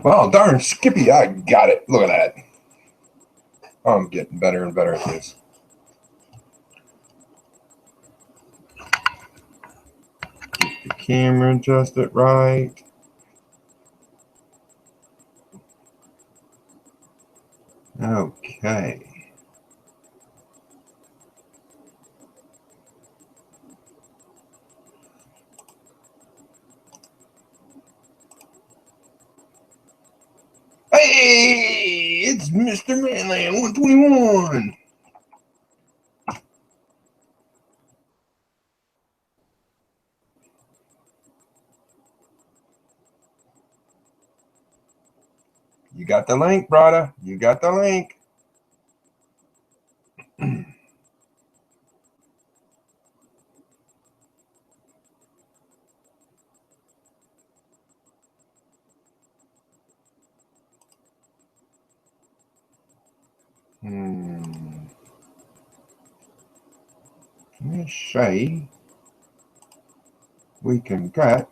Well, darn Skippy, I got it. Look at that. I'm getting better and better at this. Get the camera adjusted right. Okay. Hey, it's Mr. Manland 121. You got the link, brother. You got the link. Let's say we can get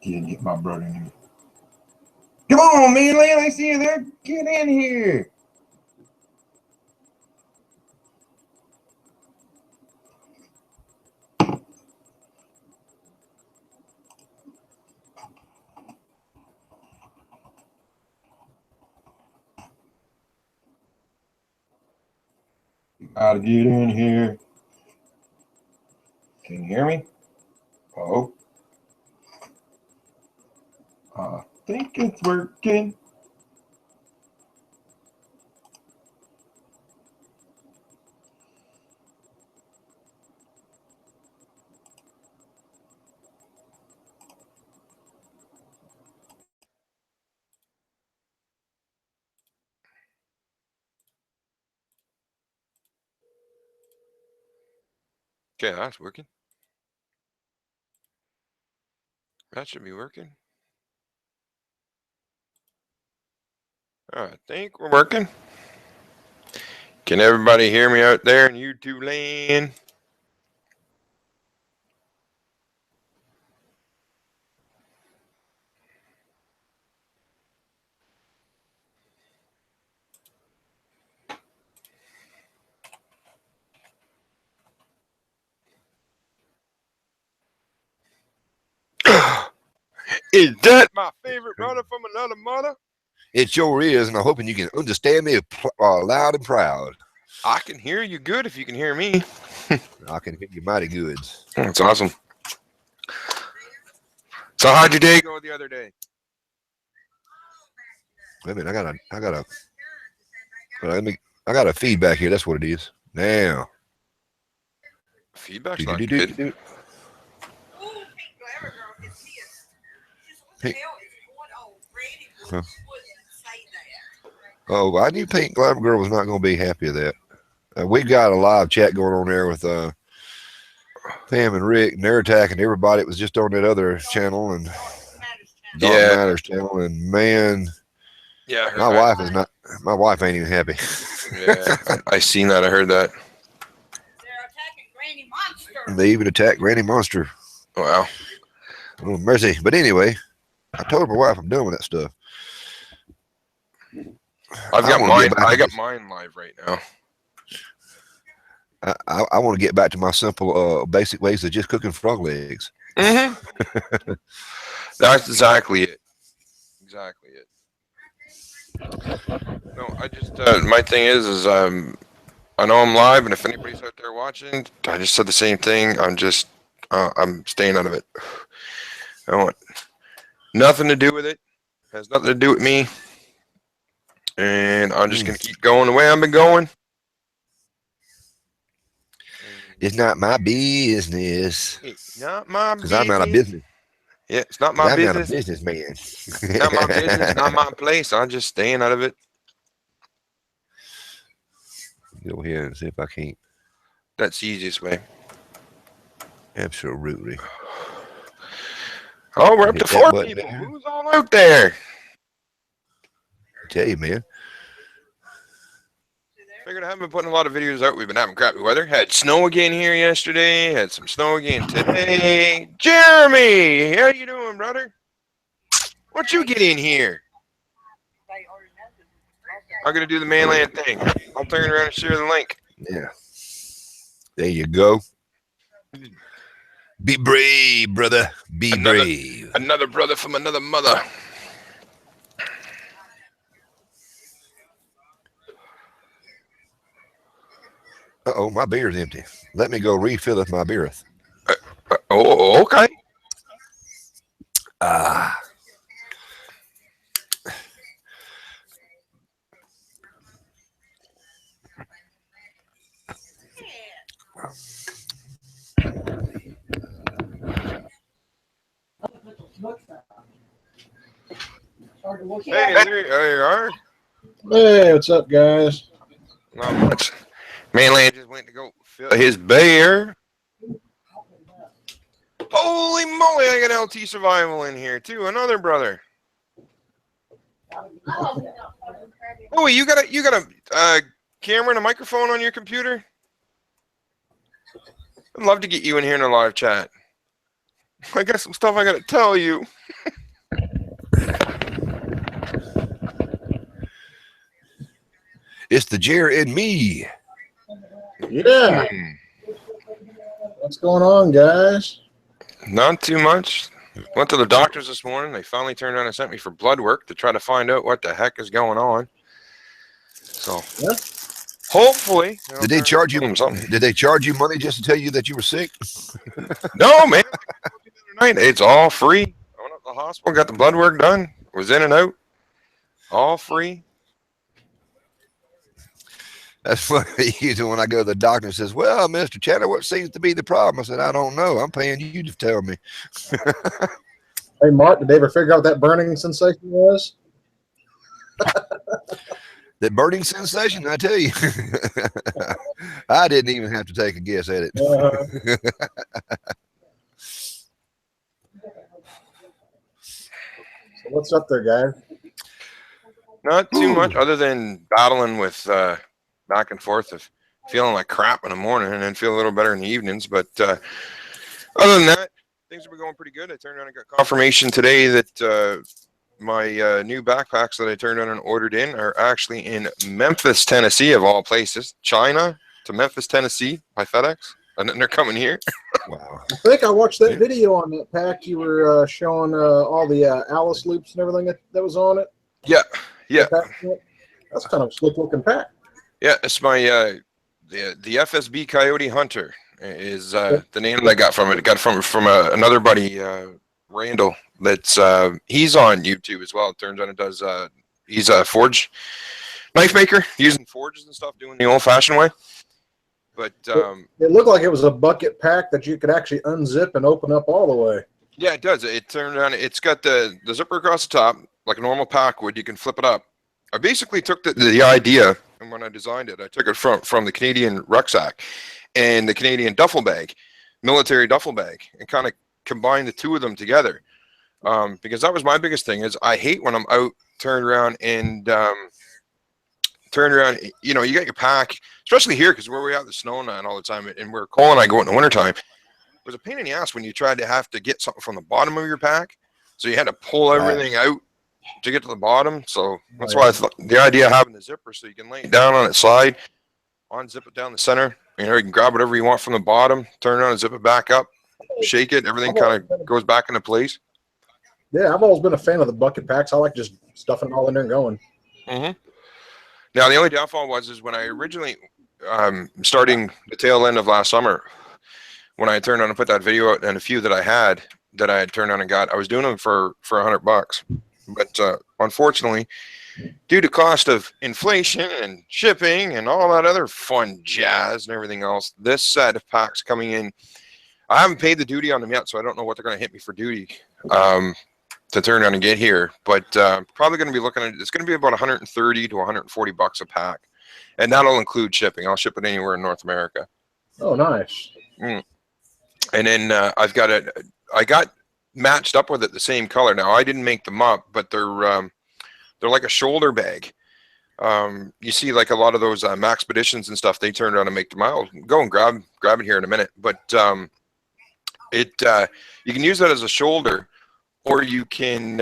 didn't get my brother in here. Come on, man, I see you there. Get in here. You gotta get in here. Can you hear me? Oh. I think it's working. Okay, that's working. That should be working. I think we're working. Can everybody hear me out there in YouTube land? Is that my favorite brother from another mother? It sure is, and I'm hoping you can understand me loud and proud. I can hear you good if you can hear me. I can hear you mighty good. That's awesome. So how'd your day go the other day? Wait a minute, I got a feedback here. That's what it is. Now. Feedback's not good. Oh, I knew Pink Glamour Girl was not going to be happy with that. We got a live chat going on there with Pam and Rick, and they're attacking everybody. It was just on that other channel and Dark Matters channel, and man, yeah, my wife ain't even happy. Yeah, I seen that. I heard that. They're attacking Granny Monster. They even attacked Granny Monster. Wow. Oh, mercy. But anyway, I told my wife I'm done with that stuff. I got mine live right now. I want to get back to my simple, basic ways of just cooking frog legs. Mm-hmm. That's exactly it. Exactly it. No, I just my thing is I know I'm live, and if anybody's out there watching, I just said the same thing. I'm staying out of it. I want nothing to do with it. Has nothing to do with me, and I'm just gonna keep going the way I've been going. It's not my business. It's not my business. Because I'm not a business. Yeah, it's not my business. I'm not a businessman. It's not my business, not my place. I'm just staying out of it. Go ahead and see if I can't. That's the easiest way. Absolutely. Oh, we're up to Hit that 4 button people. there. Who's all out there? I tell you, man. Figured I haven't been putting a lot of videos out. We've been having crappy weather. Had snow again here yesterday. Had some snow again today. Jeremy, how you doing, brother? What you get in here? I'm gonna do the mainland thing. I'll turn around and share the link. Yeah. There you go. Be brave, brother. Be brave. Another brother from another mother. Uh-oh, my beer's empty. Let me go refilleth my beereth. Oh, okay. Ah. Hey, there you are. Hey, what's up, guys? Not much. Mainland just went to go fill his beer. Holy moly, I got LT Survival in here too. Another brother. Oh, wait, you got a camera and a microphone on your computer? I'd love to get you in here in a live chat. I got some stuff I got to tell you. It's the Jer and me. Yeah. What's going on, guys? Not too much. Went to the doctors this morning. They finally turned around and sent me for blood work to try to find out what the heck is going on. So, Yeah. hopefully, Did they charge you? something? Did they charge you money just to tell you that you were sick? No, man. It's all free. I went up to the hospital, got the blood work done, was in and out, all free. That's what you do when I go to the doctor and says, "Well, Mr. Chatter, what seems to be the problem?" I said, "I don't know. I'm paying you to tell me." Hey, Mark, did they ever figure out what that burning sensation was? That burning sensation, I tell you. I didn't even have to take a guess at it. So what's up there, guys? Not too much other than battling with back and forth of feeling like crap in the morning and then feel a little better in the evenings. But other than that, things have been going pretty good. I turned around and got confirmation today that my new backpacks that I turned on and ordered in are actually in Memphis, Tennessee, of all places. China to Memphis, Tennessee by FedEx. And then they're coming here. Wow. I think I watched that video on that pack. You were showing all the Alice loops and everything that was on it. Yeah. That's kind of a slick looking pack. Yeah, it's my the FSB Coyote Hunter is the name that I got from it. I got it from another buddy, Randall. That's he's on YouTube as well. It turns out it does. He's a forge knife maker, using forges and stuff, doing the old-fashioned way. But it looked like it was a bucket pack that you could actually unzip and open up all the way. yeah, it does. It turned around. It's got the zipper across the top, like a normal pack would. You can flip it up. I basically took the idea, and when I designed it, I took it from the Canadian rucksack and the Canadian duffel bag, military duffel bag, and kind of combined the two of them together. Because that was my biggest thing is I hate when I'm out, turned around, you know, you got your pack, especially here because where we have the snow and all the time, and where Cole and I go in the wintertime, it was a pain in the ass when you tried to have to get something from the bottom of your pack. So you had to pull everything out to get to the bottom. So that's why I thought the idea of having the zipper so you can lay it down on its side, unzip it down the center. You know, you can grab whatever you want from the bottom, turn it on and zip it back up, shake it, everything kind of goes back into place. Yeah, I've always been a fan of the bucket packs. I like just stuffing it all in there and going. Mm-hmm. Now, the only downfall is when I originally, starting the tail end of last summer, when I turned on and put that video out and a few that I had turned on and got, I was doing them for $100. But unfortunately, due to cost of inflation and shipping and all that other fun jazz and everything else, this set of packs coming in, I haven't paid the duty on them yet, so I don't know what they're going to hit me for duty to turn on and get here. But probably going to be looking at, it's going to be about 130 to 140 bucks a pack, and that'll include shipping. I'll ship it anywhere in North America. Oh, nice. And then I got matched up with it the same color. Now I didn't make them up, but they're like a shoulder bag. You see like a lot of those Maxpeditions and stuff, they turn around and make them. I'll go and grab it here in a minute. But you can use that as a shoulder, or you can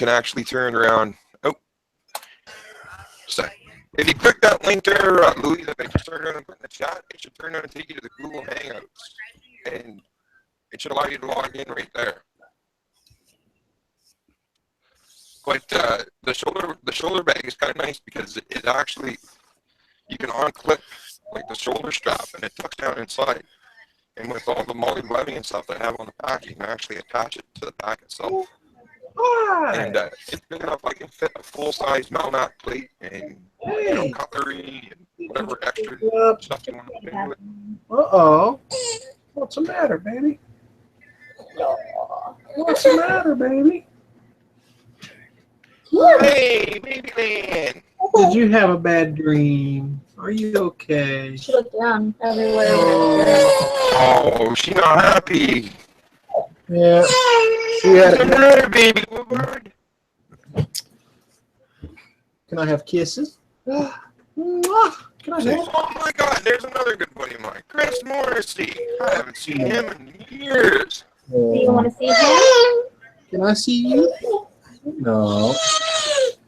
actually turn around. Oh, sorry. If you click that link there, Louis, that I just turned around and put in the chat, it should turn around and take you to the Google Hangouts, and it should allow you to log in right there. But the shoulder bag is kind of nice because it actually, you can unclip like the shoulder strap and it tucks down inside. And with all the multi webbing and stuff that I have on the back, you can actually attach it to the back itself. And it's big enough I can fit a full-size Malnat plate and cutlery and whatever extra stuff you want to put into it. Uh-oh. What's the matter, baby? What's the matter, baby? Hey, baby man! Did you have a bad dream? Are you okay? She looked down everywhere. Oh, she's not happy. Yeah. She had What's the matter, baby bird? Can I have kisses? Can I have? Oh my God, there's another good buddy of mine, Chris Morrissey. I haven't seen him in years. Do you want to see him? Can I see you? No.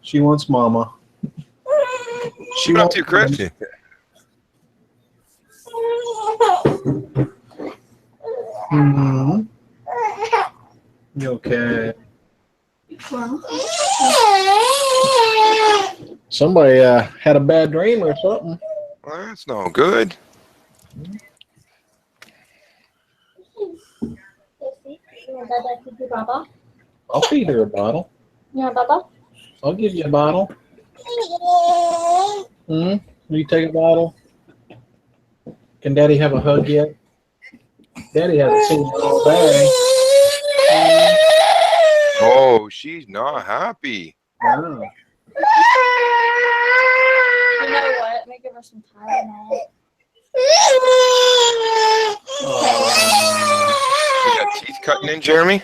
She wants mama. She What up wants to, Chris? Mm-hmm. You okay? Somebody had a bad dream or something. Well, that's no good. I'll feed her a bottle. You want a bubble? I'll give you a bottle. Will you take a bottle? Can Daddy have a hug yet? Daddy hasn't seen her all day. Oh, she's not happy. No. You know what? Let me give her some Tylenol. You got teeth cutting in, Jeremy?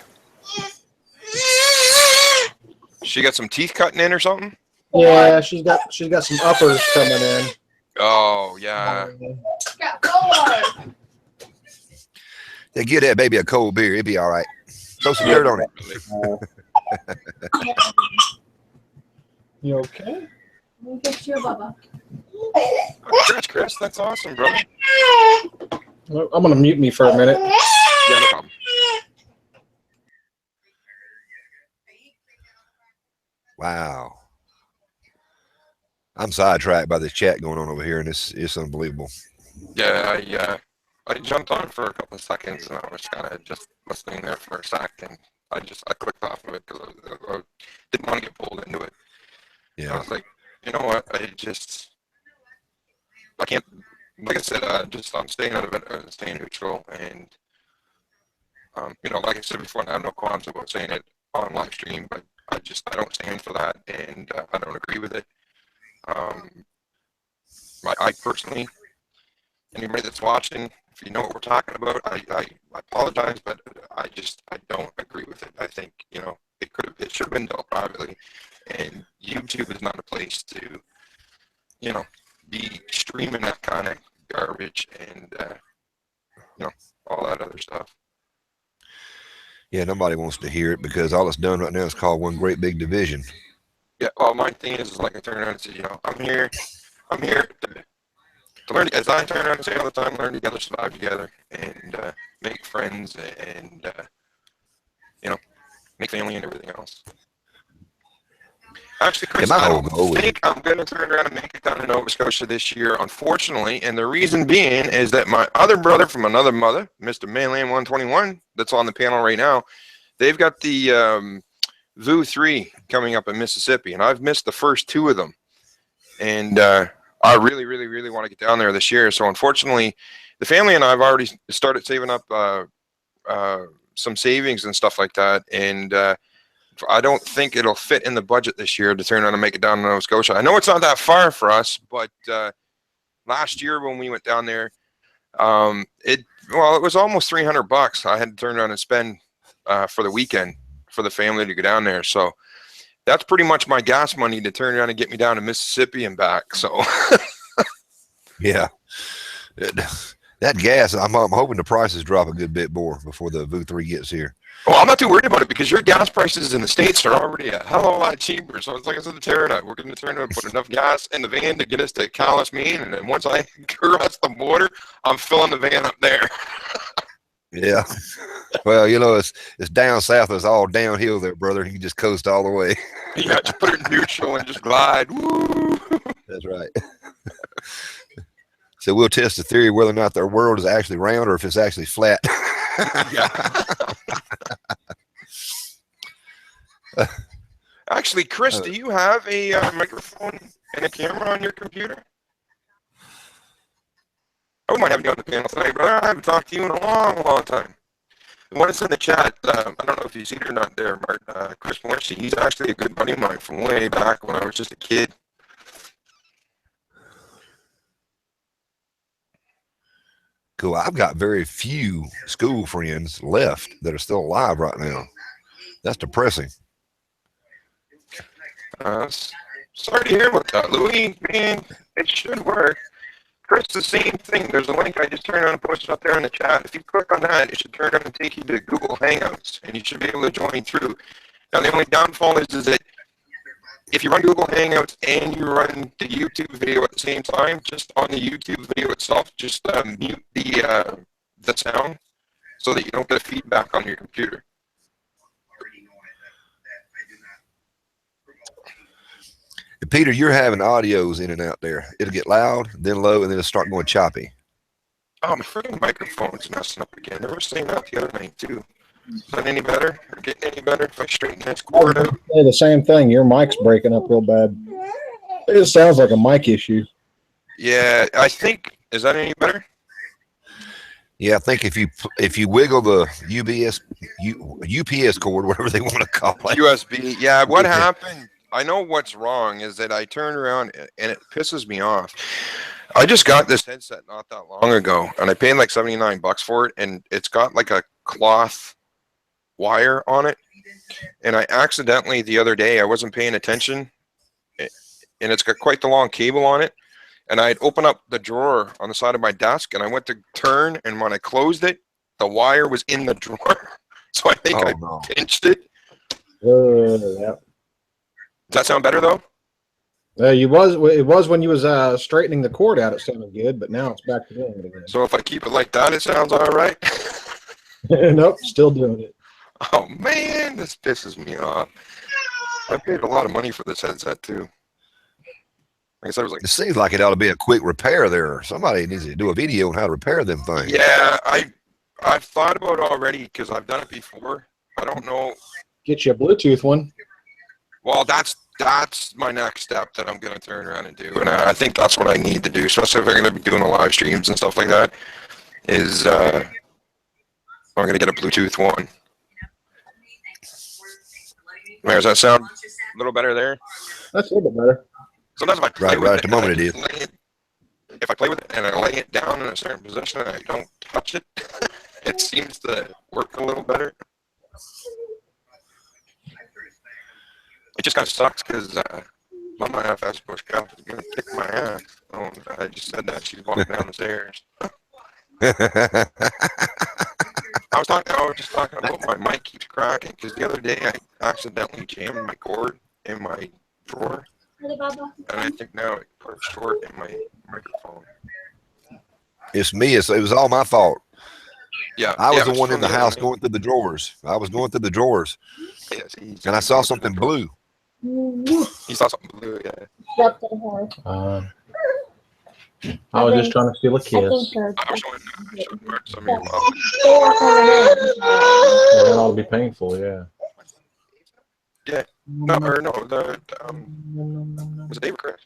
She got some teeth cutting in or something? Yeah, she's got some uppers coming in. Oh, yeah. Yeah, give that baby a cold beer. It'll be all right. Throw some dirt on it. You okay? Let me get you a bubba. Congrats, Chris. That's awesome, brother. I'm gonna mute me for a minute. Yeah, no problem. Wow. I'm sidetracked by this chat going on over here, and it's unbelievable. Yeah, I jumped on for a couple of seconds, and I was kind of just listening there for a sec, and I clicked off of it because I didn't want to get pulled into it. Yeah. I was like, you know what? I can't. Like I said, I'm staying out of it, staying neutral, and like I said before, I have no qualms about saying it on live stream, but I don't stand for that, and I don't agree with it. I personally, anybody that's watching, if you know what we're talking about, I apologize, but I don't agree with it. I think, it should have been dealt privately, and YouTube is not a place to, be streaming that kind of garbage and, all that other stuff. Yeah, nobody wants to hear it because all it's done right now is called one great big division. Yeah, well, my thing is like I turn around and say, I'm here to learn, as I turn around and say all the time, learn together, survive together, and make friends, and make family and everything else. Actually, Chris, I don't think I'm going to turn around and make it down to Nova Scotia this year, unfortunately, and the reason being is that my other brother from another mother, Mr. Mainland 121, that's on the panel right now, they've got the VU 3 coming up in Mississippi, and I've missed the first two of them, and I really, really, really want to get down there this year. So unfortunately, the family and I have already started saving up some savings and stuff like that, and I don't think it'll fit in the budget this year to turn around and make it down to Nova Scotia. I know it's not that far for us, but last year when we went down there, it was almost $300. I had to turn around and spend for the weekend for the family to go down there. So that's pretty much my gas money to turn around and get me down to Mississippi and back. So Yeah. That gas, I'm hoping the prices drop a good bit more before the VU3 gets here. well, I'm not too worried about it because your gas prices in the States are already a hell of a lot cheaper. So it's like I said to Tara, we're going to turn around and put enough gas in the van to get us to Calais, Maine. And then once I cross the border, I'm filling the van up there. Yeah. Well, you know, it's down south. It's all downhill there, brother. You can just coast all the way. Yeah, just put it in neutral and just glide. Woo! That's right. So we'll test the theory whether or not the world is actually round or if it's actually flat. Yeah. Actually, Chris, do you have a microphone and a camera on your computer? I might have you on the panel tonight, brother. I haven't talked to you in a long, long time. The one that's in the chat, I don't know if you see it or not there, Mark, Chris Morrissey, he's actually a good buddy of mine from way back when I was just a kid. Cool. I've got very few school friends left that are still alive right now. That's depressing. Sorry to hear about that, Louis. Man, it should work. Chris, the same thing. There's a link I just turned on and posted up there in the chat. If you click on that, it should turn on and take you to Google Hangouts, and you should be able to join through. Now, the only downfall is that if you run Google Hangouts and you run the YouTube video at the same time, just on the YouTube video itself, just mute the sound so that you don't get feedback on your computer. Peter, you're having audios in and out there. It'll get loud, then low, and then it'll start going choppy. Oh, my freaking microphone's messing up again. They were saying that the other night, too. Is that any better? Or getting any better if I straighten this cord out? Say the same thing. Your mic's breaking up real bad. It sounds like a mic issue. Yeah, I think, is that any better? Yeah, I think if you wiggle the UPS cord, whatever they want to call it. USB. Yeah, what happened? I know what's wrong is that I turned around and it pisses me off. I just got this headset not that long ago, and I paid like $79 for it, and it's got like a cloth wire on it. And I accidentally the other day, I wasn't paying attention, and it's got quite the long cable on it. And I'd open up the drawer on the side of my desk, and I went to turn, and when I closed it, the wire was in the drawer. So I think I pinched it. Yeah. Does that sound better though? It was when you was straightening the cord out. It sounded good, but now it's back to doing it again. So if I keep it like that, it sounds all right. Nope, still doing it. Oh man, this pisses me off. I paid a lot of money for this headset too. Like I said, it was like, It seems like it ought to be a quick repair there. Somebody needs to do a video on how to repair them things. yeah, I've thought about it already because I've done it before. I don't know. Get you a Bluetooth one. Well, that's my next step that I'm going to turn around and do, and I think that's what I need to do, especially if I'm going to be doing the live streams and stuff like that. Is I'm going to get a Bluetooth one. Does that sound a little better there? That's a little bit better. Sometimes if I play with Right it, at the moment it is. If I play with it and I lay it down in a certain position and I don't touch it, it seems to work a little better. It just kind of sucks because Mama FSBushcraft is going to kick my ass. Oh, I just said that. She's walking down the stairs. I was just talking about my mic keeps cracking because the other day I accidentally jammed my cord in my drawer. And I think now it put a short in my microphone. It's me. It was all my fault. Yeah, I was yeah, the one in the house going through the drawers. I was going through the drawers. Yeah, And I saw something blue. You saw something blue, yeah. I was just trying to steal a kiss. I was showing Mark some of your love. That ought to be painful, yeah. Yeah. No, was it Dave or Chris?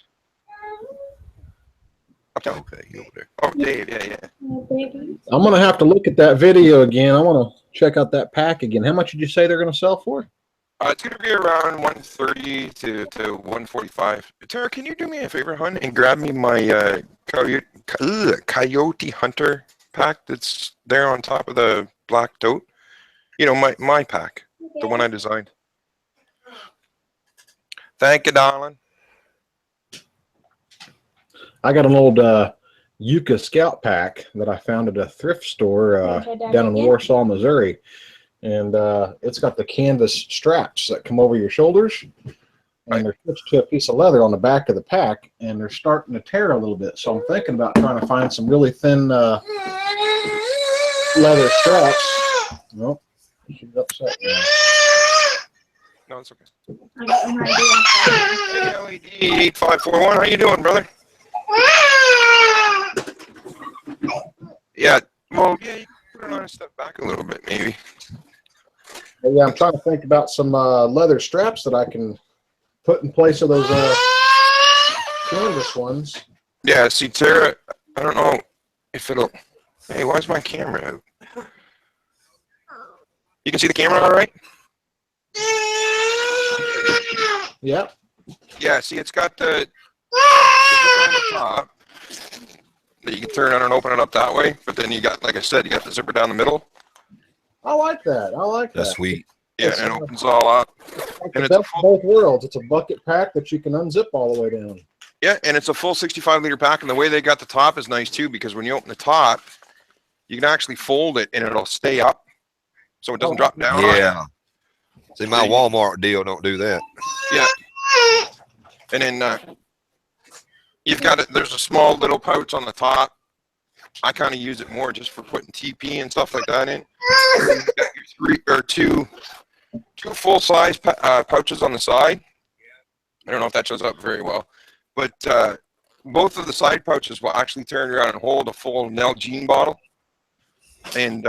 Okay, you over there. Oh, Dave, yeah. I'm going to have to look at that video again. I want to check out that pack again. How much did you say they're going to sell for? It's going to be around 130 to 145. Tara, can you do me a favor, hon, and grab me my Coyote Hunter pack that's there on top of the black tote? You know, my pack, the one I designed. Thank you, darling. I got an old Yucca Scout pack that I found at a thrift store down in Warsaw, Missouri. And it's got the canvas straps that come over your shoulders. And they're stitched to a piece of leather on the back of the pack. And they're starting to tear a little bit. So I'm thinking about trying to find some really thin leather straps. Nope. She's upset now. No, it's okay. I got an idea. Hey, LED 8541, how you doing, brother? Yeah, well, yeah, you can put it on and step back a little bit, maybe. But yeah, I'm trying to think about some leather straps that I can put in place of those canvas ones. Yeah, see, Tara, I don't know if it'll... Hey, why's my camera out? You can see the camera all right? Yep. Yeah, see, it's got the zipper on the top that you can turn on and open it up that way. But then you got, like I said, you got the zipper down the middle. I like that. I like That's that. sweet. Yeah, and it opens all up. Like And the it's a best of both worlds. It's a bucket pack that you can unzip all the way down. Yeah, and it's a full 65-liter pack. And the way they got the top is nice, too, because when you open the top, you can actually fold it, and it'll stay up. So it doesn't drop down on you. Yeah. See, my Walmart deal don't do that. Yeah. And then you've got it. There's a small little pouch on the top. I kind of use it more just for putting TP and stuff like that in. And then you've got your two full-size pouches on the side. I don't know if that shows up very well, but both of the side pouches will actually turn around and hold a full Nalgene bottle. And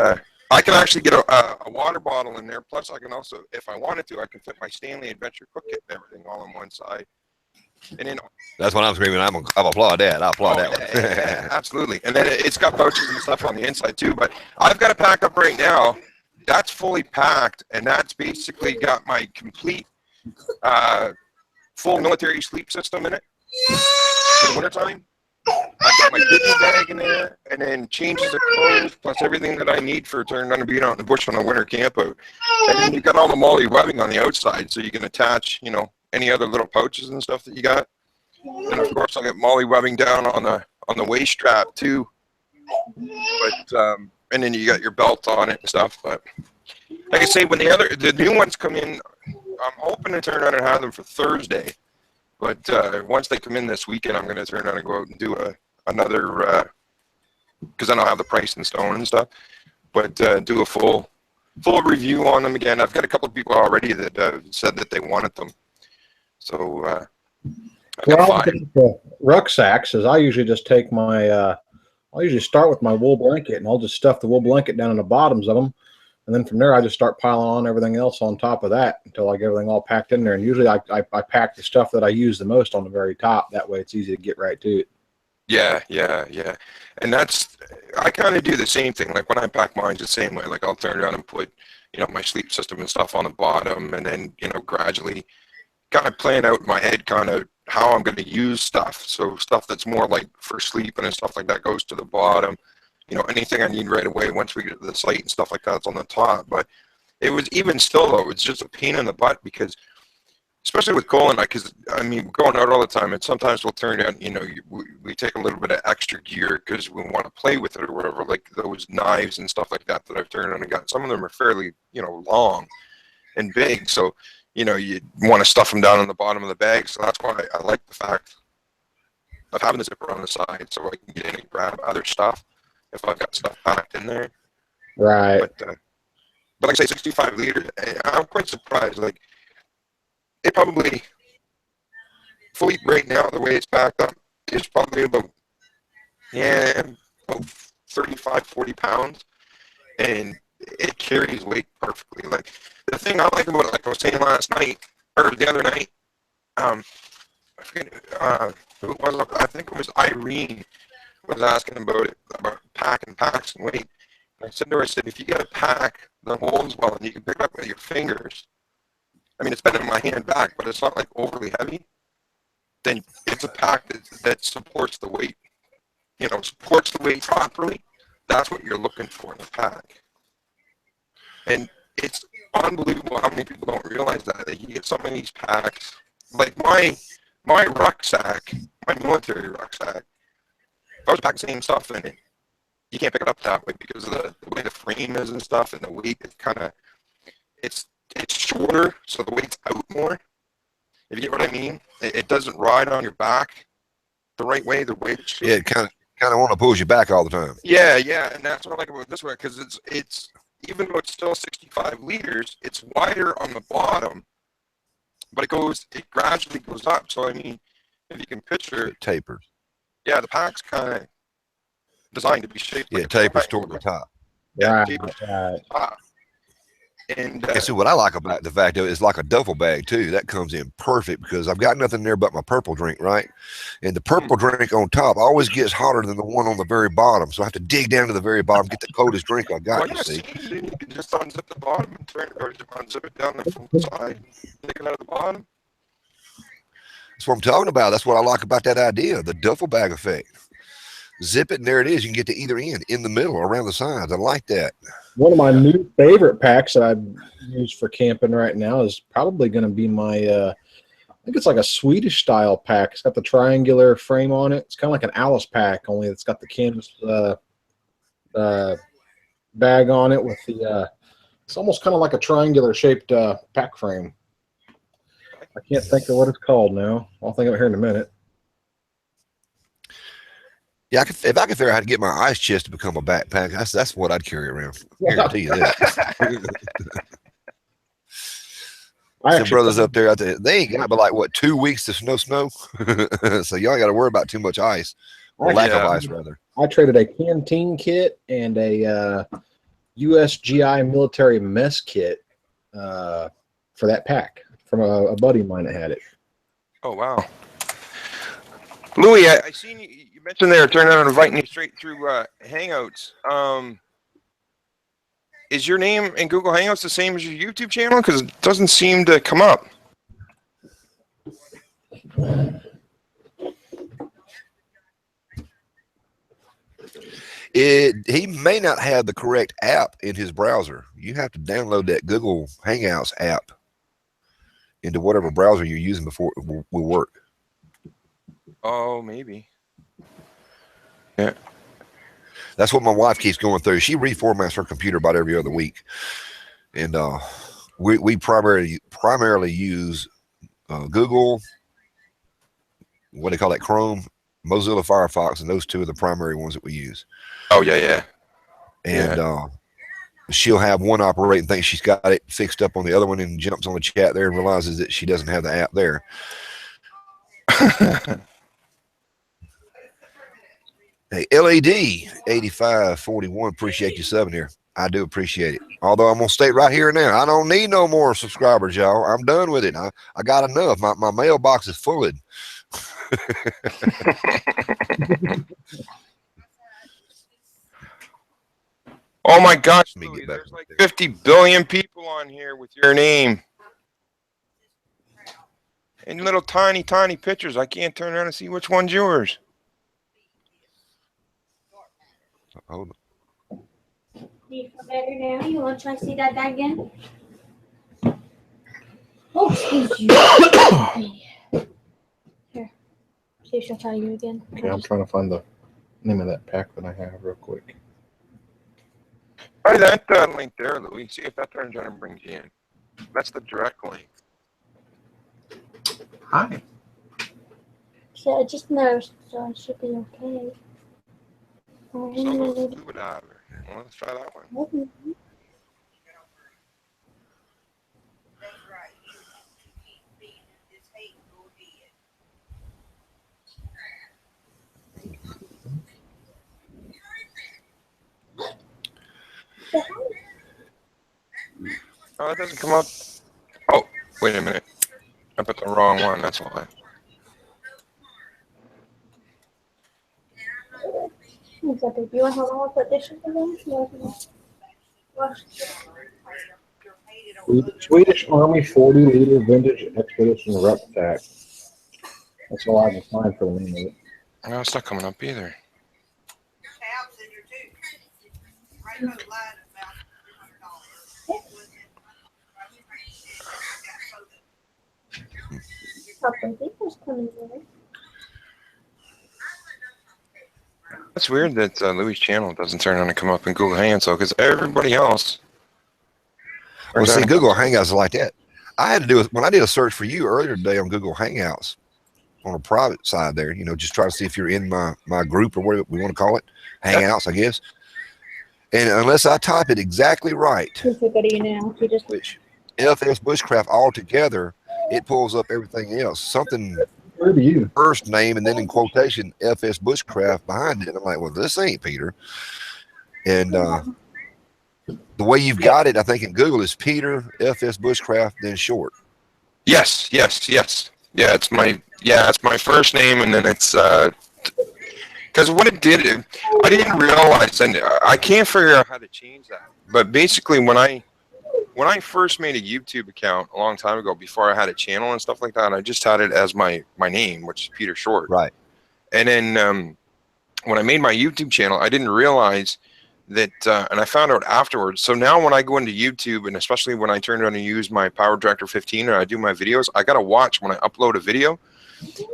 I can actually get a water bottle in there. Plus, I can also, if I wanted to, I can fit my Stanley Adventure cook kit and everything all on one side. And then That's what I'm screaming. I applaud that. I applaud that one. yeah, absolutely. And then it's got pouches and stuff on the inside too. But I've got a pack up right now that's fully packed, and that's basically got my complete full military sleep system in it for the wintertime. I've got my Disney bag in there, and then changes of clothes, plus everything that I need for turning on and being out in the bush on a winter camp out. And then you've got all the MOLLE webbing on the outside, so you can attach, you know, any other little pouches and stuff that you got. And of course, I got MOLLE webbing down on the waist strap too. But and then you got your belt on it and stuff. But like I say, when the new ones come in, I'm hoping to turn around and have them for Thursday. But once they come in this weekend, I'm going to turn around and go out and do another, because then I'll have the price in stone and stuff. But do a full review on them again. I've got a couple of people already that said that they wanted them. So Well, the rucksacks is I usually just take my, I'll usually start with my wool blanket, and I'll just stuff the wool blanket down in the bottoms of them. And then from there, I just start piling on everything else on top of that until I get everything all packed in there. And usually I pack the stuff that I use the most on the very top. That way it's easy to get right to it. Yeah. And I kind of do the same thing. Like when I pack mine the same way, like I'll turn around and put, you know, my sleep system and stuff on the bottom, and then, you know, gradually kind of plan out in my head kind of how I'm going to use stuff. So stuff that's more like for sleeping and stuff like that goes to the bottom. You know, anything I need right away once we get to the site and stuff like that's on the top. But it was even still, though, it's just a pain in the butt because, especially with Cole and I, because, I mean, we're going out all the time, and sometimes we'll turn down, you know, we take a little bit of extra gear because we want to play with it or whatever, like those knives and stuff like that I've turned on and got. Some of them are fairly, you know, long and big, so, you know, you want to stuff them down on the bottom of the bag. So that's why I like the fact of having the zipper on the side so I can get in and grab other stuff if I've got stuff packed in there. Right. But like I say, 65 liters, I'm quite surprised. Like, it probably, fully right now, the way it's packed up, is probably about 35, 40 pounds. And it carries weight perfectly. Like, the thing I like about it, like I was saying last night, or the other night, I forget who it was, I think it was Irene, was asking about it, about packing packs and weight. And I said to her, I said, if you got to pack the holes well and you can pick it up with your fingers, I mean, it's been in my hand back, but it's not like overly heavy, then it's a pack that supports the weight, you know, supports the weight properly. That's what you're looking for in a pack. And it's unbelievable how many people don't realize that you get some of these packs. Like my rucksack, my military rucksack, if I was packing the same stuff in it, you can't pick it up that way because of the way the frame is and stuff, and the weight is kind of, it's shorter, so the weight's out more. If you get what I mean, it doesn't ride on your back the right way. The weight. Yeah, it kind of want to pull you back all the time. Yeah, and that's what I like about this one, because it's even though it's still 65 liters, it's wider on the bottom, but it gradually goes up. So I mean, if you can picture, it tapers. Yeah, the pack's kind of designed to be shaped. Yeah, it tapers toward the top. Yeah, top. And see, what I like about the fact of it is like a duffel bag too. That comes in perfect because I've got nothing there but my purple drink, right? And the purple drink on top always gets hotter than the one on the very bottom. So I have to dig down to the very bottom, get the coldest drink I got, you see. You can just unzip the bottom and turn it, or just unzip it down the side, take it out of the bottom. That's what I'm talking about. That's what I like about that idea, the duffel bag effect. Zip it, and there it is. You can get to either end, in the middle, or around the sides. I like that. One of my new favorite packs that I use for camping right now is probably going to be my, I think it's like a Swedish style pack. It's got the triangular frame on it. It's kind of like an Alice pack, only it's got the canvas bag on it with the, it's almost kind of like a triangular shaped pack frame. I can't think of what it's called now. I'll think of it here in a minute. Yeah, if I could figure out how to get my ice chest to become a backpack, that's what I'd carry around. I guarantee you that. Some brothers up there, they ain't got but like what, 2 weeks to snow, so y'all got to worry about too much ice, or lack of ice rather. I traded a canteen kit and a USGI military mess kit for that pack from a buddy of mine that had it. Oh wow, Louis, I seen you mentioned there, turned out and inviting you straight through Hangouts. Is your name in Google Hangouts the same as your YouTube channel? Because it doesn't seem to come up. He may not have the correct app in his browser. You have to download that Google Hangouts app into whatever browser you're using before it will work. Oh, maybe. Yeah. That's what my wife keeps going through. She reformats her computer about every other week. And we primarily use Google, what do they call that, Chrome, Mozilla Firefox, and those two are the primary ones that we use. Oh, yeah. And she'll have one operating, thinks she's got it fixed up on the other one, and jumps on the chat there and realizes that she doesn't have the app there. Hey, LED 8541, appreciate you subbing here. I do appreciate it. Although I'm gonna stay right here now. I don't need no more subscribers, y'all. I'm done with it. I got enough. My mailbox is full. Oh my gosh, Louis, there's like 50 billion people on here with your name. And little tiny pictures. I can't turn around and see which one's yours. Hold on. Do you feel better now? You want to try to see that again? Oh, excuse you. Here. See if she'll tell you again. Okay, I'm trying to find the name of that pack that I have real quick. Try that link there, Louis. See if that turns around and brings you in. That's the direct link. Hi. So I just noticed, so it should be okay. Fluid diver. Well, let's try that one. Oh, it doesn't come up. Oh, wait a minute. I put the wrong one. That's why. What's up, baby? You want to hold on with this again? Swedish Army 40-liter vintage expedition rucksack. That's all I can find for the name of it. No, it's not coming up either. Something people's coming in. That's weird that Louis' channel doesn't turn on and come up in Google Hangouts, though, because everybody else. Well, turns on see, and Google comes up. Hangouts are like that. I had to do it when I did a search for you earlier today on Google Hangouts on a private side there, you know, just try to see if you're in my group or what we want to call it, Hangouts, I guess. And unless I type it exactly right, Just look at you now. You just which FS Bushcraft altogether, it pulls up everything else. Something Where do you? first name and then in quotation FS Bushcraft behind it. I'm like, well, this ain't Peter. And the way you've got it, I think in Google is Peter FS Bushcraft, then short. Yes. Yeah, it's my first name, and then it's because what it did, I didn't realize, and I can't figure out how to change that. But basically, when I first made a YouTube account a long time ago, before I had a channel and stuff like that, I just had it as my name, which is Peter Short. Right. And then when I made my YouTube channel, I didn't realize that, and I found out afterwards. So now when I go into YouTube, and especially when I turn on and use my Power Director 15 and I do my videos, I got to watch when I upload a video,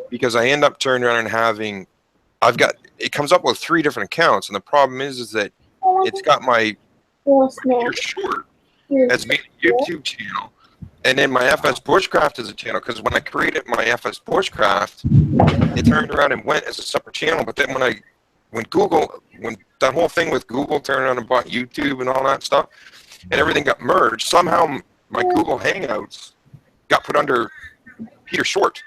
because I end up turning around and having, it comes up with 3 different accounts. And the problem is that it's got my Peter Short as being a YouTube channel, and then my FS Bushcraft as a channel, because when I created my FS Bushcraft, it turned around and went as a separate channel. But then when that whole thing with Google turned around and bought YouTube and all that stuff, and everything got merged, somehow my Google Hangouts got put under Peter Short.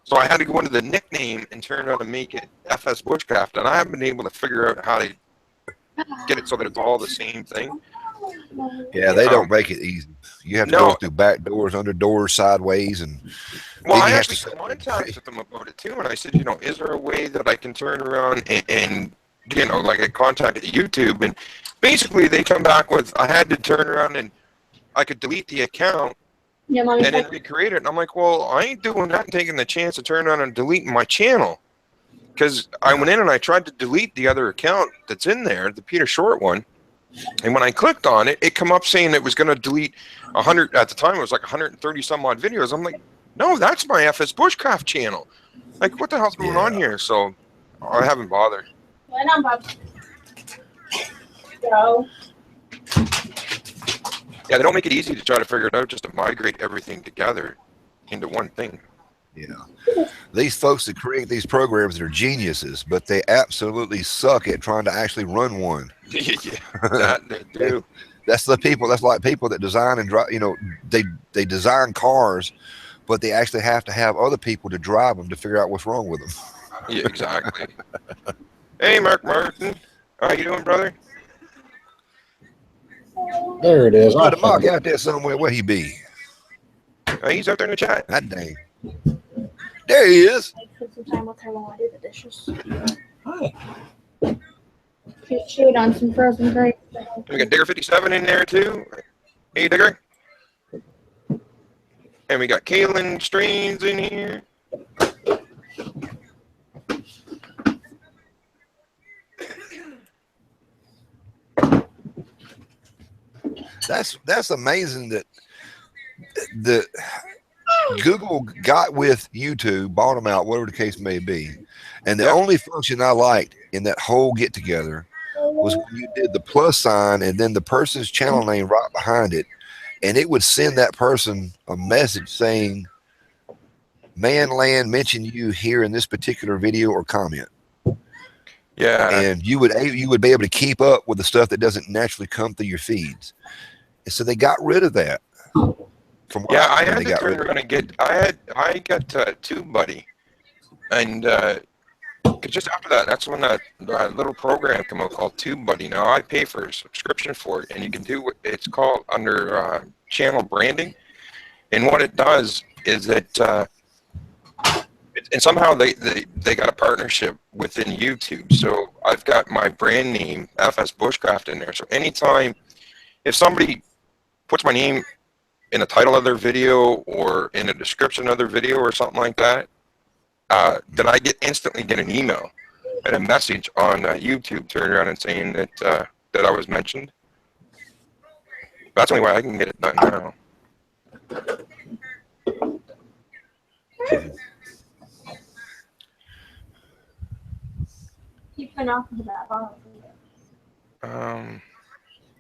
So I had to go into the nickname and turn around and make it FS Bushcraft, and I haven't been able to figure out how to get it so that it's all the same thing. Yeah, they don't make it easy. You have to go through back doors, under doors, sideways, and well, I have actually contacted them about it too, and I said, is there a way that I can turn around and like I contacted YouTube, and basically they come back with, I had to turn around and I could delete the account and then recreate it. And I'm like, well, I ain't doing that and taking the chance to turn around and deleting my channel, because I went in and I tried to delete the other account that's in there, the Peter Short one. And when I clicked on it, it come up saying it was going to delete 100. At the time, it was like 130 some odd videos. I'm like, no, that's my FS Bushcraft channel. Like, what the hell's going on here? So I haven't bothered. Yeah, they don't make it easy to try to figure it out, just to migrate everything together into one thing. Yeah. These folks that create these programs are geniuses, but they absolutely suck at trying to actually run one. Yeah, that they do. That's like people that design and drive, they design cars, but they actually have to have other people to drive them to figure out what's wrong with them. Yeah, exactly. Hey, Mark Martin. How you doing, brother? There it is. Put a Mark out there somewhere. Where he be? He's out there in the chat. God dang. There he is. I put some time with her while I do the dishes. Hi. She chewed on some frozen grapes. We got Digger 57 in there too. Hey, Digger. And we got Kaylin Strains in here. That's amazing that the Google got with YouTube, bought them out, whatever the case may be. And the only function I liked in that whole get together was when you did the plus sign and then the person's channel name right behind it, and it would send that person a message saying, "Man, mentioned you here in this particular video or comment." Yeah, and you would be able to keep up with the stuff that doesn't naturally come through your feeds. And so they got rid of that. I had to turn around and get. I got TubeBuddy, and just after that, that's when that little program came out called TubeBuddy. Now I pay for a subscription for it, and you can do what it's called under channel branding. And what it does is that, and somehow they got a partnership within YouTube. So I've got my brand name FS Bushcraft in there. So anytime if somebody puts my name in the title of their video or in the description of their video or something like that, then I instantly get an email and a message on YouTube turning around and saying that that I was mentioned. That's the only way I can get it done now. off of that bottle.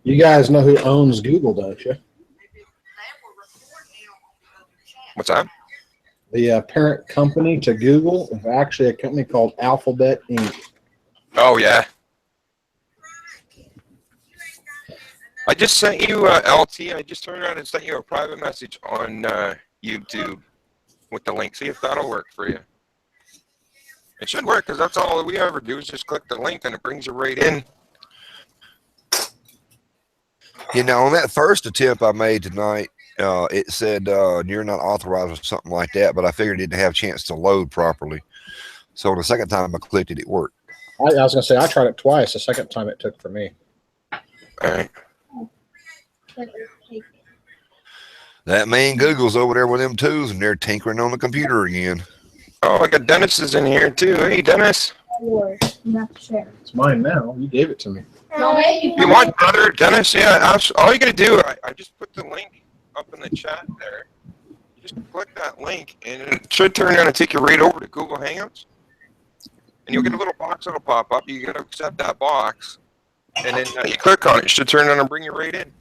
You guys know who owns Google, don't you? What's that? The parent company to Google is actually a company called Alphabet Inc. Oh yeah. I just sent you LT. I just turned around and sent you a private message on YouTube with the link. See if that'll work for you. It should work because that's all we ever do is just click the link and it brings you right in. You know, on that first attempt I made tonight, it said you're not authorized or something like that, but I figured it didn't have a chance to load properly. So the second time I clicked it, it worked. I was going to say, I tried it twice. The second time it took for me. All right. That mean Google's over there with them tools and they're tinkering on the computer again. Oh, I got Dennis is in here too. Hey, Dennis. Yours. Not share. It's mine now. You gave it to me. You want brother Dennis? Yeah, all you got to do, I just put the link up in the chat there. You just click that link and it should turn around and take you right over to Google Hangouts. And you'll get a little box that'll pop up. You got to accept that box. And then you click on it. It should turn around and bring you right in.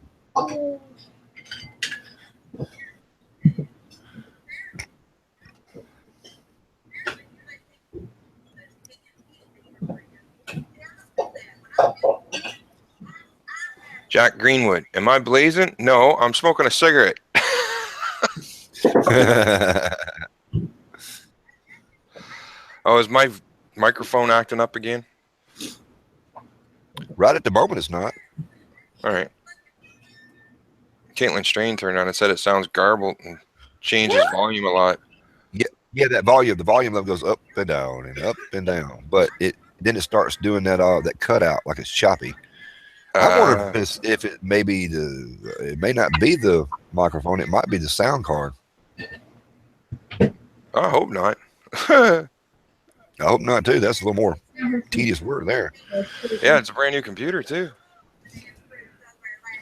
Jack Greenwood. Am I blazing? No, I'm smoking a cigarette. Oh, is my microphone acting up again? Right at the moment, it's not. All right. Caitlin Strain turned on and said it sounds garbled and changes volume a lot. Yeah, that volume, the volume level goes up and down and up and down, but then it starts doing that that cutout like it's choppy. I wonder if it may be it may not be the microphone, it might be the sound card. I hope not. I hope not too. That's a little more tedious work there. Yeah, it's a brand new computer too.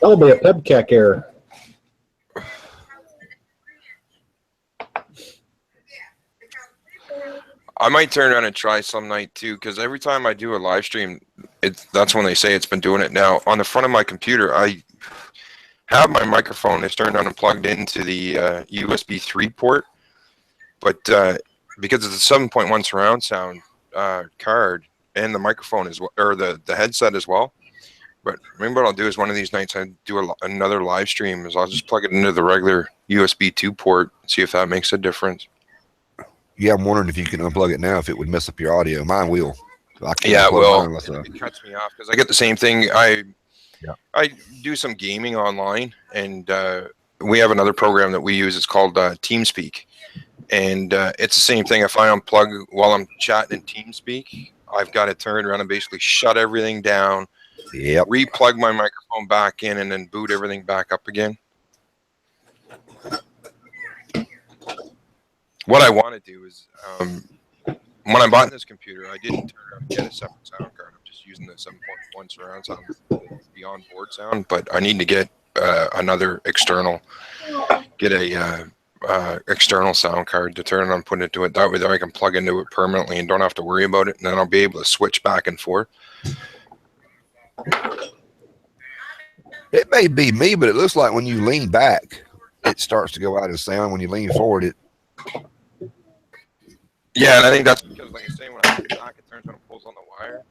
That'll be a PEBCAC error. I might turn around and try some night too, because every time I do a live stream, that's when they say it's been doing it. Now on the front of my computer, I have my microphone. It's turned on and plugged into the USB 3 port, but because it's a 7.1 surround sound card and the microphone is or the headset as well. But remember, what I'll do is one of these nights I do another live stream is I'll just plug it into the regular USB 2 port, see if that makes a difference. Yeah, I'm wondering if you can unplug it now, if it would mess up your audio. Mine will. Yeah, it will. It cuts me off because I get the same thing. I do some gaming online, and we have another program that we use. It's called TeamSpeak, and it's the same thing. If I unplug while I'm chatting in TeamSpeak, I've got to turn around and basically shut everything down, replug my microphone back in, and then boot everything back up again. What I want to do is, when I bought this computer, I didn't turn around and get a separate sound card. I'm just using the 7.1 surround sound beyond board sound, but I need to get another external, external sound card to turn it on, put it into it. That way, I can plug into it permanently and don't have to worry about it. And then I'll be able to switch back and forth. It may be me, but it looks like when you lean back, it starts to go out of sound. When you lean forward, it. Yeah, and I think that's because, like I say, when I put it back, it turns on and pulls on the wire.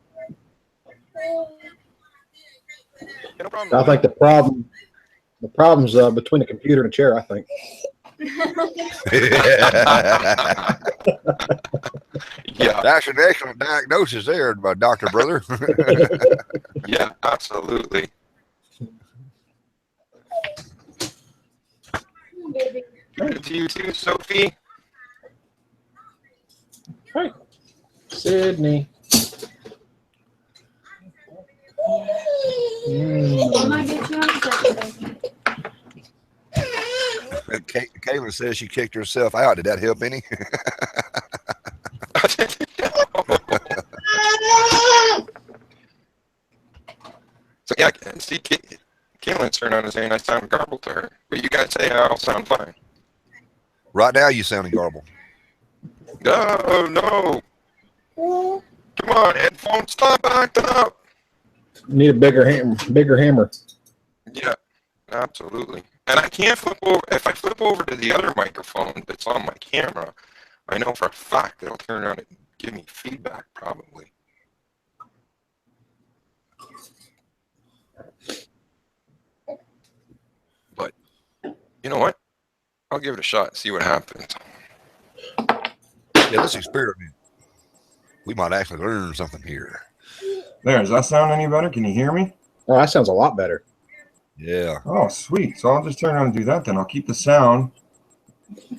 Yeah, no problem. I think the problem's between the computer and the chair, I think. Yeah, That's an excellent diagnosis there, my doctor brother. yeah, absolutely. Good to you too, Sophie. Hey, Sydney. Kayla says she kicked herself out. Did that help any? So yeah, see, Caitlin's turned on and saying I sound garbled to her, but you guys say I'll sound fine. Right now, you sounding garbled. No, no. Come on, headphones, stop acting up. Need a bigger hammer. Bigger hammer. Yeah, absolutely. And I can't flip over. If I flip over to the other microphone that's on my camera, I know for a fact it'll turn around and give me feedback probably. But you know what? I'll give it a shot and see what happens. Yeah, let's experiment. We might actually learn something here. There, does that sound any better? Can you hear me? Oh, that sounds a lot better. Yeah. Oh, sweet. So I'll just turn around and do that then. I'll keep the sound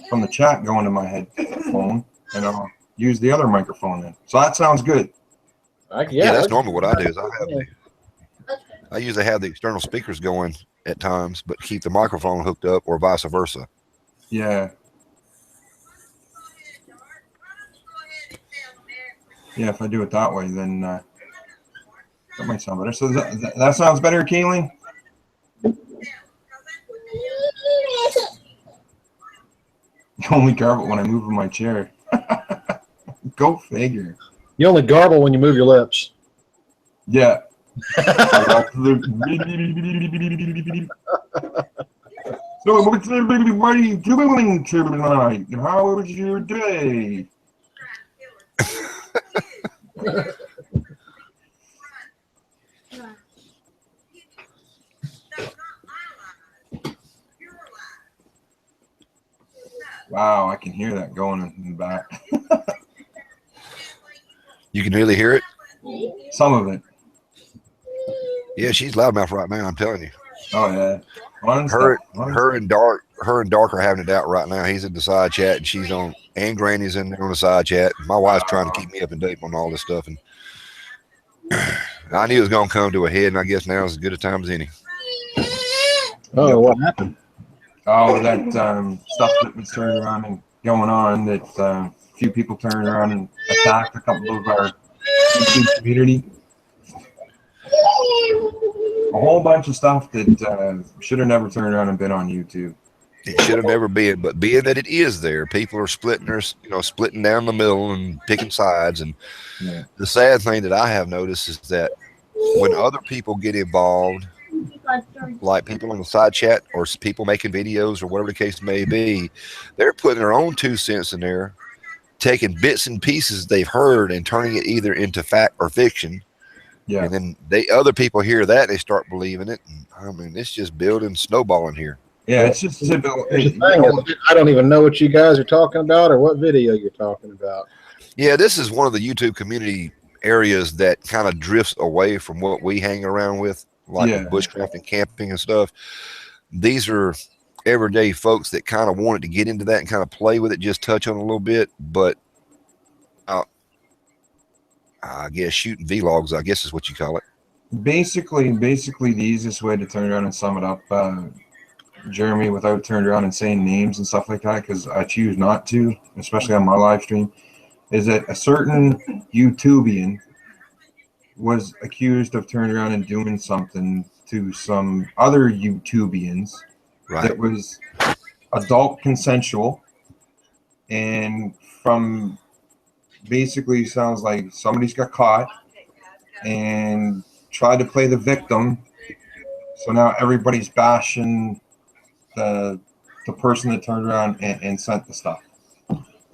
from the chat going to my headphone, and I'll use the other microphone then. So that sounds good. Yeah, that's normally what I do. Is I usually have the external speakers going at times, but keep the microphone hooked up, or vice versa. Yeah. Yeah, if I do it that way, then that might sound better. So that sounds better, Kayleen? You only garble when I move in my chair. Go figure. You only garble when you move your lips. Yeah. So what's everybody doing tonight? How was your day? Wow, I can hear that going in the back. You can really hear it? Some of it. Yeah, she's loudmouth right now, I'm telling you. Oh yeah. Her and Dark are having it out right now. He's in the side chat and she's on, and Granny's in there on the side chat. My wife's trying to keep me up to date on all this stuff, and I knew it was gonna come to a head, and I guess now is as good a time as any. Oh, what happened? Oh, that stuff that was turned around and going on, that a few people turned around and attacked a couple of our YouTube community. A whole bunch of stuff that should have never turned around and been on YouTube. It should have never been, but being that it is there, people are splitting down the middle and picking sides. And yeah. The sad thing that I have noticed is that when other people get involved, like people on the side chat or people making videos or whatever the case may be, they're putting their own 2 cents in there, taking bits and pieces they've heard and turning it either into fact or fiction. Yeah. And then other people hear that, they start believing it. And, I mean, it's just building, snowballing here. Yeah, it's just typical. I don't even know what you guys are talking about or what video you're talking about. Yeah, this is one of the YouTube community areas that kind of drifts away from what we hang around with, like bushcraft and camping and stuff. These are everyday folks that kind of wanted to get into that and kind of play with it, just touch on it a little bit. But I guess shooting vlogs, I guess is what you call it. Basically, the easiest way to turn around and sum it up, Jeremy, without turning around and saying names and stuff like that, because I choose not to, especially on my live stream, is that a certain YouTubian was accused of turning around and doing something to some other YouTubians that was adult consensual, and from basically sounds like somebody's got caught and tried to play the victim. So now everybody's bashing the person that turned around and sent the stuff.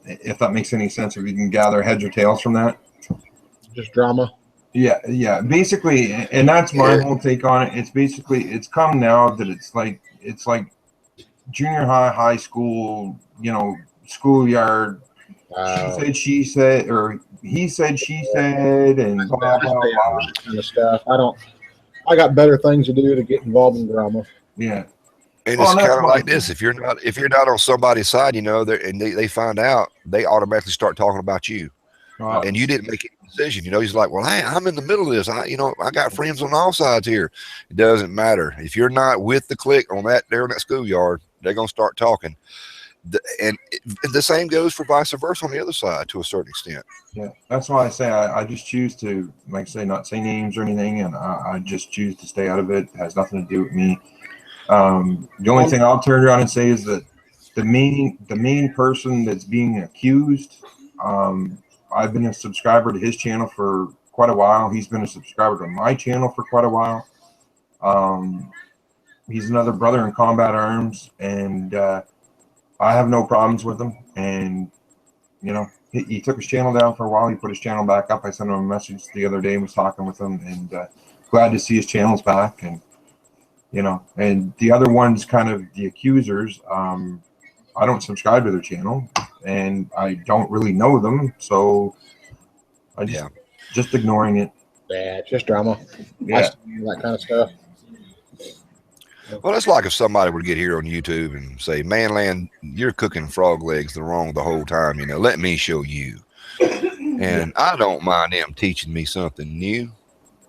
If that makes any sense, if you can gather heads or tails from that. Just drama. Yeah. Basically, and that's my whole take on it. It's basically, it's come now that it's like junior high school, schoolyard. She said, or he said, she said, and blah, blah, blah. Kind of stuff. I got better things to do to get involved in drama. Yeah. And it's kind of like this. If you're not on somebody's side, and they find out, they automatically start talking about you. And you didn't make a decision. He's like, well, hey, I'm in the middle of this. I got friends on all sides here. It doesn't matter. If you're not with the clique on that schoolyard, they're going to start talking. And the same goes for vice versa on the other side to a certain extent. Yeah, that's why I say I just choose to, like I say, not say names or anything, and I just choose to stay out of it. It has nothing to do with me. The only thing I'll turn around and say is that the main person that's being accused, I've been a subscriber to his channel for quite a while. He's been a subscriber to my channel for quite a while. He's another brother in combat arms, and I have no problems with him. And you know, he took his channel down for a while. He put his channel back up. I sent him a message the other day and was talking with him, and glad to see his channel's back. And you know, and the other ones, kind of the accusers, I don't subscribe to their channel, and I don't really know them, so I just ignoring it. Yeah, it's just drama. Yeah, That kind of stuff. Well, it's like if somebody would get here on YouTube and say, "Manland, you're cooking frog legs the wrong the whole time. You know, let me show you." And I don't mind them teaching me something new,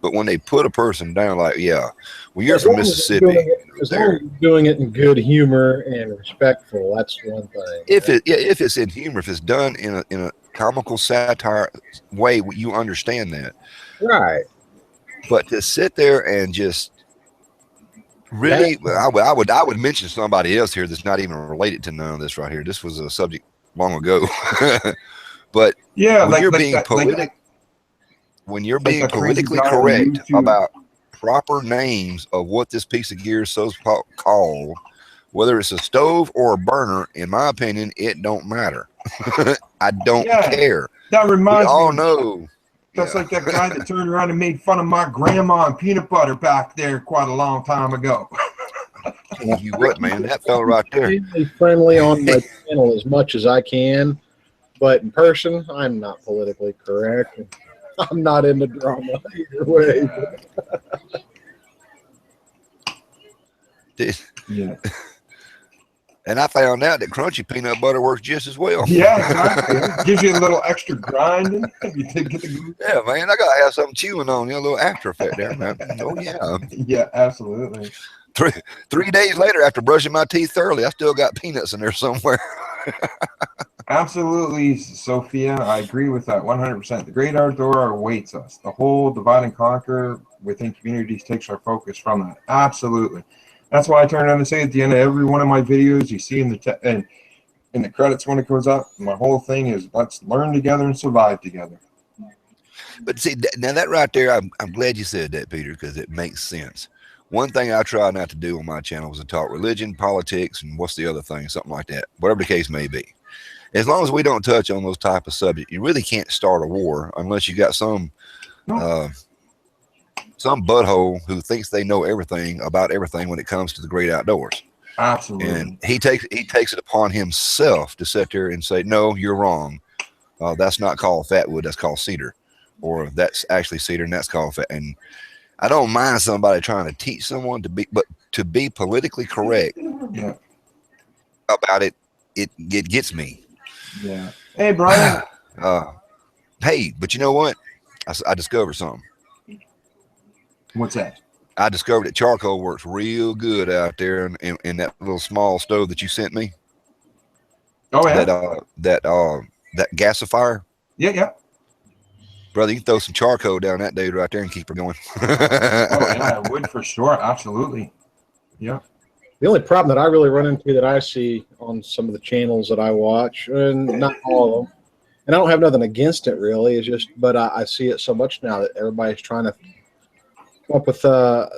but when they put a person down, like, yeah, well, you're from Mississippi. As long as you're doing it in good humor and respectful, that's one thing. If it's in humor, if it's done in a comical satire way, you understand that, Right? but to sit there and just really, I would mention somebody else here that's not even related to none of this right here. This was a subject long ago, but yeah, when you're being politically correct about proper names of what this piece of gear is so called, whether it's a stove or a burner, in my opinion, it don't matter. I don't care. That reminds me. Oh no. That's like that guy that turned around and made fun of my grandma and peanut butter back there quite a long time ago. You what, man? That fella right there. Be friendly on my channel as much as I can, but in person, I'm not politically correct. I'm not into drama either way. Yeah. And I found out that crunchy peanut butter works just as well. Yeah, exactly. It gives you a little extra grinding. Yeah, man, I gotta have something chewing on you, a little after effect there, man. Oh yeah. Yeah, absolutely. 3 days later, after brushing my teeth thoroughly, I still got peanuts in there somewhere. Absolutely, Sophia. I agree with that 100%. The great outdoor awaits us. The whole divide and conquer within communities takes our focus from that. Absolutely. That's why I turn around and say at the end of every one of my videos, you see in the credits when it goes up, my whole thing is let's learn together and survive together. But see, now that right there, I'm glad you said that, Peter, because it makes sense. One thing I try not to do on my channel is to talk religion, politics, and what's the other thing, something like that, whatever the case may be. As long as we don't touch on those type of subjects, you really can't start a war unless you got some butthole who thinks they know everything about everything when it comes to the great outdoors. Absolutely. And he takes it upon himself to sit there and say, no, you're wrong. That's not called fatwood. That's called cedar, or that's actually cedar and that's called fat. And I don't mind somebody trying to teach someone to be politically correct about it. It gets me. Yeah. Hey, Brian. Hey, but you know what? I discovered something. What's that? I discovered that charcoal works real good out there in that little small stove that you sent me. Oh yeah. That gasifier. Yeah. Brother, you can throw some charcoal down that dude right there and keep her going. Oh yeah, I would for sure. Absolutely. Yeah. The only problem that I really run into that I see on some of the channels that I watch, and not all of them, and I don't have nothing against it really, is just, but I see it so much now that everybody's trying to come up with an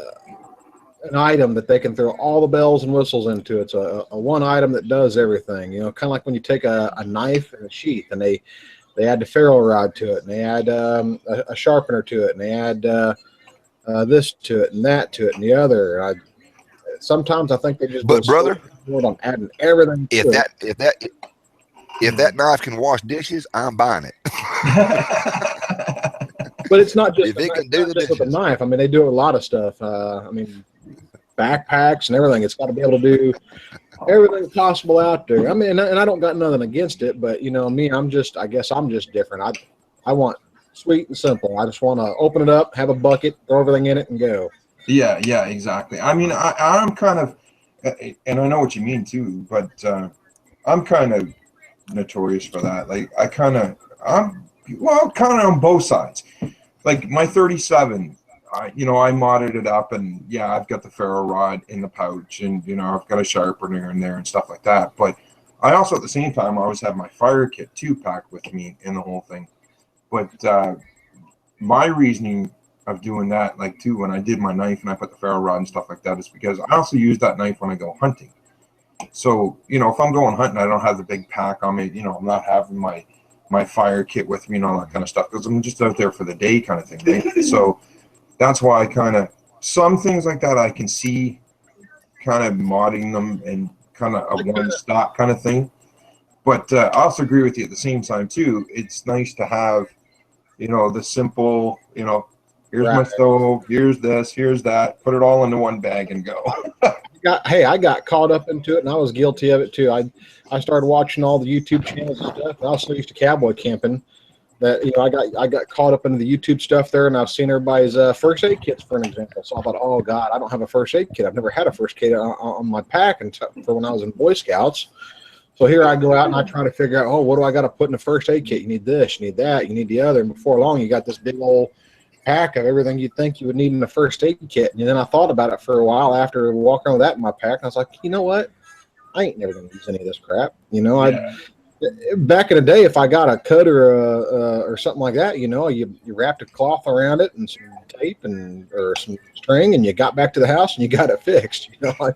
item that they can throw all the bells and whistles into. It's a one item that does everything. You know, kind of like when you take a knife and a sheath, and they add the ferrule rod to it, and they add a sharpener to it, and they add this to it, and that to it, and the other. Sometimes I think they just brother, on adding everything. If that knife can wash dishes, I'm buying it. But it's not just, if it can do the dishes with a knife. I mean, they do a lot of stuff. I mean, backpacks and everything. It's got to be able to do everything possible out there. I mean, and I don't got nothing against it, but you know me, I guess I'm just different. I want sweet and simple. I just want to open it up, have a bucket, throw everything in it, and go. Yeah, exactly. I mean, I'm kind of, and I know what you mean too, but I'm kind of notorious for that. Like, I'm kind of on both sides. Like my 37, I modded it up, and yeah, I've got the ferro rod in the pouch, and I've got a sharpener in there and stuff like that. But I also, at the same time, I always have my fire kit too packed with me in the whole thing. But my reasoning of doing that, like too, when I did my knife and I put the ferro rod and stuff like that, is because I also use that knife when I go hunting. So, you know, if I'm going hunting, I don't have the big pack on me. You know, I'm not having my fire kit with me and all that kind of stuff because I'm just out there for the day kind of thing. Right? So that's why I kind of, some things like that I can see kind of modding them and kind of a one stock kind of thing. But I also agree with you at the same time too. It's nice to have, you know, the simple, you know, here's my stove, here's this, here's that, put it all into one bag and go. I got caught up into it, and I was guilty of it too. I started watching all the YouTube channels and stuff. I also used to cowboy camping. That, you know, I got caught up into the YouTube stuff there, and I've seen everybody's first aid kits, for an example. So I thought, oh God, I don't have a first aid kit. I've never had a first aid kit on my pack until for when I was in Boy Scouts. So here I go out and I try to figure out, oh, what do I got to put in a first aid kit? You need this, you need that, you need the other. And before long, you got this big old pack of everything you'd think you would need in a first aid kit. And then I thought about it for a while after walking around with that in my pack. And I was like, you know what? I ain't never going to use any of this crap. You know, back in the day, if I got a cut or something like that, you know, you wrapped a cloth around it and some tape or some string, and you got back to the house and you got it fixed. You know,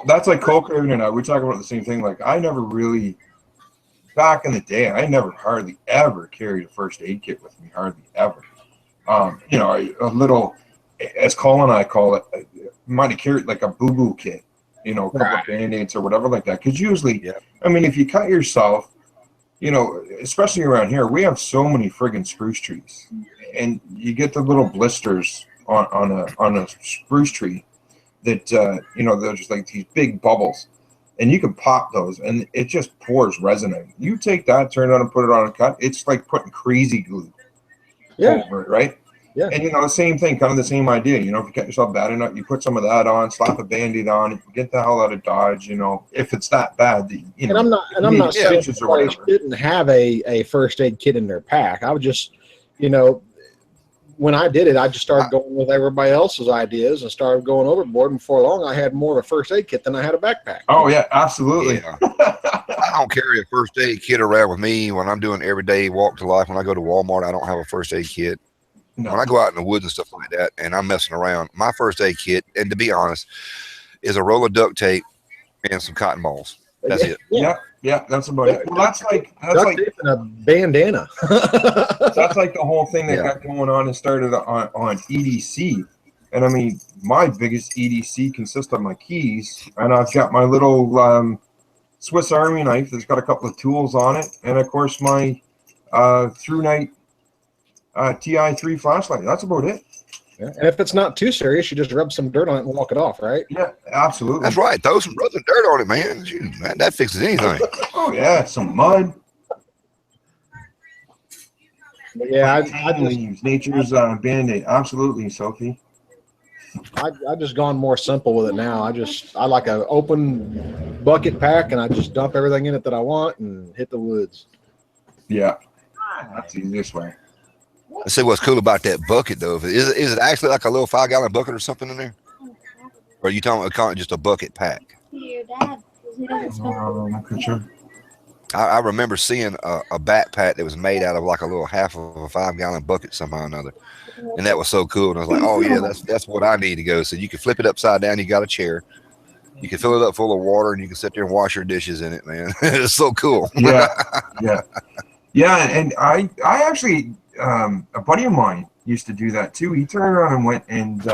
That's like Cole Craven and I. We talk about the same thing. Like, I never really, back in the day, I never hardly ever carried a first aid kit with me, hardly ever. You know, a little, as Cole and I call it, might have carried like a boo-boo kit, you know, a couple of Band-Aids or whatever like that. Because usually, I mean, if you cut yourself, you know, especially around here, we have so many friggin' spruce trees, and you get the little blisters on a spruce tree that you know, they're just like these big bubbles, and you can pop those, and it just pours resin out. You take that, turn it on, and put it on a cut. It's like putting crazy glue over it, right? Yeah. And you know, the same thing, kind of the same idea. You know, if you cut yourself bad enough, you put some of that on, slap a Band-Aid on, get the hell out of Dodge. You know, if it's that bad, you know. And I'm not saying somebody shouldn't have a first aid kit in their pack. I would just, you know, when I did it, I just started going with everybody else's ideas and started going overboard. And before long, I had more of a first aid kit than I had a backpack. Oh yeah, absolutely. Yeah. I don't carry a first aid kit around with me when I'm doing everyday walk to life. When I go to Walmart, I don't have a first aid kit. No. When I go out in the woods and stuff like that, and I'm messing around, my first aid kit, and to be honest, is a roll of duct tape and some cotton balls. That's it. Yeah, that's about it. Well, that's like tape and a bandana. That's like the whole thing that got going on and started on EDC. And I mean, my biggest EDC consists of my keys, and I've got my little Swiss Army knife that's got a couple of tools on it, and of course my Through Night TI3 flashlight. That's about it. Yeah. And if it's not too serious, you just rub some dirt on it and walk it off, right? Yeah, absolutely. That's right. Throw some dirt on it, man. That fixes anything. Oh yeah, some mud. But yeah, I leaves nature's Band-Aid. Absolutely, Sophie. I just gone more simple with it now. I like an open bucket pack, and I just dump everything in it that I want and hit the woods. Yeah, that's the easiest way. Let's see what's cool about that bucket, though. Is it actually like a little 5-gallon bucket or something in there? Or are you talking about just a bucket pack? Your dad. I'm not sure. I remember seeing a backpack that was made out of like a little half of a 5-gallon bucket somehow or another. And that was so cool. And I was like, oh, yeah, that's what I need to go. So you can flip it upside down. You got a chair. You can fill it up full of water, and you can sit there and wash your dishes in it, man. It's so cool. Yeah. And I actually... a buddy of mine used to do that too. He turned around and went and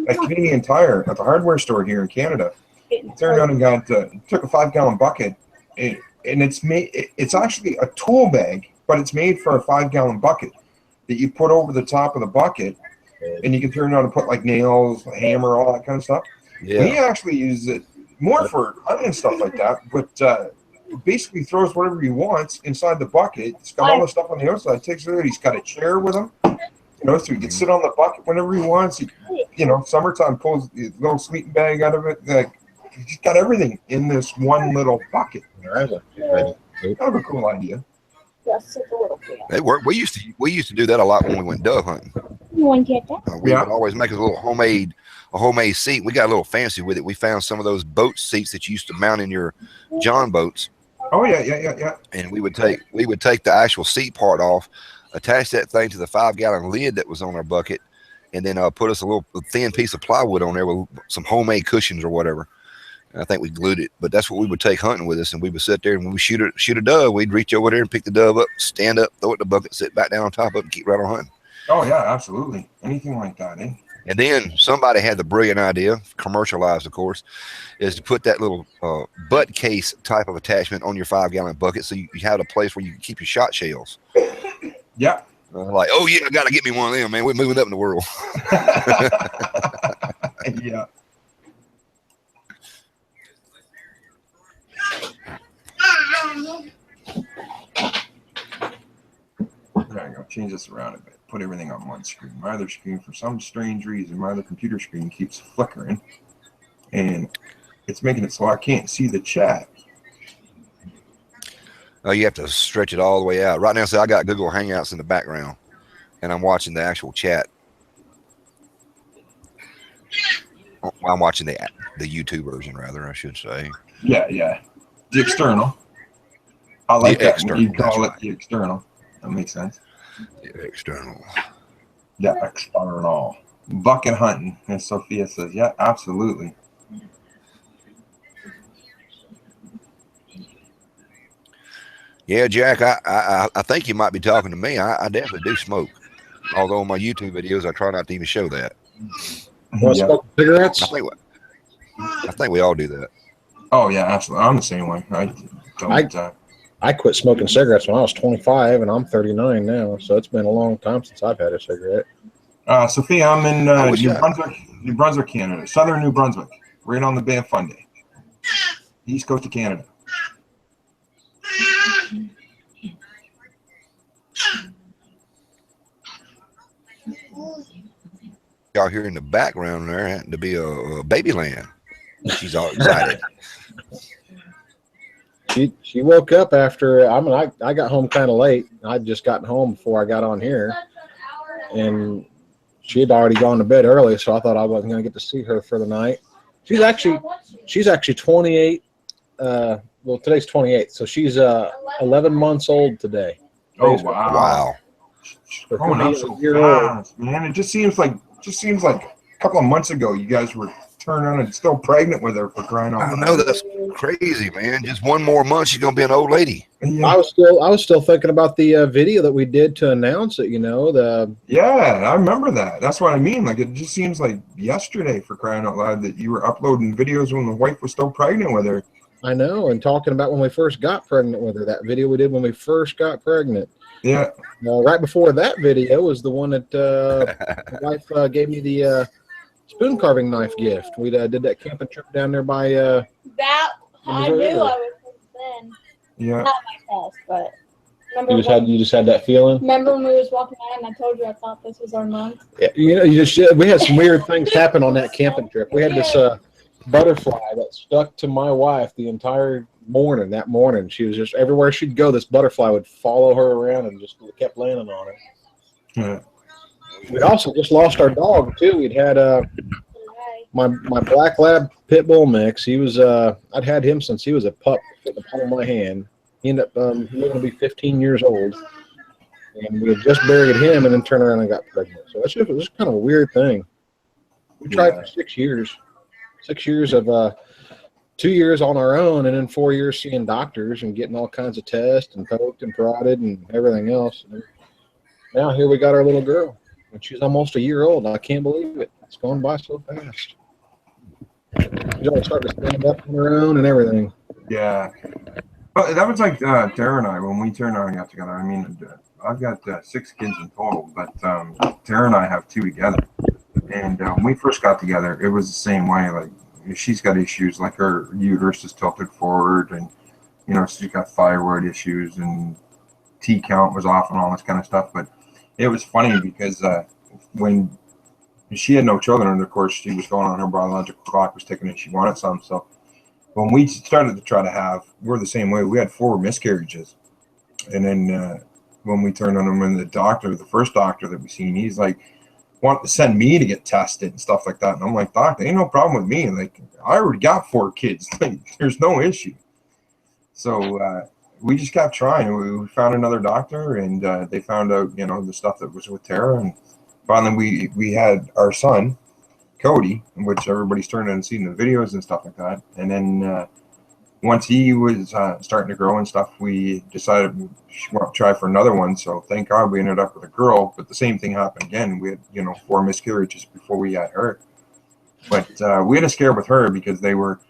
at Canadian Tire at the hardware store here in Canada. He turned around and took a 5-gallon bucket, and it's actually a tool bag, but it's made for a 5-gallon bucket that you put over the top of the bucket, and you can turn around and put like nails, a hammer, all that kind of stuff. Yeah. He actually uses it more for hunting and stuff like that, but basically throws whatever he wants inside the bucket. It's got all the stuff on the outside. Takes it. He's got a chair with him, you know, so he can sit on the bucket whenever he wants. You know, summertime, pulls the little sleeping bag out of it. Like, he's got everything in this one little bucket. Kind of a cool idea. They work. We used to do that a lot when we went dove hunting. We would always make a little homemade seat. We got a little fancy with it. We found some of those boat seats that you used to mount in your John boats. Oh yeah. And we would take the actual seat part off, attach that thing to the 5-gallon lid that was on our bucket, and then put us a little thin piece of plywood on there with some homemade cushions or whatever. And I think we glued it, but that's what we would take hunting with us. And we would sit there, and when we shoot a dove, we'd reach over there and pick the dove up, stand up, throw it in the bucket, sit back down on top of it, and keep right on hunting. Oh yeah, absolutely. Anything like that, eh? And then somebody had the brilliant idea, commercialized, of course, is to put that little butt case type of attachment on your 5-gallon bucket, so you have a place where you can keep your shot shells. Yeah. Like, oh yeah, I gotta get me one of them, man. We're moving up in the world. Yeah. There you go. Change this around a bit. Put everything on one screen. My other screen, for some strange reason, my other computer screen keeps flickering, and it's making it so I can't see the chat. Oh, you have to stretch it all the way out. Right now, so I got Google Hangouts in the background, and I'm watching the actual chat. Well, I'm watching the YouTube version, rather, I should say. Yeah. The external. I like The that. external, You call that's it the external. That makes sense. The external. Yeah, external. Bucket hunting, as Sophia says. Yeah, absolutely. Yeah, Jack, I think you might be talking to me. I definitely do smoke. Although on my YouTube videos, I try not to even show that. Want to Yeah. smoke cigarettes? I think we all do that. Oh yeah, absolutely. I'm the same way. I quit smoking cigarettes when I was 25, and I'm 39 now. So it's been a long time since I've had a cigarette. Sophia, I'm in New Brunswick, Canada, southern New Brunswick, right on the Bay of Fundy, east coast of Canada. Y'all here in the background there happened to be a baby lamb. She's all excited. She woke up after I got home kind of late. I'd just gotten home before I got on here, and she had already gone to bed early, so I thought I wasn't going to get to see her for the night. She's actually 28. Well, today's 28, so she's 11 months old today. Oh wow! Wow. Growing up so fast, man. It just seems like a couple of months ago you guys were turned on and still pregnant with her, for crying out I loud. know, that's crazy, man. Just one more month, she's gonna be an old lady. Yeah. I was still thinking about the video that we did to announce it. Yeah, I remember that. That's what I mean. Like, it just seems like yesterday, for crying out loud, that you were uploading videos when the wife was still pregnant with her. I know, and talking about when we first got pregnant with her. That video we did when we first got pregnant. Yeah. Right before that video was the one that my wife gave me the spoon carving knife gift. We did that camping trip down there by That I knew I was then. Yeah. Not myself, but you just had that feeling. remember when we was walking out and I told you I thought this was our month? Yeah, we had some weird things happen on that camping trip. We had this butterfly that stuck to my wife the entire morning. That morning, she was just everywhere she'd go. This butterfly would follow her around and just kept landing on her. Yeah. We also just lost our dog too. We'd had my black lab pit bull mix. He was I'd had him since he was a pup, fit in the palm of my hand. He ended up living to be 15 years old, and we had just buried him and then turned around and got pregnant. So it was kind of a weird thing. We tried for 6 years. 6 years of 2 years on our own, and then 4 years seeing doctors and getting all kinds of tests and poked and prodded and everything else. And now here we got our little girl, and she's almost a year old. I can't believe it. It's gone by so fast. She's already starting to stand up on her own and everything. Yeah. But that was like Tara and I, when we turned on and got together. I mean, I've got 6 kids in total, but Tara and I have 2 together. And when we first got together, it was the same way. Like, she's got issues, like her uterus is tilted forward, and she's got thyroid issues, and T count was off and all this kind of stuff. But it was funny because when she had no children, and of course she was going on, her biological clock was ticking and she wanted some. So when we started to try to have, we're the same way. We had 4 miscarriages, and then when we turned on them, and the first doctor that we seen, he's like, want to send me to get tested and stuff like that. And I'm like, Doc, there ain't no problem with me. Like, I already got 4 kids. Like, there's no issue. So we just kept trying. We found another doctor, and they found out, you know, the stuff that was with Tara. And finally, we had our son, Cody, which everybody's turned and seen the videos and stuff like that. And then once he was starting to grow and stuff, we decided we should try for another one. So thank God we ended up with a girl. But the same thing happened again. We had, you know, 4 miscarriages before we had her. But we had a scare with her because they were,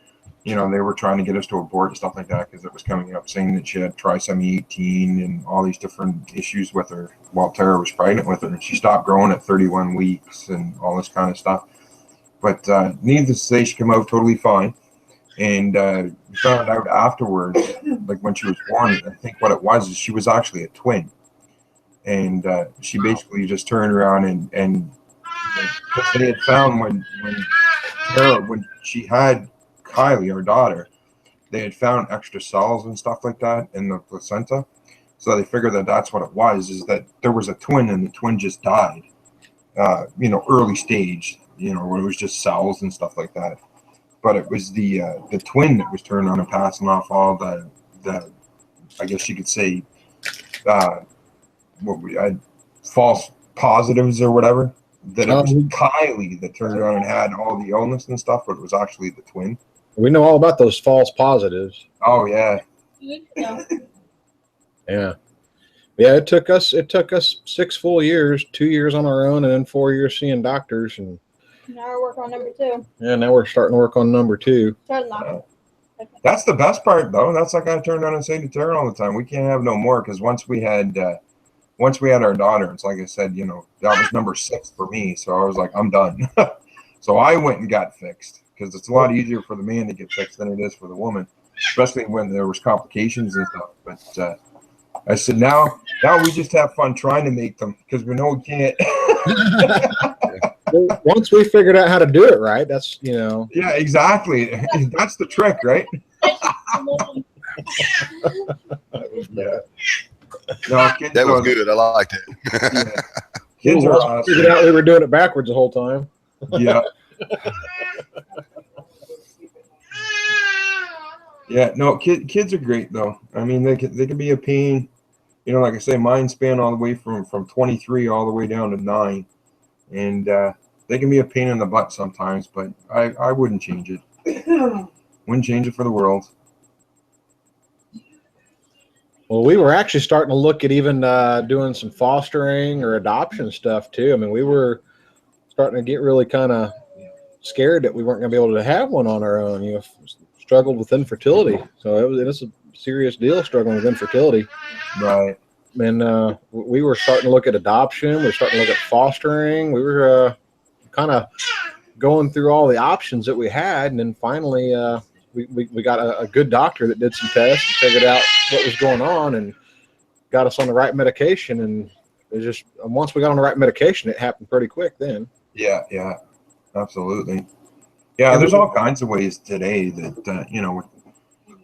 you know, they were trying to get us to abort and stuff like that because it was coming up saying that she had trisomy 18 and all these different issues with her while Tara was pregnant with her. And she stopped growing at 31 weeks and all this kind of stuff. But needless to say, she came out totally fine. And we found out afterwards, like when she was born, I think what it was is she was actually a twin. And she basically just turned around and because they had found when she had Kylie, our daughter, they had found extra cells and stuff like that in the placenta. So they figured that that's what it was, is that there was a twin and the twin just died, you know, early stage, you know, where it was just cells and stuff like that. But it was the twin that was turned on and passing off all the I guess you could say, what we had, false positives or whatever. That it was Kylie that turned on and had all the illness and stuff, but it was actually the twin. We know all about those false positives. Oh yeah. Yeah. Yeah. Yeah, it took us 6 full years, 2 years on our own, and then 4 years seeing doctors. And Now we're working on number 2. yeah, now we're starting to work on number 2. That's the best part, though. That's like I turn around and say to Tara all the time, we can't have no more, because once we had our daughter, it's like I said, you know, that was number 6 for me. So I was like, I'm done. So I went and got fixed, because it's a lot easier for the man to get fixed than it is for the woman, especially when there was complications and stuff. But I said, now we just have fun trying to make them, because we know we can't. Once we figured out how to do it right, that's, you know. Yeah, exactly. That's the trick, right? Yeah. No, kids, That was good. I liked it. Yeah. Kids are awesome. Figured out we were doing it backwards the whole time. Yeah. Yeah, no, kids are great though. I mean, they can be a pain. You know, like I say, mine span all the way from 23 all the way down to 9, and they can be a pain in the butt sometimes. But I wouldn't change it. Wouldn't change it for the world. Well, we were actually starting to look at even doing some fostering or adoption stuff too. I mean, we were starting to get really kind of scared that we weren't going to be able to have one on our own. You know, struggled with infertility, so it's a serious deal struggling with infertility. Right. And we were starting to look at adoption. We were starting to look at fostering. We were kind of going through all the options that we had, and then finally we got a good doctor that did some tests and figured out what was going on and got us on the right medication. And it just, once we got on the right medication, it happened pretty quick then. Yeah, absolutely. Yeah, there's all kinds of ways today that, you know,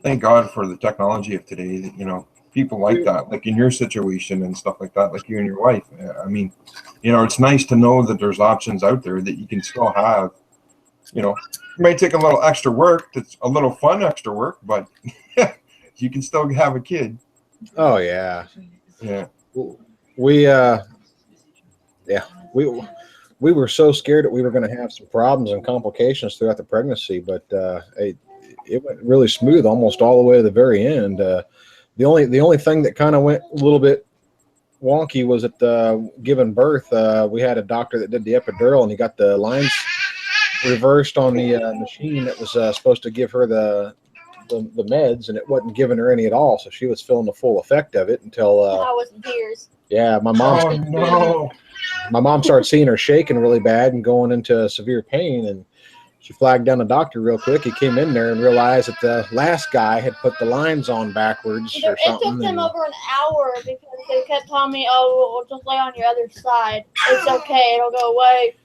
thank God for the technology of today that, you know, people like that, like in your situation and stuff like that, like you and your wife. I mean, you know, it's nice to know that there's options out there that you can still have, you know, it may take a little extra work. That's a little fun extra work, but you can still have a kid. Oh yeah. Yeah. We were so scared that we were going to have some problems and complications throughout the pregnancy, but it went really smooth almost all the way to the very end. The only thing that kind of went a little bit wonky was at giving birth. We had a doctor that did the epidural, and he got the lines reversed on the machine that was supposed to give her the meds, and it wasn't giving her any at all. So she was feeling the full effect of it until I was in tears. yeah, my mom. Oh no. My mom started seeing her shaking really bad and going into severe pain, and she flagged down the doctor real quick. He came in there and realized that the last guy had put the lines on backwards or It something. took them over an hour because they kept telling me, "Oh, we'll just lay on your other side. It's okay. It'll go away."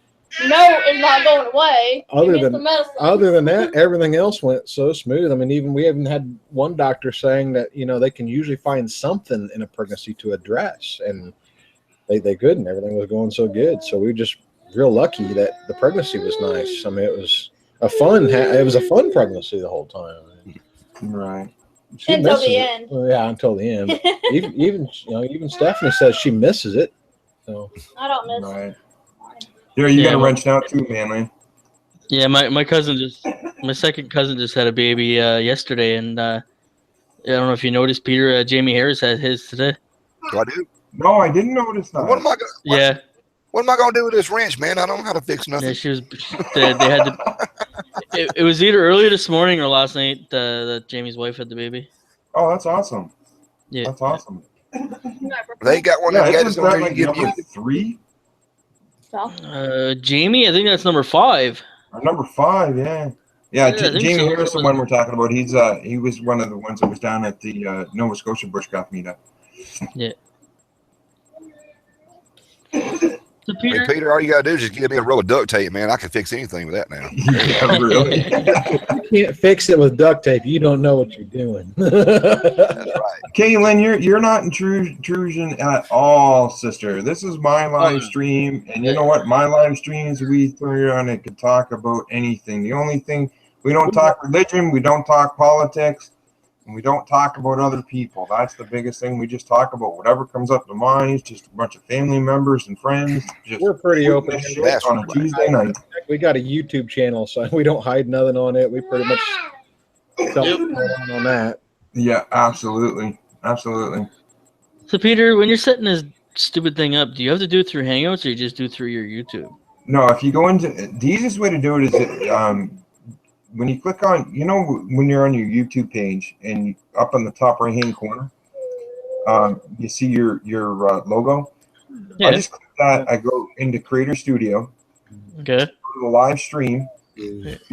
No, it's not going away. Other than that, everything else went so smooth. I mean, we even had one doctor saying that, you know, they can usually find something in a pregnancy to address, and they couldn't. Everything was going so good. So we were just real lucky that the pregnancy was nice. I mean, it was a fun pregnancy the whole time. Right. She Until misses the it. end. Well, yeah, until the end. Even Stephanie says she misses it. So I don't miss Right. Yeah, you Yeah, got a well- wrench now too, Manly. Yeah, my second cousin just had a baby yesterday, and I don't know if you noticed, Peter. Jamie Harris had his today. Do I do? No, I didn't notice that. What am I gonna? Yeah, What am I gonna do with this wrench, man? I don't know how to fix yeah. nothing. She was. They had to. It was either earlier this morning or last night that Jamie's wife had the baby. Oh, that's awesome. Yeah. That's awesome. They got one Yeah, of them gadgets isn't on that there. You like can give number you. 3 Jamie, I think that's number 5. or number 5? Yeah. Yeah, Yeah, I think Jamie so. Harris, the one we're talking about. He was one of the ones that was down at the Nova Scotia Bushcraft meetup. Yeah. So Hey, Peter, Peter, all you gotta do is just give me a roll of duct tape, man. I can fix anything with that now. Yeah, really. you can't fix it with duct tape. You don't know what you're doing. That's right. Kaylin, you're not intrusion at all, sister. This is my live stream, and you know what? My live streams, we turn on and can talk about anything. The only thing, we don't talk religion, we don't talk politics, and we don't talk about other people. That's the biggest thing. We just talk about whatever comes up to mind. Just a bunch of family members and friends. Just We're pretty shooting open. the shit on a Tuesday night. We got a YouTube channel, so we don't hide nothing on it. We pretty much tell on that. Yeah, absolutely. Absolutely. So Peter, when you're setting this stupid thing up, do you have to do it through Hangouts or you just do it through your YouTube? No, if you go into the easiest way to do it is when you click on, when you're on your YouTube page and up on the top right hand corner, you see your logo. Yeah. I just click that. I go into Creator Studio, Okay. go to the live stream,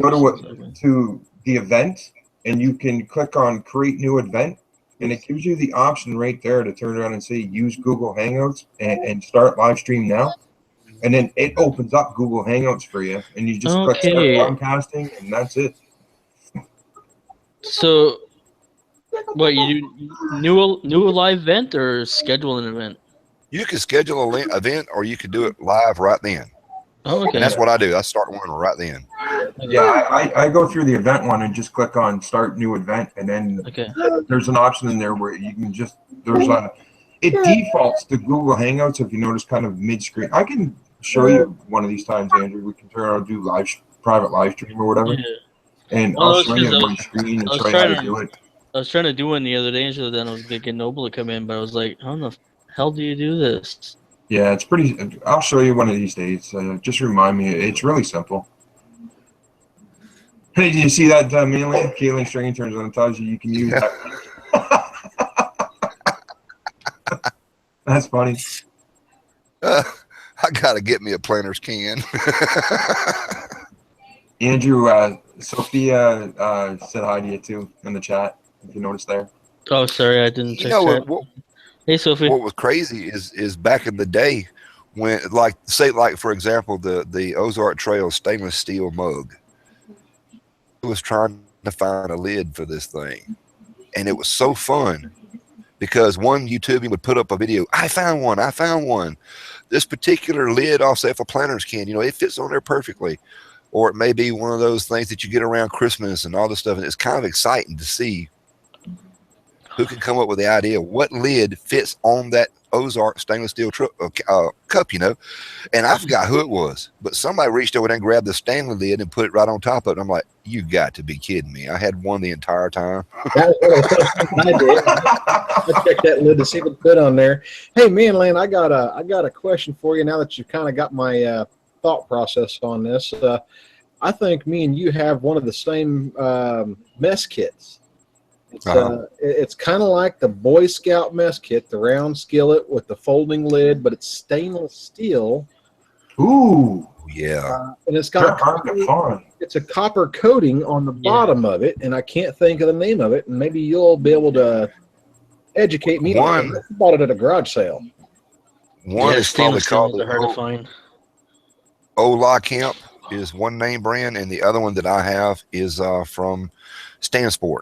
go to the event, and you can click on Create New Event, and it gives you the option right there to turn around and say use Google Hangouts and start live stream now. And then it opens up Google Hangouts for you, and you just click start broadcasting, and that's it. So, what you do? New live event or schedule an event? You can schedule an event, or you can do it live right then. Oh, okay. And that's what I do. I start one right then. Yeah, I go through the event one and just click on start new event, and then there's an option in there where you can it defaults to Google Hangouts if you notice kind of mid-screen. I can show you one of these times, Andrew. We can turn on and do private live stream or whatever. Yeah. And I'll show you my screen and show you how to do it. I was trying to do one the other day, and so then I was getting Noble to come in, but I was like, how in the hell do you do this? Yeah, it's pretty. I'll show you one of these days. Just remind me. It's really simple. Hey, did you see that, Manly? Kaylin String turns on and tells you can use that. That's funny. I gotta get me a planter's can. Andrew, Sophia said hi to you too in the chat. If you noticed there. Oh, sorry, I didn't check that. Hey, Sophie. What was crazy is back in the day when, like for example, the Ozark Trail stainless steel mug. I was trying to find a lid for this thing, and it was so fun because one YouTuber would put up a video. I found one. This particular lid off a planter's can, it fits on there perfectly. Or it may be one of those things that you get around Christmas and all this stuff. And it's kind of exciting to see who can come up with the idea what lid fits on that Ozark stainless steel cup, And I forgot who it was, but somebody reached over there and grabbed the Stanley lid and put it right on top of it. I'm like, you got to be kidding me. I had one the entire time. I did. I checked that lid to see what fit on there. Hey, man, Lane, I got a question for you now that you've kind of got my thought process on this. I think me and you have one of the same mess kits. It's kind of like the Boy Scout mess kit, the round skillet with the folding lid, but it's stainless steel. Ooh, yeah. And it's got it's a copper coating on the bottom of it, and I can't think of the name of it. And maybe you'll be able to educate me. I bought it at a garage sale. One is probably called hard to find. Ola Camp is one name brand, and the other one that I have is from Stansport.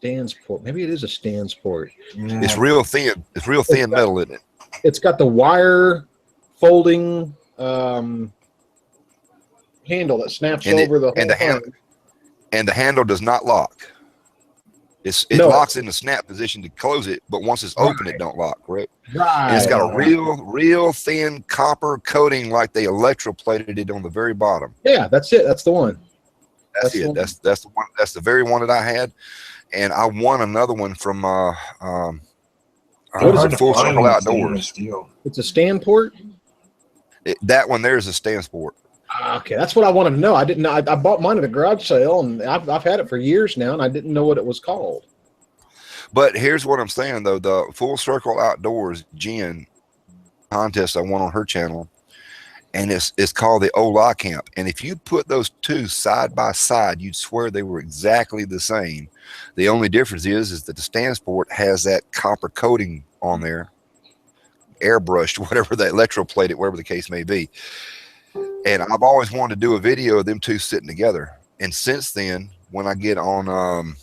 Stansport. Maybe it is a Stansport. Yeah. It's real thin. It's real thin metal, isn't it? It's got the wire folding handle that snaps over the whole and the handle does not lock. It No. locks in the snap position to close it, but once it's open, it don't lock, correct? Right. And it's got a real thin copper coating, like they electroplated it on the very bottom. Yeah, that's it. That's the one. That's it. That's the one. That's the very one that I had, and I won another one from What is it? Full Circle Outdoors. Steel. It's a stand port. That one there is a stand sport. Okay, that's what I wanted to know. I didn't know. I bought mine at a garage sale, and I've had it for years now, and I didn't know what it was called. But here's what I'm saying though: the Full Circle Outdoors Jen contest I won on her channel, and it's called the Ola Camp. And if you put those two side by side, you'd swear they were exactly the same. The only difference is that the stand sport has that copper coating on there, airbrushed, whatever that electroplated, whatever the case may be. And I've always wanted to do a video of them two sitting together. And since then, when I get on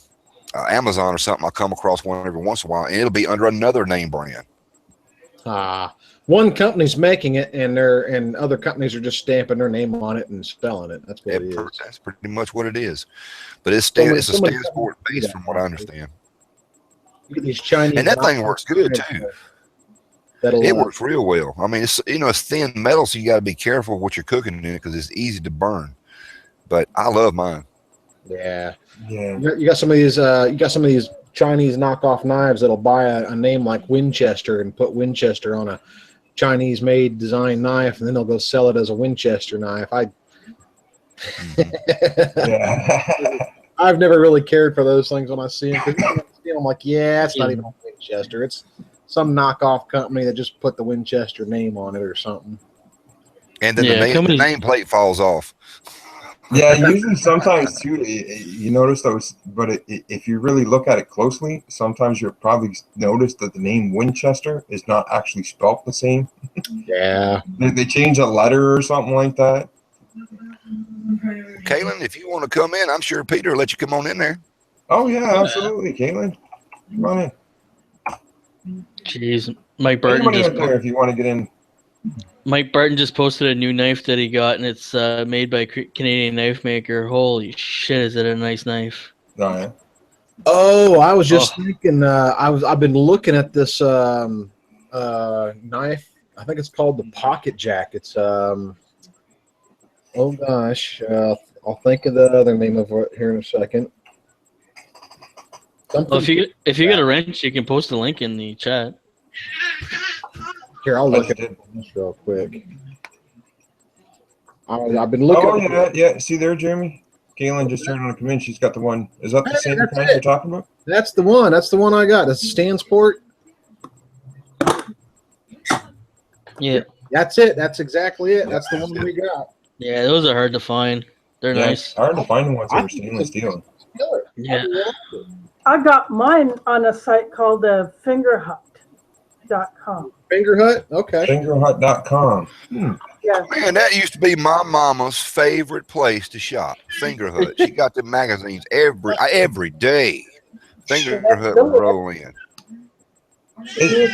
Amazon or something, I'll come across one every once in a while, and it'll be under another name brand. One company's making it, and other companies are just stamping their name on it and spelling it. That's what it is. That's pretty much what it is. But it's a stand sport base, from what I understand. You get these Chinese, and that thing works good too. It works real well. I mean, it's it's thin metal, so you got to be careful what you're cooking in it because it's easy to burn. But I love mine. Yeah. Yeah. You got some of these. You got some of these Chinese knockoff knives that'll buy a name like Winchester and put Winchester on a Chinese-made design knife, and then they'll go sell it as a Winchester knife. I've never really cared for those things when I see them. I'm like, yeah, it's not even a Winchester. It's some knockoff company that just put the Winchester name on it or something. And then the nameplate falls off. Yeah, usually sometimes too, you notice those, but if you really look at it closely, sometimes you'll probably notice that the name Winchester is not actually spelled the same. Yeah. They change a letter or something like that. Kaylin, if you want to come in, I'm sure Peter will let you come on in there. Oh, yeah, absolutely, Caitlin. Come on in. Jeez, Mike Barton just there if you want to get in. Mike Barton just posted a new knife that he got, and it's made by a Canadian knife maker. Holy shit, is it a nice knife? Oh, yeah. Oh, I was just thinking. I've been looking at this knife. I think it's called the Pocket Jack. It's oh gosh, I'll think of the other name of it here in a second. Well, if you get a wrench, you can post a link in the chat. Here, I'll look at this real quick. I've been looking. Oh, yeah. See there, Jeremy? Kaylin just turned on a come in. She's got the one. Is that the same knife you're talking about? That's the one. That's the one I got. That's a stand sport. Yeah. That's it. That's exactly it. That's the one we got. Yeah, those are hard to find. They're nice. It's hard to find the ones that are stainless steel. Yeah. I got mine on a site called fingerhut.com. Finger Hut? Okay. Fingerhut.com. Yeah. Man, that used to be my mama's favorite place to shop. Finger Hut. She got the magazines every day. Finger Hut would roll in.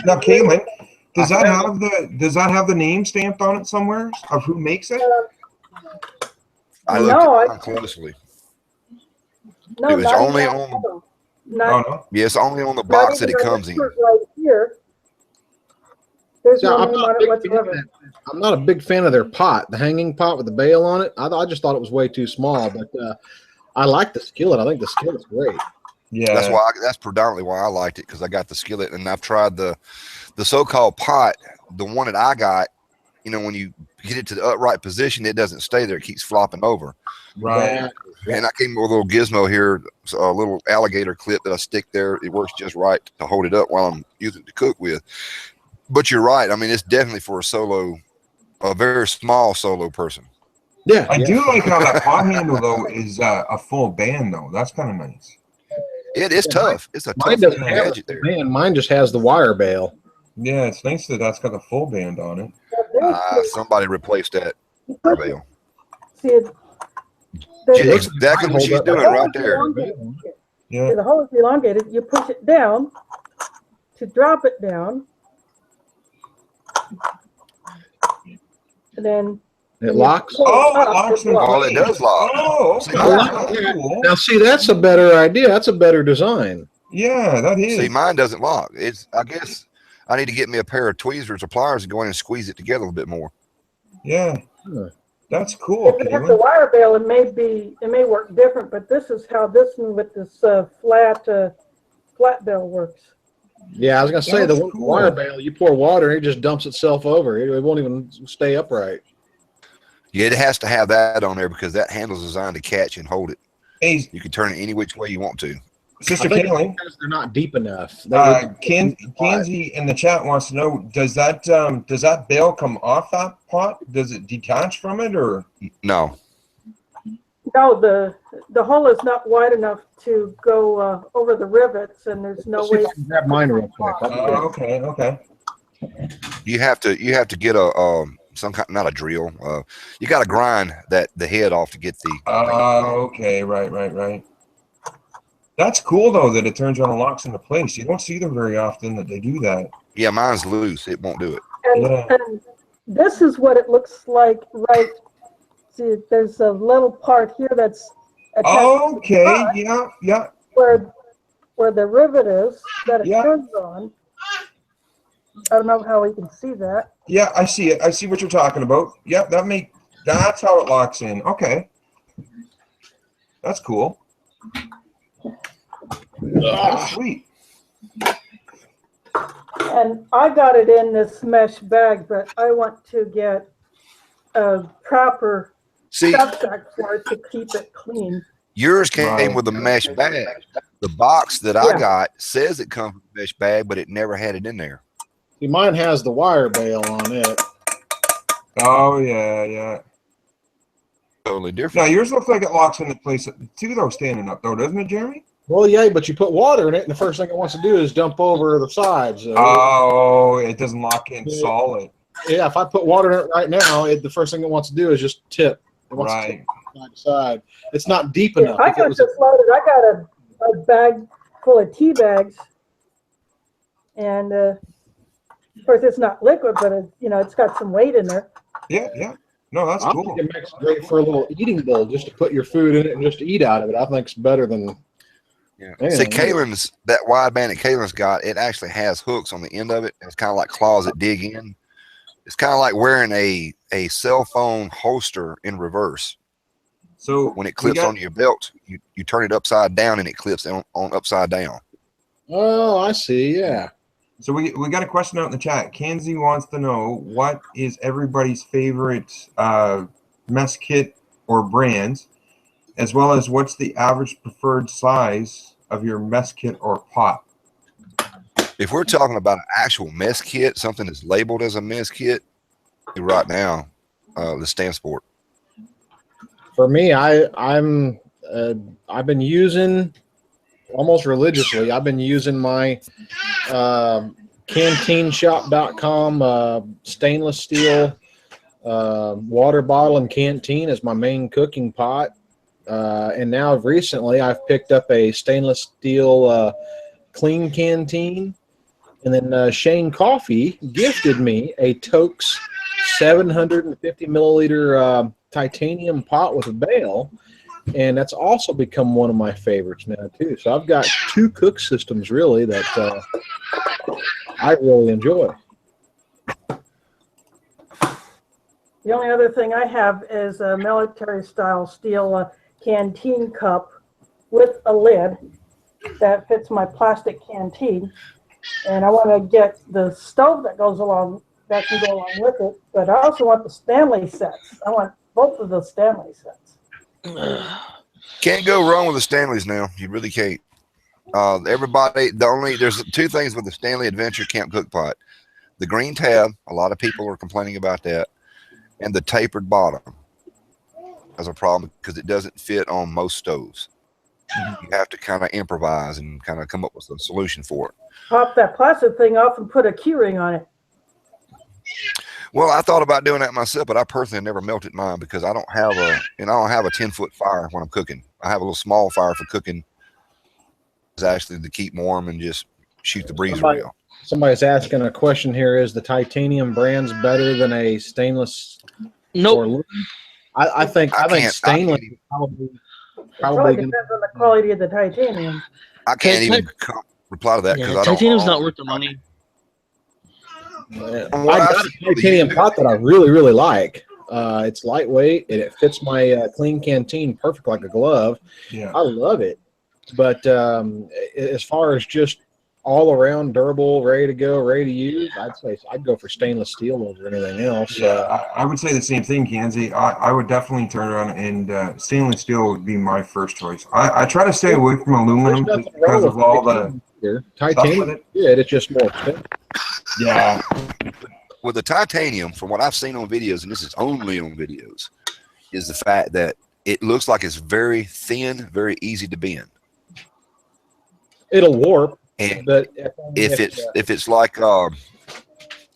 Now, Caitlin, does that have the name stamped on it somewhere of who makes it? I looked at it closely. No, it was only on. No. Yes, only on the box that it comes in. Right here. There's no name on it whatsoever. I'm not a big fan of their pot, the hanging pot with the bail on it. I just thought it was way too small, but I like the skillet. I think the skillet's great. Yeah, that's predominantly why I liked it, because I got the skillet, and I've tried the so-called pot. The one that I got, when you get it to the upright position, it doesn't stay there; it keeps flopping over. Right. And I came with a little gizmo here, a little alligator clip that I stick there. It works just right to hold it up while I'm using it to cook with. But you're right. I mean, it's definitely for a very small solo person. Yeah. I do like how that pot handle, though, is a full band, though. That's kind of nice. It is tough. It's a tough gadget there. Man, mine just has the wire bail. Yeah, it's nice that that's got the full band on it. Somebody replaced that wire bail. See, Exactly what she's doing right there. Yeah. The hole is elongated. You push it down to drop it down. And then it locks. Oh, it locks. Oh, it does lock. Oh, okay. Now, see, that's a better idea. That's a better design. Yeah, that is. See, mine doesn't lock. I guess I need to get me a pair of tweezers or pliers and go in and squeeze it together a little bit more. Yeah. Huh. That's cool, If you have the Caitlin. wire bail, it may work different, but this is how this one with this flat bail works. Yeah, I was gonna say That's the cool. wire bail. You pour water, and it just dumps itself over. It won't even stay upright. Yeah, it has to have that on there because that handle's designed to catch and hold it. Hey, You can turn it any which way you want to. Sister I think it's Caitlin, because they're not deep enough. Kenzie in the chat wants to know, does that bail come off that pot? Does it detach from it, or? No. No, the hole is not wide enough to go over the rivets, and there's no Let's see way. if I can grab mine real quick. Okay. You have to get a some kind, not a drill. You got to grind the head off to get the. Okay, right. That's cool though that it turns on and locks into place. You don't see them very often that they do that. Yeah, mine's loose. It won't do it. And this is what it looks like, right? See, there's a little part here that's attached Okay, to the pot yeah. where the rivet is that it Yeah. turns on. I don't know how we can see that. Yeah, I see it. I see what you're talking about. Yeah, that's how it locks in. Okay. That's cool. That's sweet. And I got it in this mesh bag, but I want to get a proper See, stuff sack for it to keep it clean. yours came Right. with a mesh bag. The box that I Yeah. got says it comes with a mesh bag, but it never had it in there. See, mine has the wire bail on it. Oh yeah. Totally different. Now yours looks like it locks into place too though, standing up though, doesn't it, Jeremy? Well, yeah, but you put water in it, and the first thing it wants to do is dump over the sides. Oh, it doesn't lock in solid. Yeah, if I put water in it right now, the first thing it wants to do is just tip. It wants to Right. tip side to side. It's not deep Yeah, enough. I If it got was this loaded. I got a bag full of tea bags, and of course it's not liquid, but it's got some weight in there. Yeah. No, that's I cool. think it makes it great for a little eating bowl, just to put your food in it and just to eat out of it. I think it's better than. Yeah. Yeah. See, Kaylin's that wideband that Kaylin's got, it actually has hooks on the end of it. It's kind of like claws that dig in. It's kind of like wearing a cell phone holster in reverse. So When it clips onto your belt, you turn it upside down and it clips on upside down. Oh, I see. Yeah. So we got a question out in the chat. Kenzie wants to know, what is everybody's favorite mess kit or brands, as well as what's the average preferred size of your mess kit or pot? If we're talking about an actual mess kit, something that's labeled as a mess kit, right now, the Stand Sport. For me, I've been using almost religiously. I've been using my canteenshop.com stainless steel water bottle and canteen as my main cooking pot. And now recently I've picked up a stainless steel clean canteen. And then Shane Coffee gifted me a Toaks 750 milliliter titanium pot with a bail. And that's also become one of my favorites now, too. So I've got two cook systems, really, that I really enjoy. The only other thing I have is a military-style steel canteen cup with a lid that fits my plastic canteen. And I want to get the stove that can go along with it, but I also want the Stanley sets. I want both of the Stanley sets. Can't go wrong with the Stanleys now. You really can't. There's two things with the Stanley Adventure Camp Cook Pot. The green tab, a lot of people are complaining about that, and the tapered bottom has a problem because it doesn't fit on most stoves. You have to kind of improvise and kind of come up with a solution for it. Pop that plastic thing off and put a key ring on it. Well, I thought about doing that myself, but I personally never melted mine because I don't have a 10-foot fire when I'm cooking. I have a little small fire for cooking. It's actually to keep warm and just shoot the breeze real. Somebody's asking a question here: is the titanium brands better than a stainless? Nope. I think stainless is probably Probably depends on the quality of the titanium. I can't even reply to that because I don't. Titanium's not worth the money. I got a titanium pot that I really, really like. It's lightweight and it fits my clean canteen perfect like a glove. Yeah. I love it. But as far as just all around durable, ready to go, ready to use, I'd say I'd go for stainless steel over anything else. Yeah, I would say the same thing, Kenzie. I would definitely turn around and stainless steel would be my first choice. I try to stay away from aluminum because of all the titanium. Yeah, it's just more expensive. Yeah. With the titanium, from what I've seen on videos, and this is only on videos, is the fact that it looks like it's very thin, very easy to bend. It'll warp. And but if it's like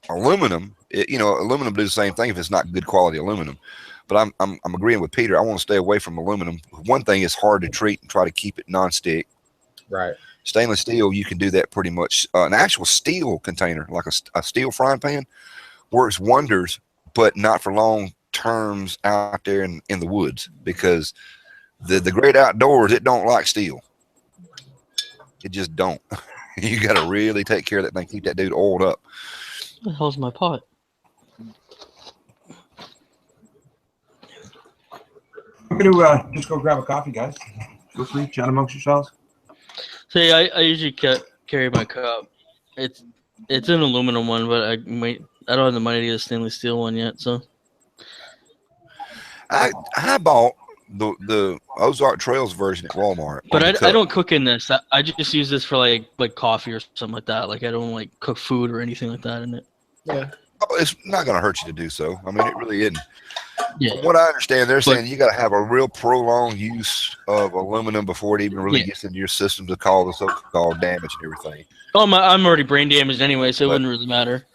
aluminum, aluminum do the same thing if it's not good quality aluminum. But I'm agreeing with Peter. I want to stay away from aluminum. One thing is hard to treat and try to keep it non-stick. Right. Stainless steel, you can do that pretty much. An actual steel container, like a steel frying pan, works wonders, but not for long terms out there in the woods, because the great outdoors, it don't like steel. It just don't. You got to really take care of that thing. Keep that dude oiled up. What the hell's my pot? I'm going to just go grab a coffee, guys. Feel free, chat amongst yourselves. See, I usually carry my cup. It's an aluminum one, but I don't have the money to get a stainless steel one yet. So I bought the Ozark Trails version at Walmart. But I don't cook in this. I just use this for like coffee or something like that. Like I don't like cook food or anything like that in it. Yeah. It's not going to hurt you to do so. I mean, it really isn't. Yeah. From what I understand, they're saying you got to have a real prolonged use of aluminum before it even really gets into your system to cause the so-called damage and everything. Oh, I'm already brain damaged anyway, so it wouldn't really matter.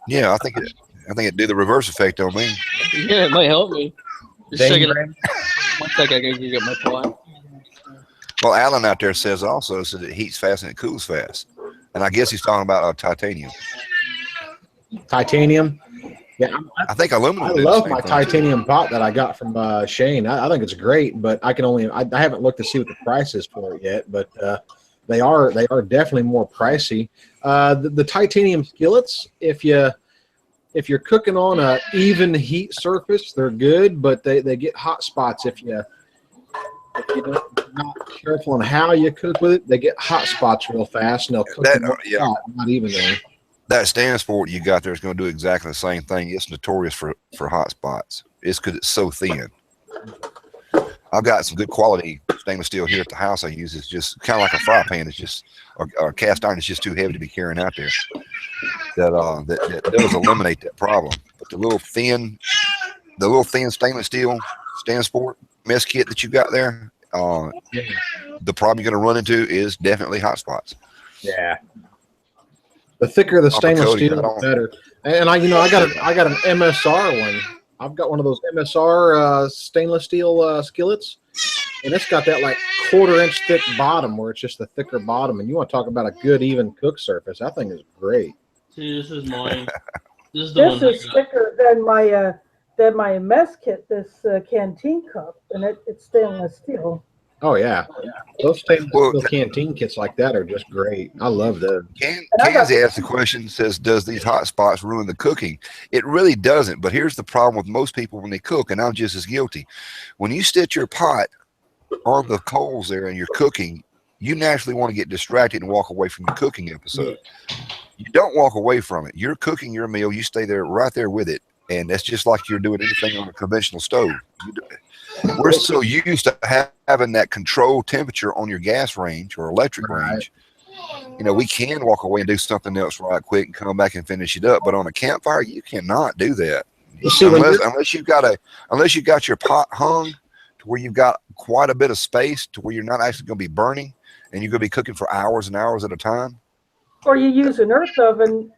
Yeah, I think it'd do the reverse effect on me. Yeah, it might help me. Just a second. 1 second, I gotta get my pot. Well, Alan out there says it heats fast and it cools fast, and I guess he's talking about titanium. Titanium. Yeah, I think aluminum. I love my titanium pot that I got from Shane. I think it's great, but I haven't looked to see what the price is for it yet. But they are definitely more pricey. The titanium skillets, if you're cooking on a even heat surface, they're good, but they get hot spots if you're not careful on how you cook with it. They get hot spots real fast, and they'll cook hot, not evenly. That stand sport you got there is going to do exactly the same thing. It's notorious for hot spots. It's because it's so thin. I've got some good quality stainless steel here at the house I use. It's just kind of like a fry pan. It's just or cast iron. It's just too heavy to be carrying out there. That does eliminate that problem. But the little thin stainless steel stand sport mess kit that you got there, the problem you're going to run into is definitely hot spots. Yeah. The thicker the stainless steel, the better. And I got an MSR one. I've got one of those MSR stainless steel skillets, and it's got that like 1/4 inch thick bottom where it's just a thicker bottom. And you want to talk about a good even cook surface? That thing is great. See, this is mine. This is thicker than my mess kit. This canteen cup, and it's stainless steel. Oh yeah. Those stainless steel canteen kits like that are just great. I love them. Kenzie asked the question, says, does these hot spots ruin the cooking? It really doesn't, but here's the problem with most people when they cook, and I'm just as guilty. When you sit your pot on the coals there and you're cooking, you naturally want to get distracted and walk away from your cooking episode. You don't walk away from it. You're cooking your meal, you stay there right there with it, and that's just like you're doing anything on a conventional stove. We're so used to having that controlled temperature on your gas range or electric range. We can walk away and do something else right quick and come back and finish it up. But on a campfire, you cannot do that unless you got your pot hung to where you've got quite a bit of space to where you're not actually going to be burning and you're going to be cooking for hours and hours at a time. Or you use an earth oven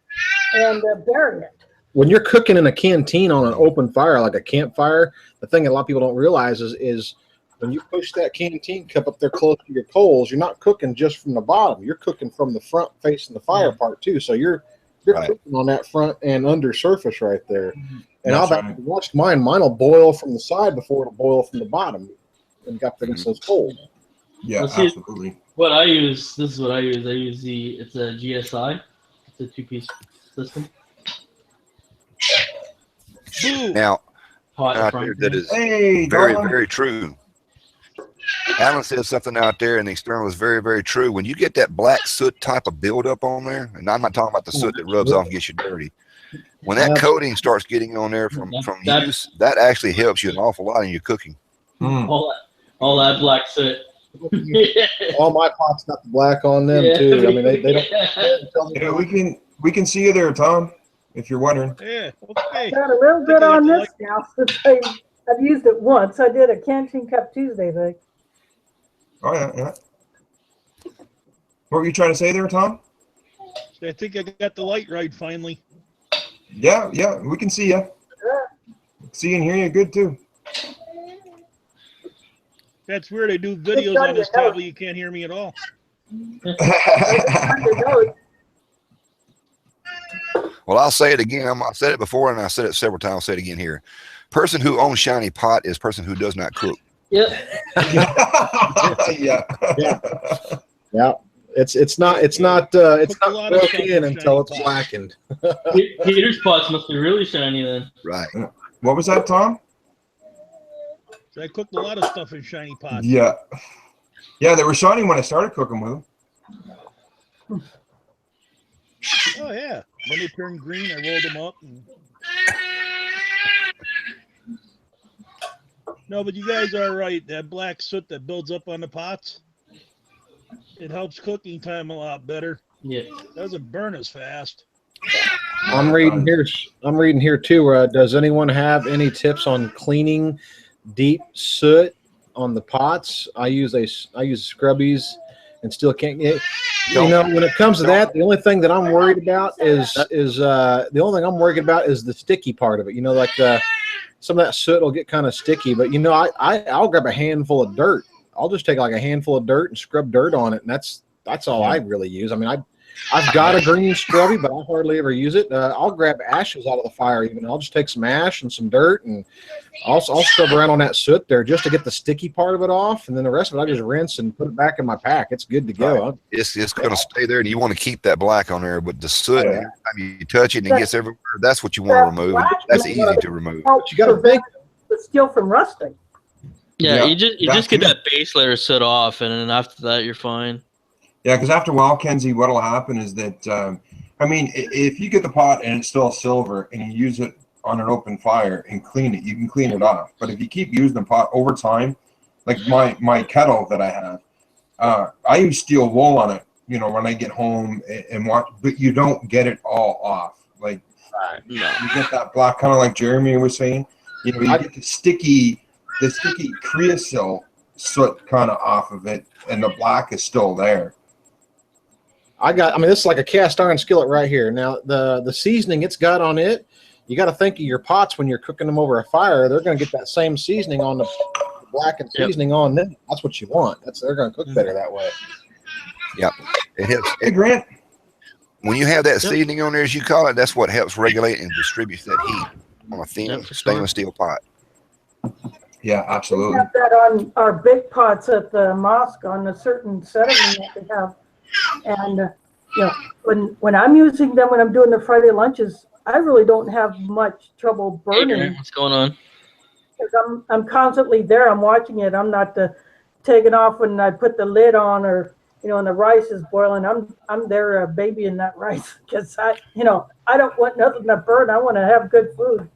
and bury it. When you're cooking in a canteen on an open fire, like a campfire, the thing a lot of people don't realize is when you push that canteen cup up there close to your coals, you're not cooking just from the bottom. You're cooking from the front facing the fire part too. So you're cooking on that front and under surface right there. And I've watched mine. Mine will boil from the side before it'll boil from the bottom and got against those coals. Yeah, Let's see. absolutely. What I use, this is what I use. It's a GSI. It's a 2-piece system. Now, Hot out frying there that pan. is Hey, very, Don. very true. Alan said something out there in the external is very, very true. When you get that black soot type of buildup on there, and I'm not talking about the soot that rubs off and gets you dirty. When that coating starts getting on there from use, that actually helps you an awful lot in your cooking. All that black soot. All my pots got the black on them too. I mean, they don't tell me. Yeah, we can see you there, Tom, if you're wondering. Yeah, okay. Got a little bit on this now since I've used it once. I did a Canteen Cup Tuesday thing. Oh, yeah. What were you trying to say there, Tom? I think I got the light right finally. Yeah, we can see you. See and hear you good, too. That's weird. I do videos on this table. You can't hear me at all. Well, I'll say it again. I said it before, and I said it several times. I'll say it again here. Person who owns shiny pot is person who does not cook. Yep. Yeah. It's not broken until it's blackened. Peter's pots must be really shiny then. Right. What was that, Tom? So I cooked a lot of stuff in shiny pots. Yeah, they were shiny when I started cooking with them. Oh yeah. When they turned green, I rolled them up. No, but you guys are right. That black soot that builds up on the pots, it helps cooking time a lot better. Yeah. It doesn't burn as fast. I'm reading here too. Does anyone have any tips on cleaning deep soot on the pots? I use scrubbies and still can't get. When it comes to that, the only thing that I'm worried about is the sticky part of it. Like some of that soot will get kind of sticky, but I'll grab a handful of dirt. I'll just take like a handful of dirt and scrub dirt on it, and that's all I really use. I mean, I've got a green scrubby, but I hardly ever use it. I'll grab ashes out of the fire even. I'll just take some ash and some dirt, and I'll scrub around on that soot there just to get the sticky part of it off, and then the rest of it I just rinse and put it back in my pack. It's good to go. Right. It's going to stay there, and you want to keep that black on there. But the soot, every time you touch it and it gets everywhere, that's what you want to remove. That's easy to remove. But you got to think the steel from rusting. Yeah, you just get that base layer soot off, and then after that you're fine. Yeah, because after a while, Kenzie, what'll happen is that, if you get the pot and it's still silver and you use it on an open fire and clean it, you can clean it off. But if you keep using the pot over time, like my kettle that I have, I use steel wool on it, when I get home and watch, but you don't get it all off. Like, you get that black, kind of like Jeremy was saying, you get the sticky creosote soot kind of off of it, and the black is still there. this is like a cast iron skillet right here. Now, the seasoning it's got on it, you got to think of your pots when you're cooking them over a fire. They're going to get that same seasoning on the blackened seasoning on them. That's what you want. They're going to cook better that way. Yep. It helps. Hey, Grant. When you have that seasoning on there, as you call it, that's what helps regulate and distribute that heat on a thin stainless steel pot. Yeah, absolutely. We have that on our big pots at the mosque on a certain sediment that we have. And when I'm using them, when I'm doing the Friday lunches, I really don't have much trouble burning. Hey, what's going on? Because I'm constantly there. I'm watching it. I'm not taking off when I put the lid on, or and the rice is boiling. I'm there babying that rice because I don't want nothing to burn. I want to have good food.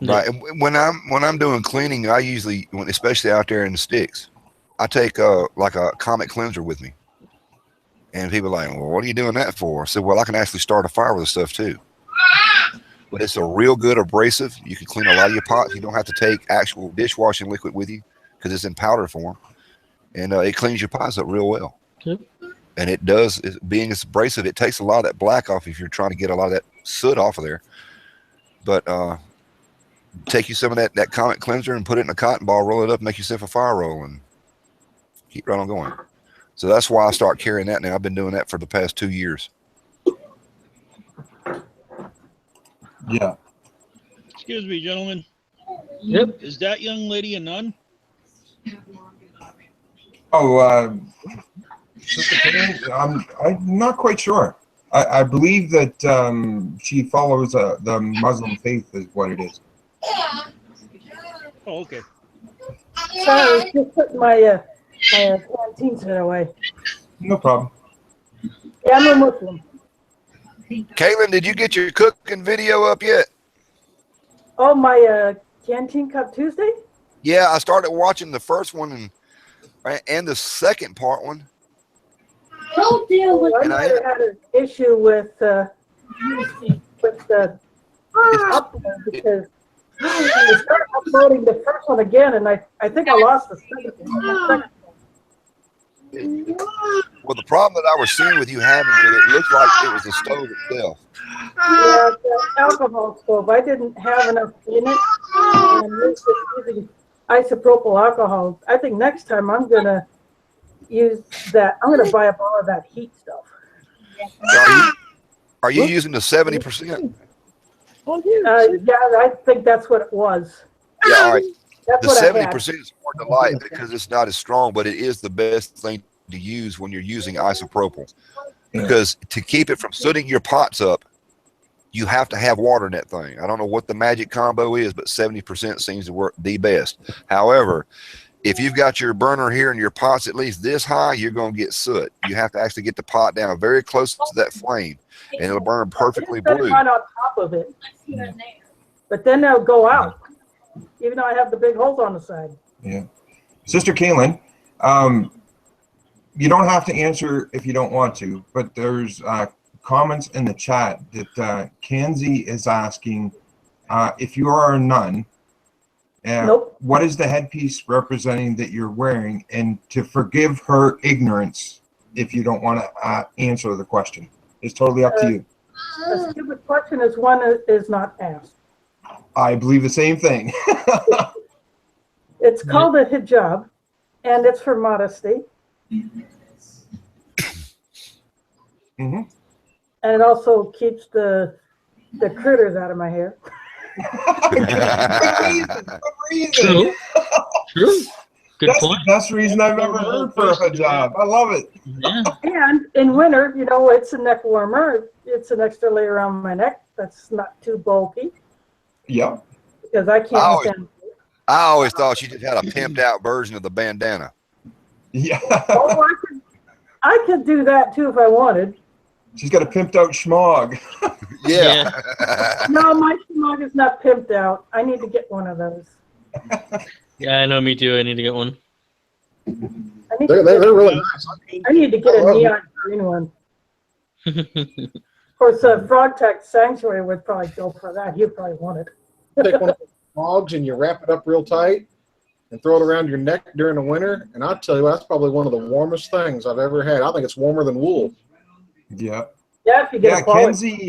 Right. When I'm doing cleaning, I usually, especially out there in the sticks, I take like a Comet cleanser with me. And people are like, well, what are you doing that for? I said, well, I can actually start a fire with this stuff too. But it's a real good abrasive. You can clean a lot of your pots. You don't have to take actual dishwashing liquid with you because it's in powder form. And it cleans your pots up real well. Yep. And it does, being it's abrasive, it takes a lot of that black off if you're trying to get a lot of that soot off of there. But take you some of that Comet cleanser and put it in a cotton ball, roll it up, make yourself a fire roll, and keep right on going. So that's why I start carrying that now. I've been doing that for the past 2 years. Yeah. Excuse me, gentlemen. Yep. Is that young lady a nun? Oh, Sister Karen, I'm not quite sure. I believe that she follows the Muslim faith, is what it is. Oh, okay. Sorry, just put my canteen set away. No problem. Yeah, I'm a Muslim. Caitlin, did you get your cooking video up yet? Oh, my Canteen Cup Tuesday? Yeah, I started watching the first one and the second part one. Don't deal with I might have had an issue with the upload because I started uploading the first one again, and I think I lost the second one. Well, the problem that I was seeing with you having with it looks like it was the stove itself. Yeah, the alcohol stove. I didn't have enough in it, and this is using isopropyl alcohol. I think next time I'm gonna use that. I'm gonna buy up all of that heat stuff. Are you using the 70%? Yeah, I think that's what it was. Yeah, all right. That's The what I 70% is hard to light because it's not as strong, but it is the best thing to use when you're using isopropyl. Because to keep it from sooting your pots up, you have to have water in that thing. I don't know what the magic combo is, but 70% seems to work the best. However, if you've got your burner here and your pot's at least this high, you're going to get soot. You have to actually get the pot down very close to that flame, and it'll burn perfectly blue. Right on top of it. But then they'll go out, even though I have the big holes on the side. Yeah. Sister Kaylin, you don't have to answer if you don't want to, but there's comments in the chat that Kanzi is asking if you are a nun, Nope. what is the headpiece representing that you're wearing, and to forgive her ignorance if you don't want to answer the question. It's totally up to you. A stupid question is one that is not asked. I believe the same thing. It's called a hijab, and it's for modesty. Mm-hmm. And it also keeps the critters out of my hair. True. True. Good That's point. the best reason I've ever heard for a hijab. I love it. Yeah. And in winter, you know, it's a neck warmer. It's an extra layer around my neck that's not too bulky Yep. because I can't stand. I always thought she just had a pimped out version of the bandana. Yeah. Oh, I could do that too if I wanted. She's got a pimped out schmog. Yeah. No, my smog is not pimped out. I need to get one of those. Yeah, I know. Me too. I need to get one. They're really nice. I need to get a neon green one. Of course, Frog Tech Sanctuary would probably go for that. He'd probably want it. Take one of the logs and you wrap it up real tight and throw it around your neck during the winter. And I'll tell you, that's probably one of the warmest things I've ever had. I think it's warmer than wool. Yeah. Yeah, if you get a quality. Kenzie,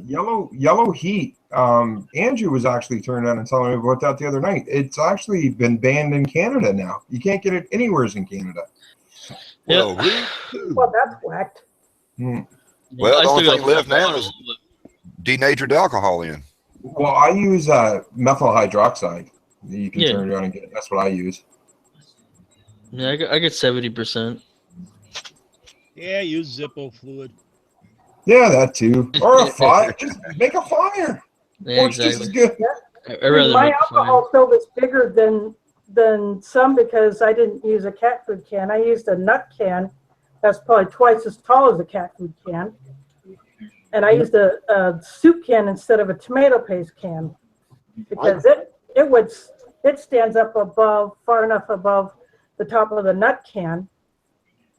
yellow heat. Andrew was actually turned on and telling me about that the other night. It's actually been banned in Canada now. You can't get it anywhere in Canada. Yeah. Well, that's whacked. Well, the only thing left now is denatured alcohol in. Well, I use methyl hydroxide. You can turn it on and get it. That's what I use. Yeah, I get 70%. Yeah, use Zippo fluid. Yeah, that too. Or a fire. Just make a fire. Yeah, Works just as exactly. good. I'd rather My make alcohol stove is bigger than some because I didn't use a cat food can. I used a nut can that's probably twice as tall as a cat food can. And I used a soup can instead of a tomato paste can because it stands up far enough above the top of the nut can.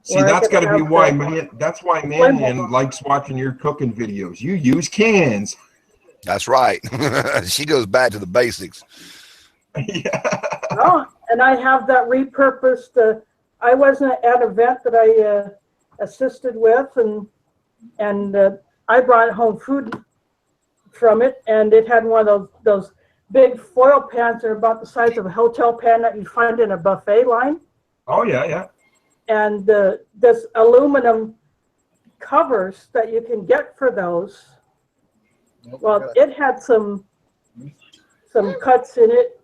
See, that's got to be why Man likes watching your cooking videos. You use cans. That's right. She goes back to the basics. Yeah. Oh, and I have that repurposed. I wasn't at an event that I assisted with, and I brought home food from it, and it had one of those big foil pans that are about the size of a hotel pan that you find in a buffet line. Oh yeah, yeah. And this aluminum covers that you can get for those. Well, it had some cuts in it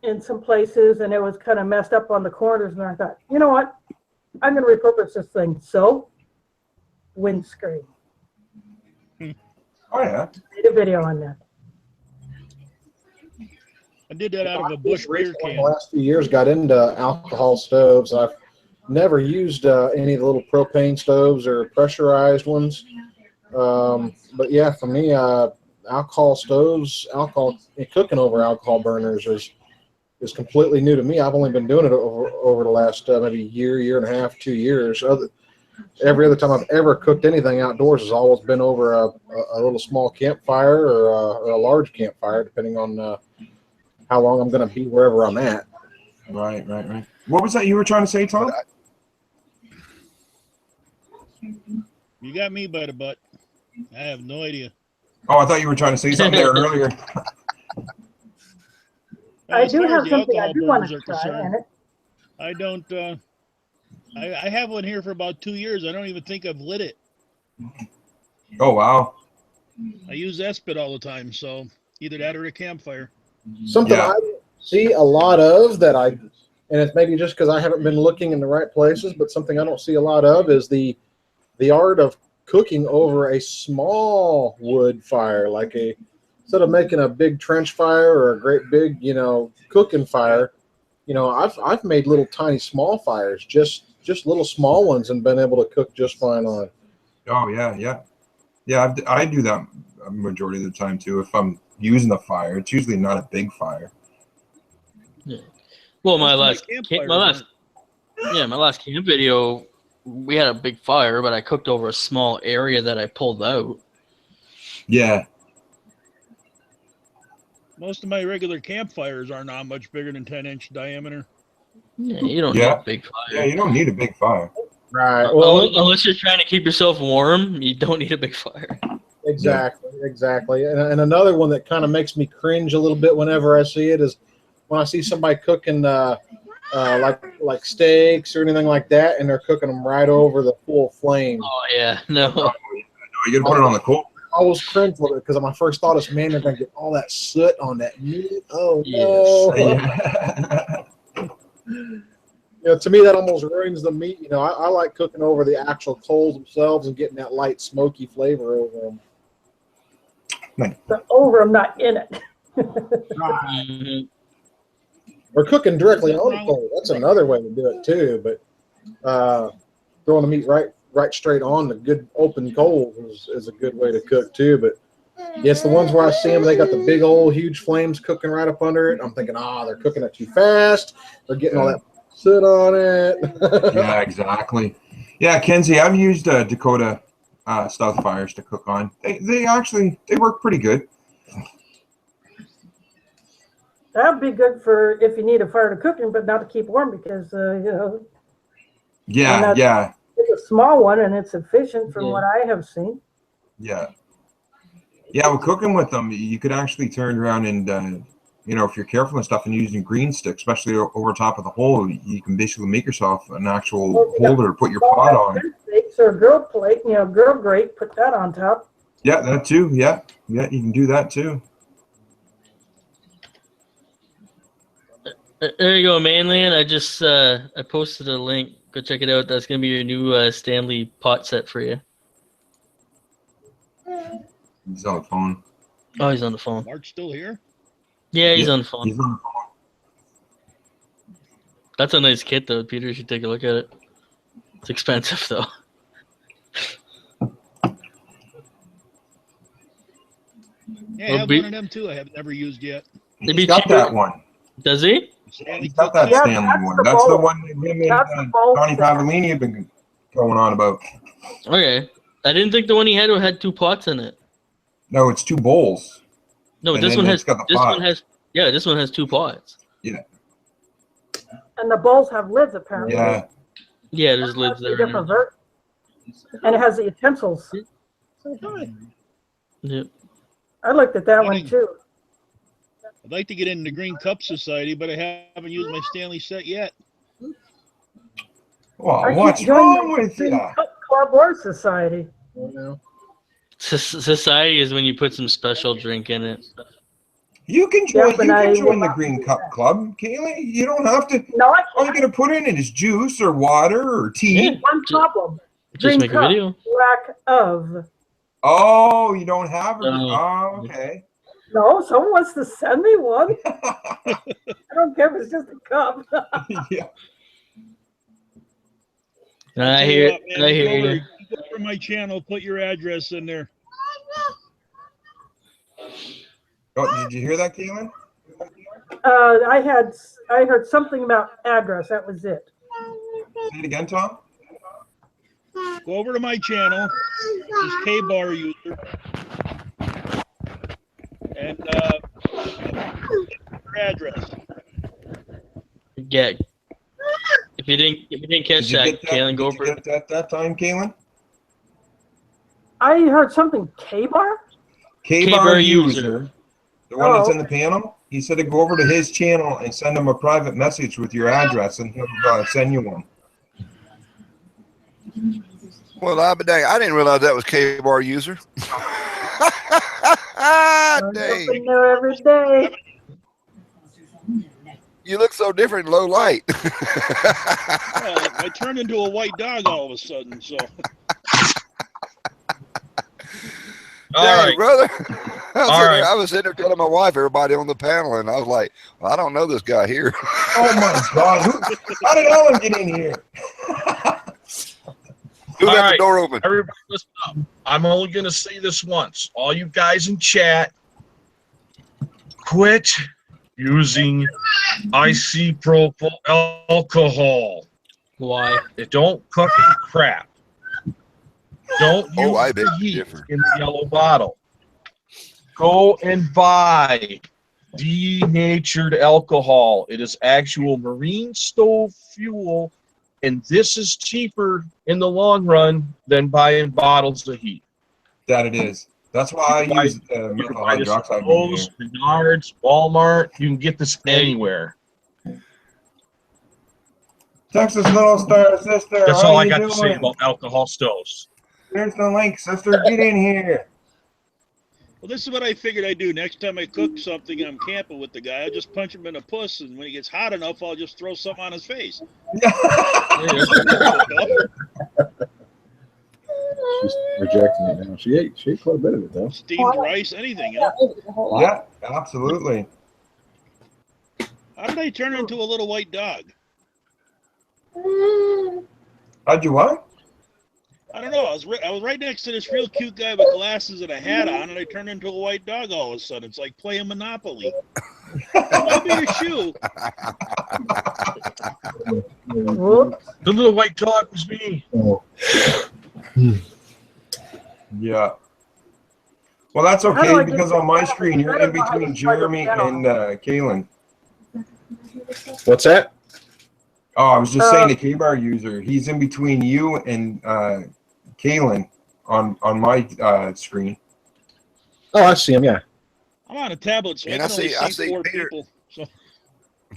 in some places, and it was kind of messed up on the corners. And I thought, you know what? I'm going to repurpose this thing. So, windscreen. Oh yeah. Made a video on that. I did that out of a Bush beer Recently, can. the last few years, got into alcohol stoves. I've never used any of the little propane stoves or pressurized ones. But yeah, for me, alcohol stoves, cooking over alcohol burners is completely new to me. I've only been doing it over the last maybe year and a half, 2 years. Every other time I've ever cooked anything outdoors has always been over a little small campfire or a large campfire, depending on how long I'm going to be wherever I'm at. Right. What was that you were trying to say, Tom? You got me by the butt. I have no idea. Oh, I thought you were trying to say something there earlier. I As do far as have the something I alcohol do want burners to are try concerned, in it. I don't. I have one here for about 2 years. I don't even think I've lit it. Oh wow. I use Espit all the time, so either that or a campfire. Something Yeah. I see a lot of and it's maybe just because I haven't been looking in the right places, but something I don't see a lot of is the art of cooking over a small wood fire, like instead of making a big trench fire or a great big, cooking fire, I've made little tiny small fires, just little small ones, and been able to cook just fine on. Oh yeah. I do that a majority of the time too. If I'm using the fire, it's usually not a big fire. Yeah. Well, my Most of last campfires my last camp video, we had a big fire, but I cooked over a small area that I pulled out. Yeah. Most of my regular campfires are not much bigger than 10-inch diameter. Yeah, you don't need Yeah. a big fire. Yeah, you don't need a big fire. Right. Well, Unless you're trying to keep yourself warm, you don't need a big fire. exactly. And another one that kind of makes me cringe a little bit whenever I see it is when I see somebody cooking like steaks or anything like that, and they're cooking them right over the full flame. Oh yeah, no. You gotta put it on the coal. I always cringe with it because my first thought is, man, they're gonna get all that soot on that meat. Oh no! To me, that almost ruins the meat. I like cooking over the actual coals themselves and getting that light smoky flavor over them. But over, I'm not in it. Mm-hmm. Or cooking directly on the coal. That's another way to do it too. But throwing the meat right straight on the good open coals is a good way to cook too. But yes, the ones where I see them, they got the big old huge flames cooking right up under it. I'm thinking, they're cooking it too fast. They're getting all that soot on it. Yeah, exactly. Yeah, Kenzie, I've used Dakota stealth fires to cook on. They actually work pretty good. That would be good for if you need a fire to cook in, but not to keep warm because, Yeah. it's a small one and it's efficient from what I have seen. Yeah. Well, cooking with them, you could actually turn around and, if you're careful and stuff and using green stick, especially over top of the hole, you can basically make yourself an actual holder to put your pot on. Steaks or a grill plate, grill grate, put that on top. Yeah, that too. Yeah, you can do that too. There you go, Mainland. I just I posted a link. Go check it out. That's gonna be your new Stanley pot set for you. He's on the phone. Oh, he's on the phone. Mark's still here? Yeah, he's on the phone. He's on the phone. That's a nice kit, though. Peter, you should take a look at it. It's expensive, though. Yeah, I have one of them too. I have never used yet. He's got that one. Does he? He's got that Stanley one. That's the one that him and Tony Pavellini have been going on about. Okay. I didn't think the one he had 2 pots in it. No, it's 2 bowls. No, And this then one it's has. got the This pot. one has. Yeah, this one has 2 pots. Yeah. And the bowls have lids apparently. Yeah. Yeah, there's lids there. Different and it has the utensils. Yep. I looked at that one too. I'd like to get in the Green Cup Society, but I haven't used my Stanley set yet. Well, what's wrong with you? Club or Society. Society is when you put some special drink in it. You can join. Yep, and You I can will join the not Green do Cup that. Club, Kaylee. You don't have to. No, I All you got to put in it is juice or water or tea. Yeah. one problem. Just Green make a cup, video. lack of. Oh, you don't have a. Oh. Oh, okay. No, someone wants to send me one. I don't care if it's just a cup. Yeah. I Tell you hear. what, man, I you hear go over, you. you go over my channel, put your address in there. Oh, did you hear that, Kaylin? I heard something about address. That was it. Say it again, Tom. Go over to my channel, this K-Bar user, and your address. Yeah. If you didn't catch Did you that, get that? Kaylin, Did go you for get that that time, Kaylin? I heard something K-Bar? K-Bar K-Bar user, the one that's Oh, in the panel. He said to go over to his channel and send him a private message with your address, and he'll send you one. Well, I didn't realize that was K-Bar user. learn Dang. something new every day. You look so different in low light. Well, I turned into a white dog all of a sudden, so. All Dang, right. brother. All right. I was sitting there telling my wife, everybody on the panel, and I was like, well, I don't know this guy here. Oh my God! How did Ellen get in here? Who All left the right. door open? Everybody listen up. I'm only going to say this once. All you guys in chat, quit using isopropyl alcohol. why. It don't fucking crap. Don't use I beg the to heat differ. in the yellow bottle. Go and buy denatured alcohol. It is actual marine stove fuel, and this is cheaper in the long run than buying bottles of heat. That it is. That's why I use You can methyl buy this at hydroxide. Lowe's, Menards, Walmart. You can get this anywhere. Texas Little Star Sister, That's how all I you got doing? to say about alcohol stoves. There's the link, sister. Get in here. Well, this is what I figured I'd do. Next time I cook something, I'm camping with the guy, I'll just punch him in the puss, and when he gets hot enough, I'll just throw something on his face. She's rejecting it now. She ate quite a bit of it though. Steamed rice, anything, you know? Yeah, absolutely. How did I turn into a little white dog? How'd you what? I don't know. I was right next to this real cute guy with glasses and a hat on, and I turned into a white dog all of a sudden. It's like playing Monopoly. It might be a shoe. Whoops. The little white dog was me. Yeah. Well, that's How do okay I get because to on my that? screen you're in between Jeremy and Kaylin. What's that? Oh, I was just saying the K-Bar user. He's in between you and Kaylin on my screen. Oh, I see him. Yeah. I'm on a tablet, so And I can only I see see four Peter. people. So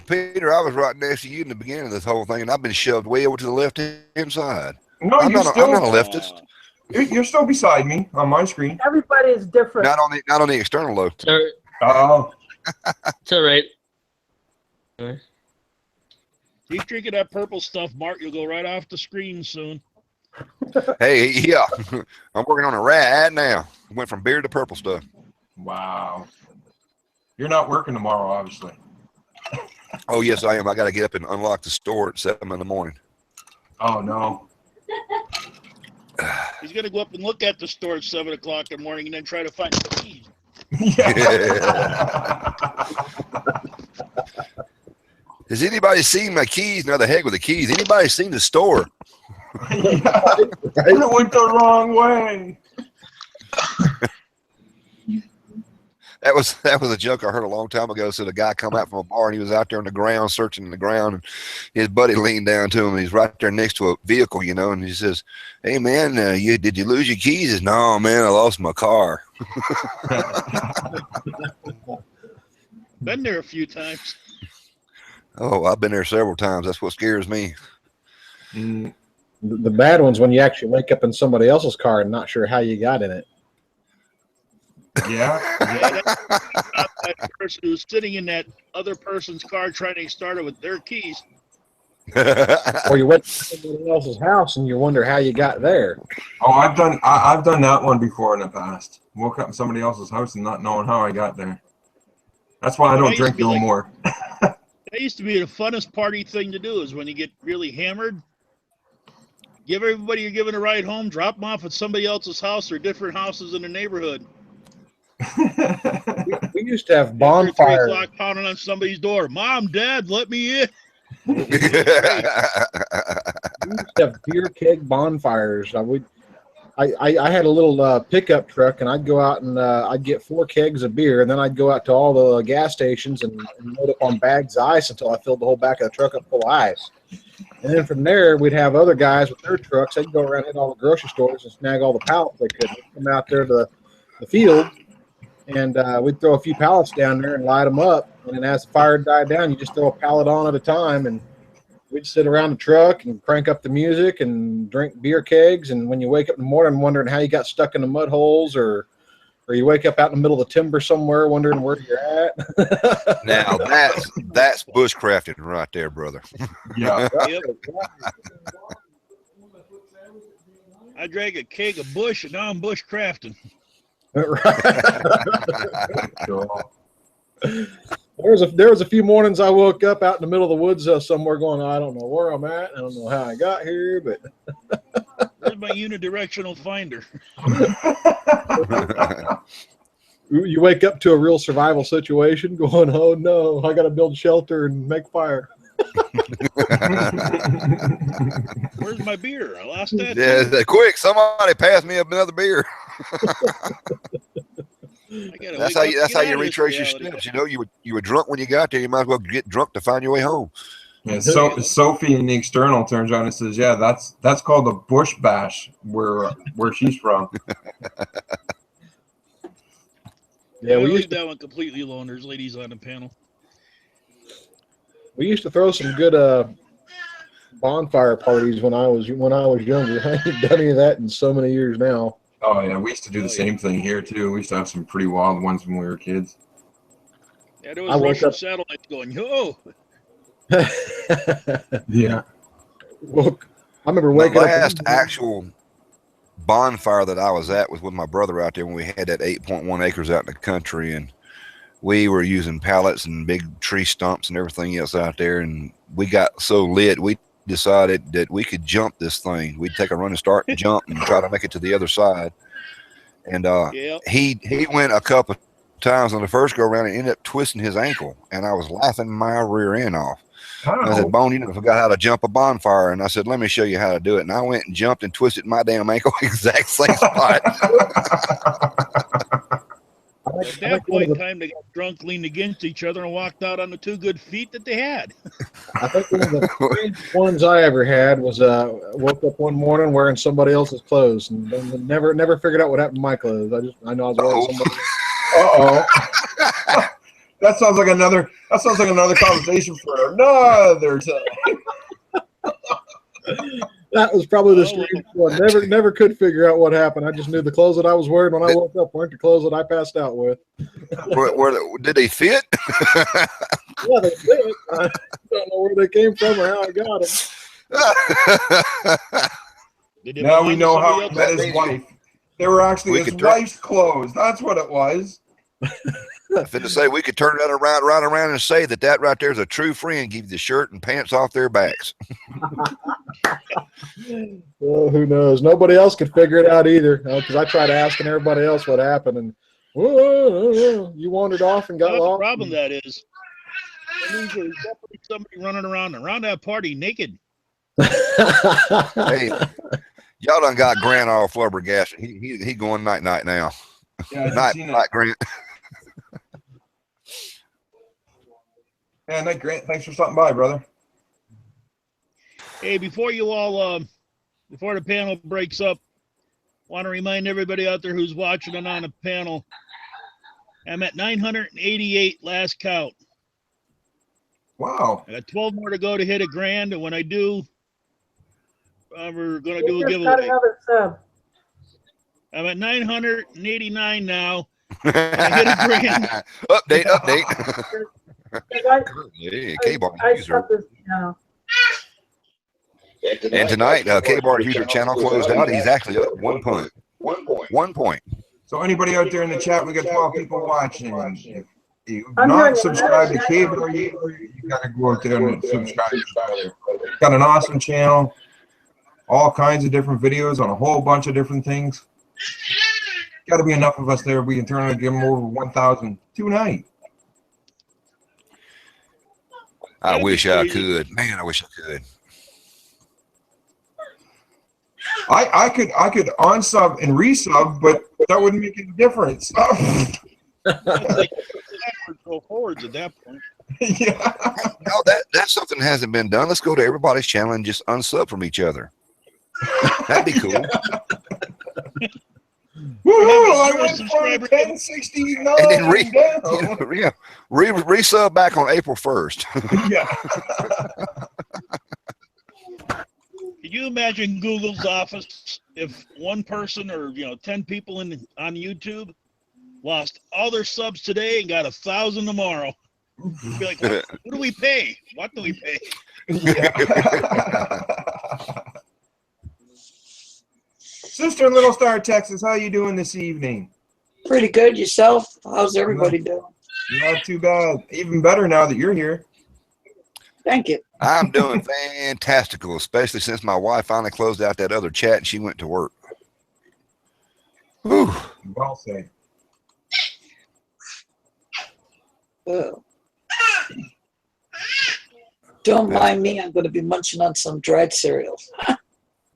Peter, I was right next to you in the beginning of this whole thing, and I've been shoved way over to the left-hand side. No, I'm you're not still a leftist. you're still beside me on my screen. Everybody is different. Not on the external though. Oh, It's all right. keep drinking that purple stuff, Mark. You'll go right off the screen soon. Hey, yeah, I'm working on it right now. Went from beer to purple stuff. wow. You're not working tomorrow, obviously. Oh yes, I am. I got to get up and unlock the store at 7 in the morning. Oh no. He's gonna go up and look at the store at 7 o'clock in the morning, and then try to find the keys. Has anybody seen my keys? No, the heck with the keys. Anybody seen the store? It went the wrong way. That was a joke I heard a long time ago. So the guy come out from a bar and he was out there on the ground searching in the ground, and his buddy leaned down to him. And he's right there next to a vehicle, you know, and he says, "Hey man, did you lose your keys?" He says, "No man, I lost my car." Been there a few times. Oh, I've been there several times. That's what scares me. The bad one's when you actually wake up in somebody else's car and not sure how you got in it. Yeah. Yeah, that by the person who's sitting in that other person's car trying to start it with their keys. Or you went to somebody else's house and you wonder how you got there. Oh, I've done that one before in the past. Woke up in somebody else's house and not knowing how I got there. That's why I don't drink no more. That used to be the funnest party thing to do, is when you get really hammered, give everybody you're giving a ride home, drop them off at somebody else's house or different houses in the neighborhood. We used to have After 3 bonfires. o'clock pounding on somebody's door. Mom, Dad, let me in. We used to have beer keg bonfires. I had a little pickup truck, and I'd go out and I'd get 4 kegs of beer, and then I'd go out to all the gas stations and load up on bags of ice until I filled the whole back of the truck up full of ice. And then from there, we'd have other guys with their trucks. They'd go around, hit all the grocery stores, and snag all the pallets they could. They'd come out there to the field, and we'd throw a few pallets down there and light them up. And then as the fire died down, you just throw a pallet on at a time, and we'd sit around the truck and crank up the music and drink beer kegs. And when you wake up in the morning wondering how you got stuck in the mud holes, or you wake up out in the middle of the timber somewhere wondering where you're at. Now that's bushcrafting right there, brother. Yeah. Yep. I drank a keg of bush, and now I'm bushcrafting. There was a few mornings I woke up out in the middle of the woods somewhere going, I don't know where I'm at. I don't know how I got here, but Where's my unidirectional finder? You wake up to a real survival situation going, oh no, I got to build shelter and make fire. Where's my beer? I lost that. Yeah, quick, somebody pass me up another beer. That's how you retrace your steps. You know, you were drunk when you got there. You might as well get drunk to find your way home. Yeah, so Sophie in the external turns around and says, "Yeah, that's called the bush bash where she's from." Yeah, we leave used that one completely alone. There's ladies on the panel. We used to throw some good bonfire parties when I was younger. I haven't done any of that in so many years now. Oh yeah, we used to do the same thing here too. We used to have some pretty wild ones when we were kids. Yeah, there was Russian satellites going, yo. Yeah. Well, I remember waking up. The last actual bonfire that I was at was with my brother out there when we had that 8.1 acres out in the country, and we were using pallets and big tree stumps and everything else out there, and we got so lit we decided that we could jump this thing. We'd take a running start and jump and try to make it to the other side. And he went a couple of times on the first go around and ended up twisting his ankle, and I was laughing my rear end off. I said, Bone, you never forgot how to jump a bonfire. And I said, let me show you how to do it. And I went and jumped and twisted my damn ankle exact same spot. At that point in time, they got drunk, leaned against each other, and walked out on the 2 good feet that they had. I think one of the strangest ones I ever had was woke up one morning wearing somebody else's clothes, and then never figured out what happened to my clothes. I know I was wearing somebody. That sounds like another conversation for another time. That was probably the strangest one. Never could figure out what happened. I just knew the clothes that I was wearing when I woke up weren't the clothes that I passed out with. Did they fit? Yeah, they fit. I don't know where they came from or how I got them. Now we know how he met his wife. They were actually his wife's clothes. That's what it was. I fit to say we could turn that around and say that right there is a true friend. Give you the shirt and pants off their backs. Well, who knows? Nobody else could figure it out either. Because I tried asking everybody else what happened, and you wandered off and got lost. The problem that is, that means there's definitely somebody running around that party naked. Hey, y'all done got Grant all flabbergasted. He going night now. Yeah, night Grant. Yeah, night Grant. Thanks for stopping by, brother. Hey, before you all, before the panel breaks up, want to remind everybody out there who's watching and on the panel, I'm at 988 last count. Wow. I got 12 more to go to hit $1,000, and when I do, we're going to do a giveaway. Got another sub. I'm at 989 now. hit a grand. Update. Yeah, K-Bar user. And tonight, K-Bar's user channel closed out. He's actually up 1 point. 1 point. So anybody out there in the chat, we got 12 people watching. If you've not subscribed to K-Bar, you got to go out there and subscribe. Got an awesome channel, all kinds of different videos on a whole bunch of different things. Got to be enough of us there. We can turn and give them over 1,000 tonight. I wish I could. Man, I wish I could. I could unsub and resub, but that wouldn't make any difference. Go forwards at that point. Yeah. No, that's something that hasn't been done. Let's go to everybody's channel and just unsub from each other. That'd be cool. Woo! I went from 1069 and then resub back on April 1st. Yeah. Can you imagine Google's office if one person or 10 people on YouTube lost all their subs today and got 1,000 tomorrow? You'd be like, what do we pay? What do we pay? Yeah. Sister in Little Star, Texas, how you doing this evening? Pretty good. Yourself? How's everybody doing? Not too bad. Even better now that you're here. Thank you. I'm doing fantastical, especially since my wife finally closed out that other chat and she went to work. Whew. Well said. Don't mind me. I'm going to be munching on some dried cereal.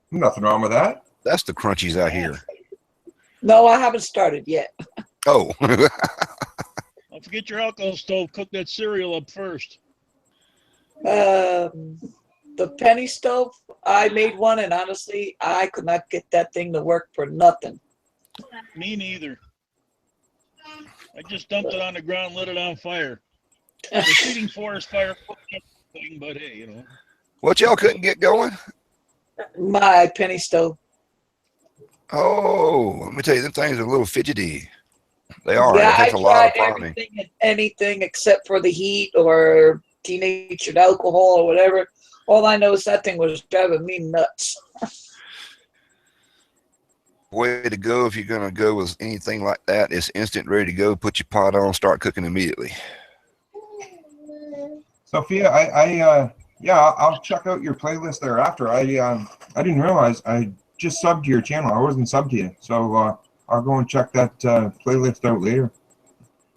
Nothing wrong with that. That's the crunchies I hear. No, I haven't started yet. Oh. Don't forget your alcohol stove. Cook that cereal up first. The penny stove, I made one, and honestly, I could not get that thing to work for nothing. Me neither. I just dumped it on the ground, lit it on fire. The shooting forest fire, thing, but hey, What y'all couldn't get going? My penny stove. Oh, let me tell you, them things are a little fidgety. They are. Yeah, it takes a lot of priming. everything and anything except for the heat or denatured alcohol or whatever. All I know is that thing was driving me nuts. Way to go if you're going to go with anything like that. It's instant, ready to go. Put your pot on, start cooking immediately. Sophia, I'll check out your playlist thereafter. I didn't realize I just subbed to your channel. I wasn't subbed to you, so I'll go and check that playlist out later.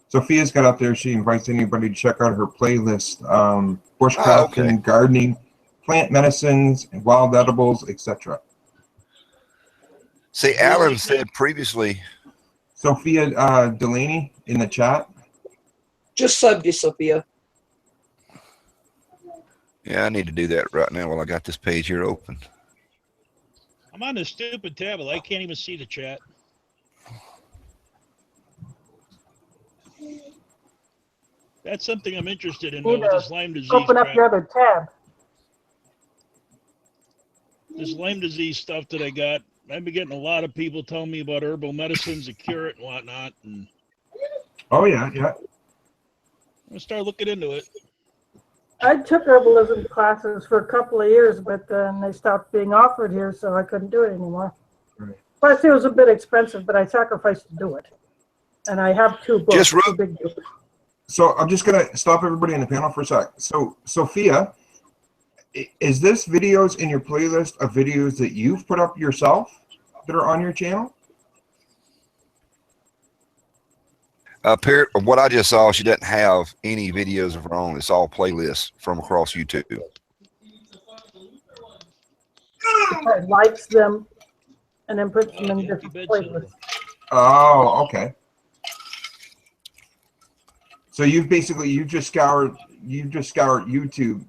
Sophia's got up there. She invites anybody to check out her playlist: bushcrafting, gardening, plant medicines, wild edibles, etc. See, Alan said previously. Sophia Delaney in the chat. Just subbed you, Sophia. Yeah, I need to do that right now while I got this page here open. I'm on this stupid tablet. I can't even see the chat. That's something I'm interested in, though, with this Lyme disease. Open up your other tab. This Lyme disease stuff that I got, I've been getting a lot of people telling me about herbal medicines to cure it and whatnot. And oh, yeah. I'm going to start looking into it. I took herbalism classes for a couple of years, but then they stopped being offered here, so I couldn't do it anymore. Right. Plus, it was a bit expensive, but I sacrificed to do it. And I have 2 books. Two big books. So I'm just going to stop everybody in the panel for a sec. So, Sophia, is this videos in your playlist of videos that you've put up yourself that are on your channel? What I just saw, she doesn't have any videos of her own. It's all playlists from across YouTube. I likes them and then puts them in different playlists. Oh, okay. So you've just scoured YouTube,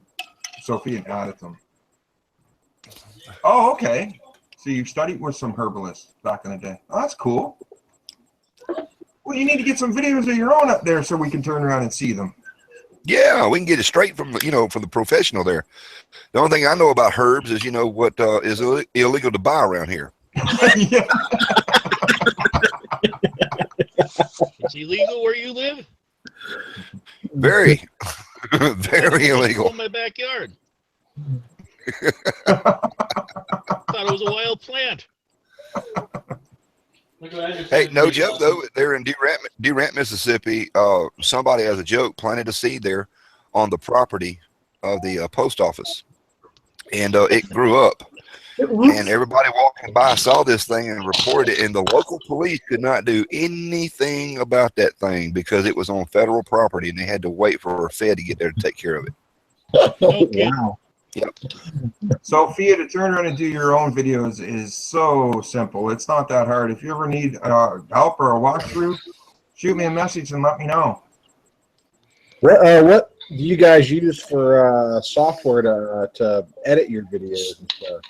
Sophia, and added them. Oh, okay. So you studied with some herbalists back in the day. Oh, that's cool. Well, you need to get some videos of your own up there so we can turn around and see them. Yeah, we can get it straight from from the professional there. The only thing I know about herbs is what is illegal to buy around here. It's illegal where you live? Very, very In illegal. my backyard. Thought it was a wild plant. Hey, no joke though. They're in Durant, Mississippi. Somebody, as a joke, planted a seed there on the property of the post office, and it grew up. And everybody walking by saw this thing and reported it, and the local police could not do anything about that thing because it was on federal property, and they had to wait for a Fed to get there to take care of it. Okay. Wow. Yep. Sophia, to turn around and do your own videos is so simple. It's not that hard. If you ever need help or a walkthrough, shoot me a message and let me know. What do you guys use for software to edit your videos and stuff?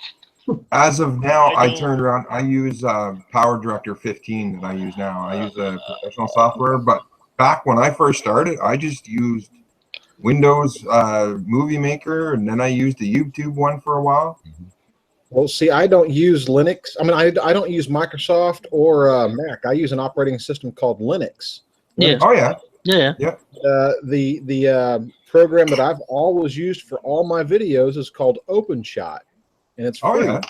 As of now, I I don't. turned around. I use Power Director 15 that I use now. I use a professional software, but back when I first started, I just used Windows Movie Maker, and then I used the YouTube one for a while. Well, see, I don't use Linux. I mean, I don't use Microsoft or Mac. I use an operating system called Linux. Yeah. Oh yeah, Yeah. The program that I've always used for all my videos is called OpenShot, and it's free. oh yeah.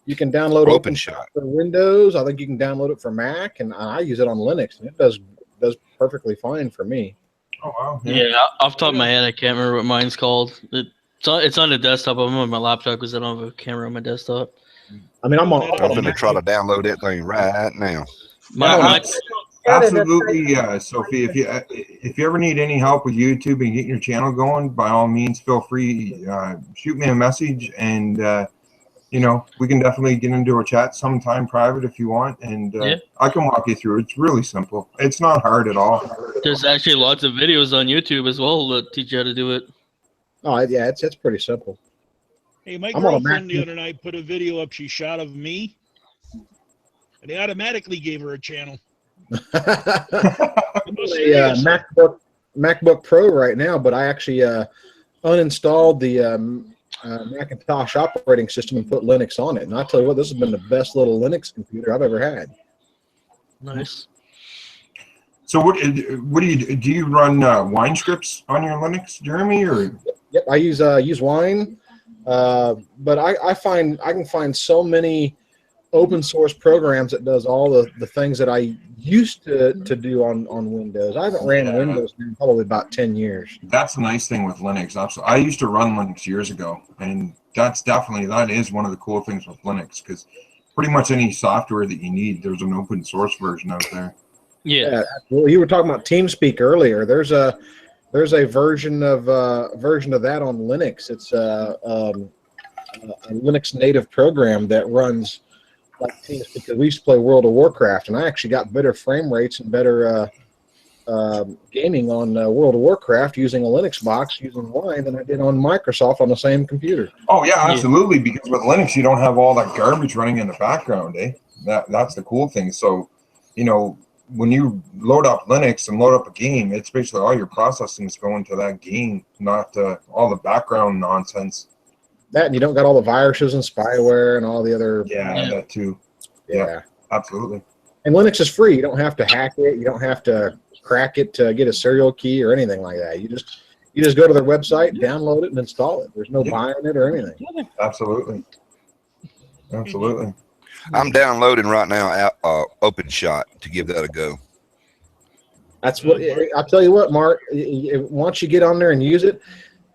You can download OpenShot. OpenShot for Windows. I think you can download it for Mac, and I use it on Linux, and it does perfectly fine for me. Oh wow. Yeah. Off the top of my head, I can't remember what mine's called. It's on the desktop. I'm on my laptop because I don't have a camera on my desktop. I mean, I'm on. I'm going to try to download that thing right now. Absolutely, Sophie. If you ever need any help with YouTube and getting your channel going, by all means, feel free. Shoot me a message, and we can definitely get into a chat sometime private if you want, and I can walk you through. It's really simple. It's not hard at all. There's actually lots of videos on YouTube as well that teach you how to do it. Oh yeah, it's pretty simple. Hey, my I'm on a girlfriend Mac. the other night put a video up she shot of me, and they automatically gave her a channel. a MacBook Pro right now, but I actually uninstalled the Macintosh operating system and put Linux on it. And I'll tell you what, this has been the best little Linux computer I've ever had. Nice. So what do you run Wine scripts on your Linux, Jeremy, or? Yep, I use Wine, but I can find so many open source programs that does all the things that I used to do on Windows. I haven't ran Windows in probably about 10 years. That's the nice thing with Linux. I used to run Linux years ago, and that is one of the cool things with Linux, because pretty much any software that you need, there's an open source version out there. Yeah. Well, you were talking about TeamSpeak earlier. There's a version of that on Linux. It's a Linux native program that runs like TeamSpeak, because we used to play World of Warcraft, and I actually got better frame rates and better gaming on World of Warcraft using a Linux box using Wine than I did on Microsoft on the same computer. Oh yeah, absolutely. Because with Linux, you don't have all that garbage running in the background, eh? That's the cool thing. So, when you load up Linux and load up a game, it's basically all your processing is going to that game, not all the background nonsense. That, and you don't got all the viruses and spyware and all the other. Yeah, that too. Yeah, absolutely. And Linux is free. You don't have to hack it. You don't have to crack it to get a serial key or anything like that. You just go to their website, download it, and install it. There's no buying it or anything. Absolutely. Absolutely. I'm downloading right now OpenShot to give that a go. That's what I'll tell you what, Mark. Once you get on there and use it,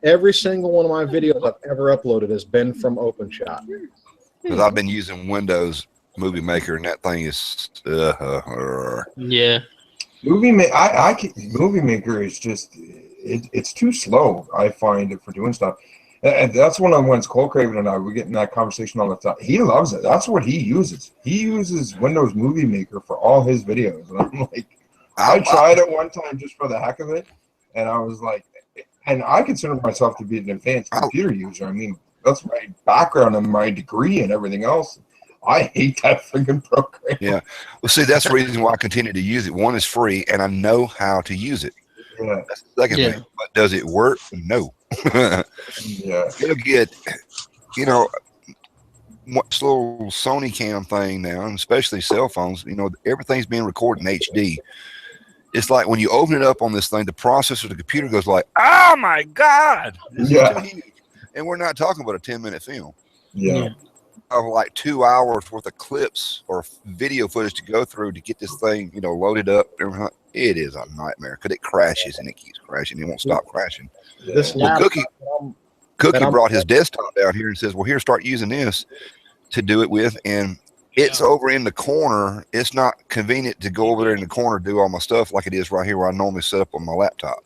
every single one of my videos I've ever uploaded has been from OpenShot. Because I've been using Windows Movie Maker, and that thing is yeah. Movie Maker is just it's too slow. I find it for doing stuff. And that's one of the ones Cole Craven and I were getting that conversation all the time. He loves it. That's what he uses. He uses Windows Movie Maker for all his videos. And I'm like, I tried it one time just for the heck of it, and I was like, and I consider myself to be an advanced computer user. I mean, that's my background and my degree and everything else. I hate that freaking program. Yeah. Well, see, that's the reason why I continue to use it. One is free, and I know how to use it. Yeah. That's the second thing. But does it work? No. Yeah. You'll get, this little Sony cam thing now, and especially cell phones, everything's being recorded in HD. It's like when you open it up on this thing, the processor of the computer goes like, "Oh my God, this is too huge." And we're not talking about a 10-minute film. Yeah. Of like 2 hours worth of clips or video footage to go through to get this thing, loaded up. It is a nightmare because it crashes and it keeps crashing. It won't stop crashing. This Well, Cookie I'm- brought his desktop down here and says, "Well, here, start using this to do it with." And it's over in the corner. It's not convenient to go over there in the corner do all my stuff like it is right here where I normally set up on my laptop.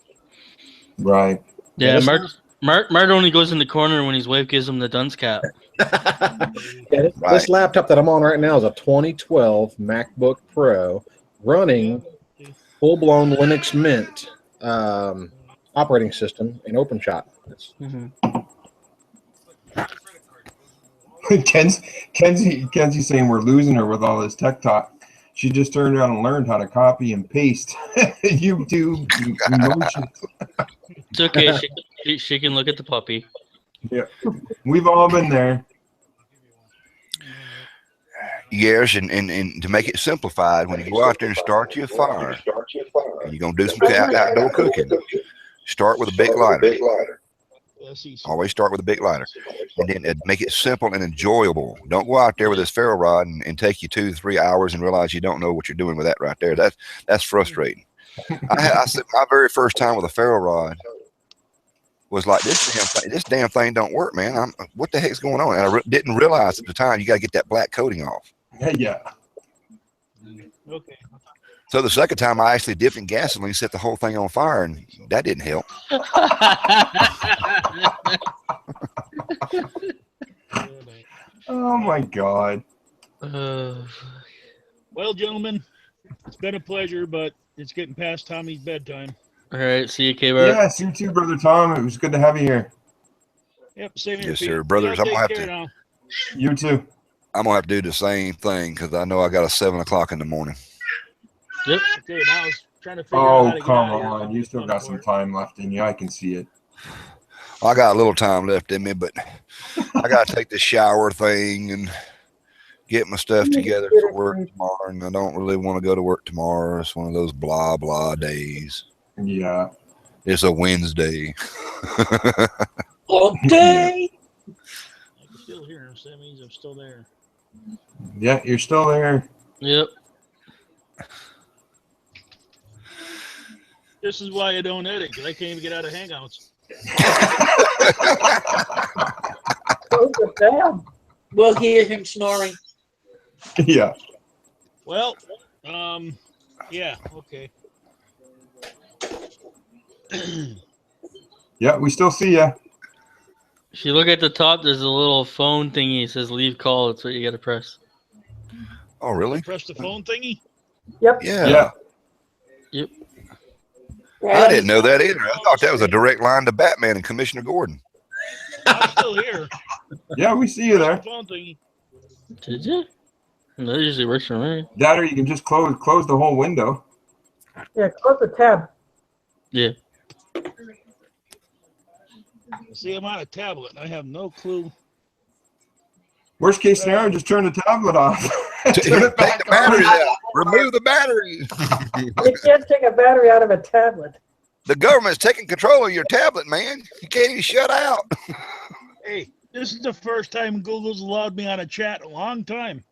Right. Yeah, Mark only goes in the corner when his wife gives him the dunce cap. This laptop that I'm on right now is a 2012 MacBook Pro running full-blown Linux Mint operating system in OpenShot. Kenzie's saying we're losing her with all this tech talk. She just turned around and learned how to copy and paste YouTube emotions. It's okay. She can look at the puppy. Yeah, we've all been there. Yes, and to make it simplified, when you go out there and start your fire, and you're going to do some outdoor cooking, start with a big lighter. Always start with a big lighter. And then make it simple and enjoyable. Don't go out there with this ferro rod and take you 2 to 3 hours and realize you don't know what you're doing with that right there. That's frustrating. I said my very first time with a ferro rod was like, this damn thing don't work, man. What the heck's going on? And I didn't realize at the time you got to get that black coating off. Yeah. Okay. So the second time I actually dipped in gasoline, set the whole thing on fire, and that didn't help. Oh my God. Well, gentlemen, it's been a pleasure, but it's getting past Tommy's bedtime. All right, see you, K-Bar. Yes, you too, Brother Tom. It was good to have you here. Yep, same here. Yes, Pete. sir. Brothers, Y'all I'm going to take have care to. now. You too. I'm going to have to do the same thing because I know I got a 7 o'clock in the morning. Yep. Okay, now I was trying to figure out how Oh, to come get out of on. here. You still got some time left in you. I can see it. I got a little time left in me, but I got to take the shower thing and get my stuff together for work tomorrow. And I don't really want to go to work tomorrow. It's one of those blah, blah days. Yeah. It's a Wednesday. All day. I'm still here, so that means I'm still there. Yeah, you're still there. Yep. This is why I don't edit, because I can't even get out of Hangouts. We'll hear him snoring. Yeah. Well, yeah, okay. Yeah, we still see you. If you look at the top, there's a little phone thingy. It says leave call. That's what you got to press. Oh, really? Press the phone thingy? Yep. Yeah. Yep. I didn't know that either. I thought that was a direct line to Batman and Commissioner Gordon. I'm still here. Yeah, we see you Press there. the phone thingy. Did you? That usually works for me. That or you can just close the whole window. Yeah, close the tab. Yeah. See, I'm on a tablet. I have no clue. Worst case scenario, just turn the tablet off. Turn it back Take the batteries out. Remove the batteries. You can't take a battery out of a tablet. The government's taking control of your tablet, man. You can't even shut out. Hey, this is the first time Google's allowed me on a chat in a long time.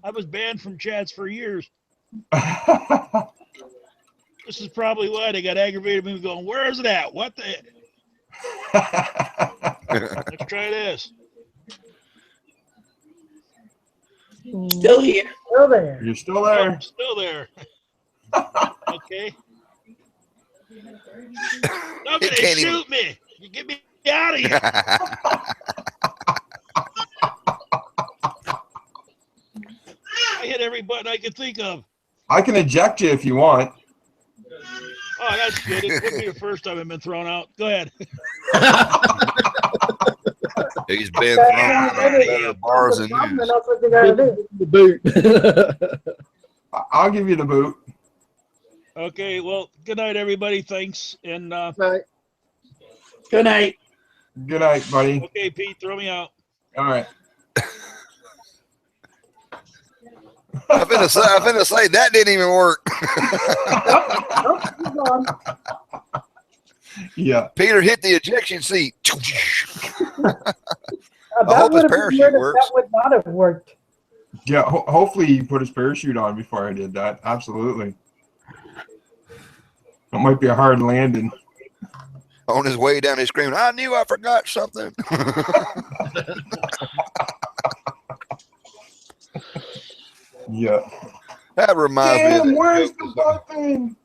I was banned from chats for years. This is probably why they got aggravated with me going, where is it at? What the? Let's try this. Still here. Still there. You're still there. I'm still there. Okay. Nobody can't shoot me. You get me out of here. I hit every button I could think of. I can eject you if you want. Oh, that's good. It would be the first time I've been thrown out. Go ahead. He's been thrown out of better bars than That's news. what you gotta do. The boot. I'll give you the boot. Okay, well, good night, everybody. Thanks. And Good night. Good night, buddy. okay, Pete, throw me out. All right. I'm finna say that didn't even work. He's on. Yeah. Peter hit the ejection seat. That hope his would have been parachute weird if works. that would not have worked. Yeah. Hopefully he put his parachute on before I did that. Absolutely. It might be a hard landing. On his way down, he's screaming, "I knew I forgot something." Yeah. That reminds me of Damn, that where's joke. the button?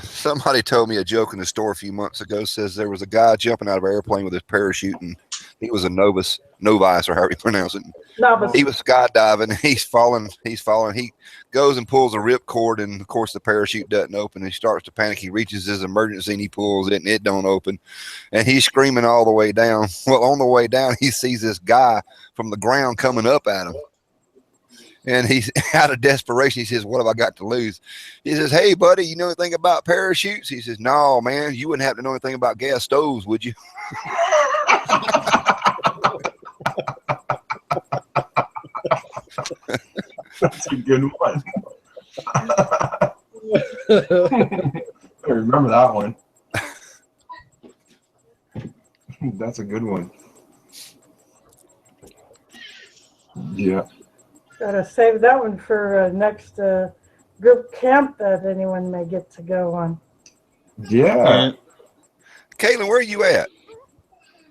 Somebody told me a joke in the store a few months ago. Says there was a guy jumping out of an airplane with his parachute, and he was a novice, or however you pronounce it. Novice. He was skydiving. He's falling. He goes and pulls a rip cord, and of course the parachute doesn't open. And he starts to panic. He reaches his emergency and he pulls it, and it don't open. And he's screaming all the way down. Well, on the way down, he sees this guy from the ground coming up at him. And he's out of desperation. He says, "What have I got to lose?" He says, "Hey, buddy, you know anything about parachutes?" He says, "No, man, you wouldn't have to know anything about gas stoves, would you?" That's a good one. I remember that one. That's a good one. Yeah. Gotta save that one for next group camp that anyone may get to go on. Yeah. Caitlin, where are you at?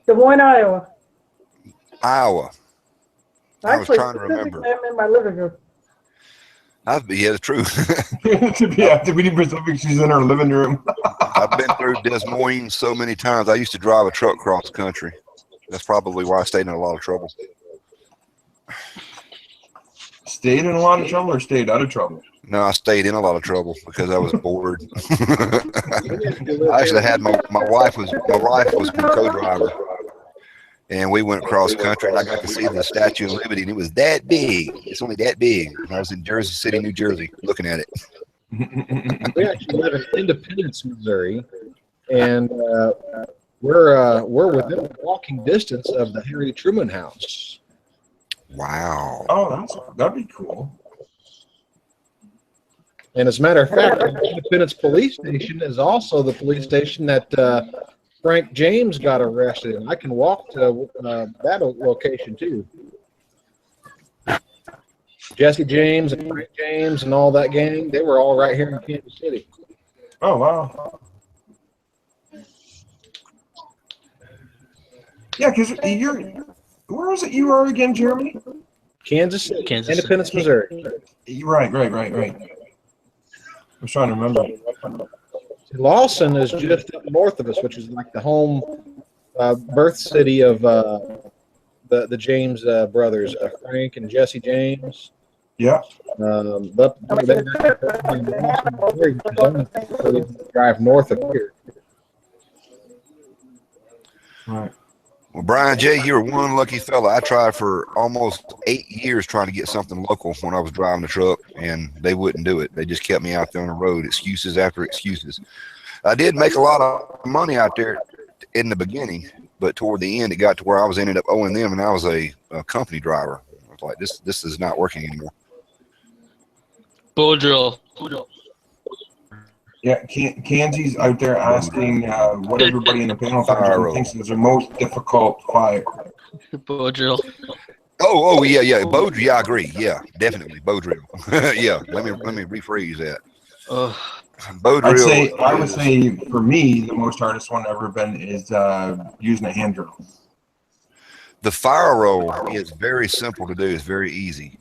Des Moines, Iowa. Iowa. I was Actually, trying to remember. I'm in my living room. Yeah, the truth. To be specific, she's in her living room. I've been through Des Moines so many times. I used to drive a truck cross country. That's probably why I stayed in a lot of trouble. Stayed in a lot of trouble or stayed out of trouble? No, I stayed in a lot of trouble because I was bored. I actually had my wife was my co-driver, and we went across country, and I got to see the Statue of Liberty, and it was that big. It's only that big. And I was in Jersey City, New Jersey, looking at it. We actually live in Independence, Missouri, and we're within walking distance of the Harry Truman House. Wow. Oh, that'd be cool. And as a matter of fact, the Independence Police Station is also the police station that Frank James got arrested in. I can walk to that location too. Jesse James and Frank James and all that gang, they were all right here in Kansas City. Oh, wow. Yeah, because where was it you are again, Jeremy? Kansas City, Independence, Missouri. Right. I was trying to remember. Lawson is just up north of us, which is like the home birth city of the James brothers, Frank and Jesse James. Yeah. Drive north of here. Right. Well, Brian J., you're one lucky fella. I tried for almost 8 years trying to get something local when I was driving the truck, and they wouldn't do it. They just kept me out there on the road, excuses after excuses. I did make a lot of money out there in the beginning, but toward the end, it got to where I was ended up owing them, and I was a company driver. I was like, this is not working anymore. Bow drill. Yeah, Kanzi's out there asking what everybody in the panel thinks is their most difficult fire. Bow drill. Oh, yeah. Bow drill. Yeah, I agree. Yeah, definitely. Bow drill. Yeah, let me rephrase that. Bow drill. I would say for me, the most hardest one ever been is using a hand drill. The fire roll is very simple to do. It's very easy.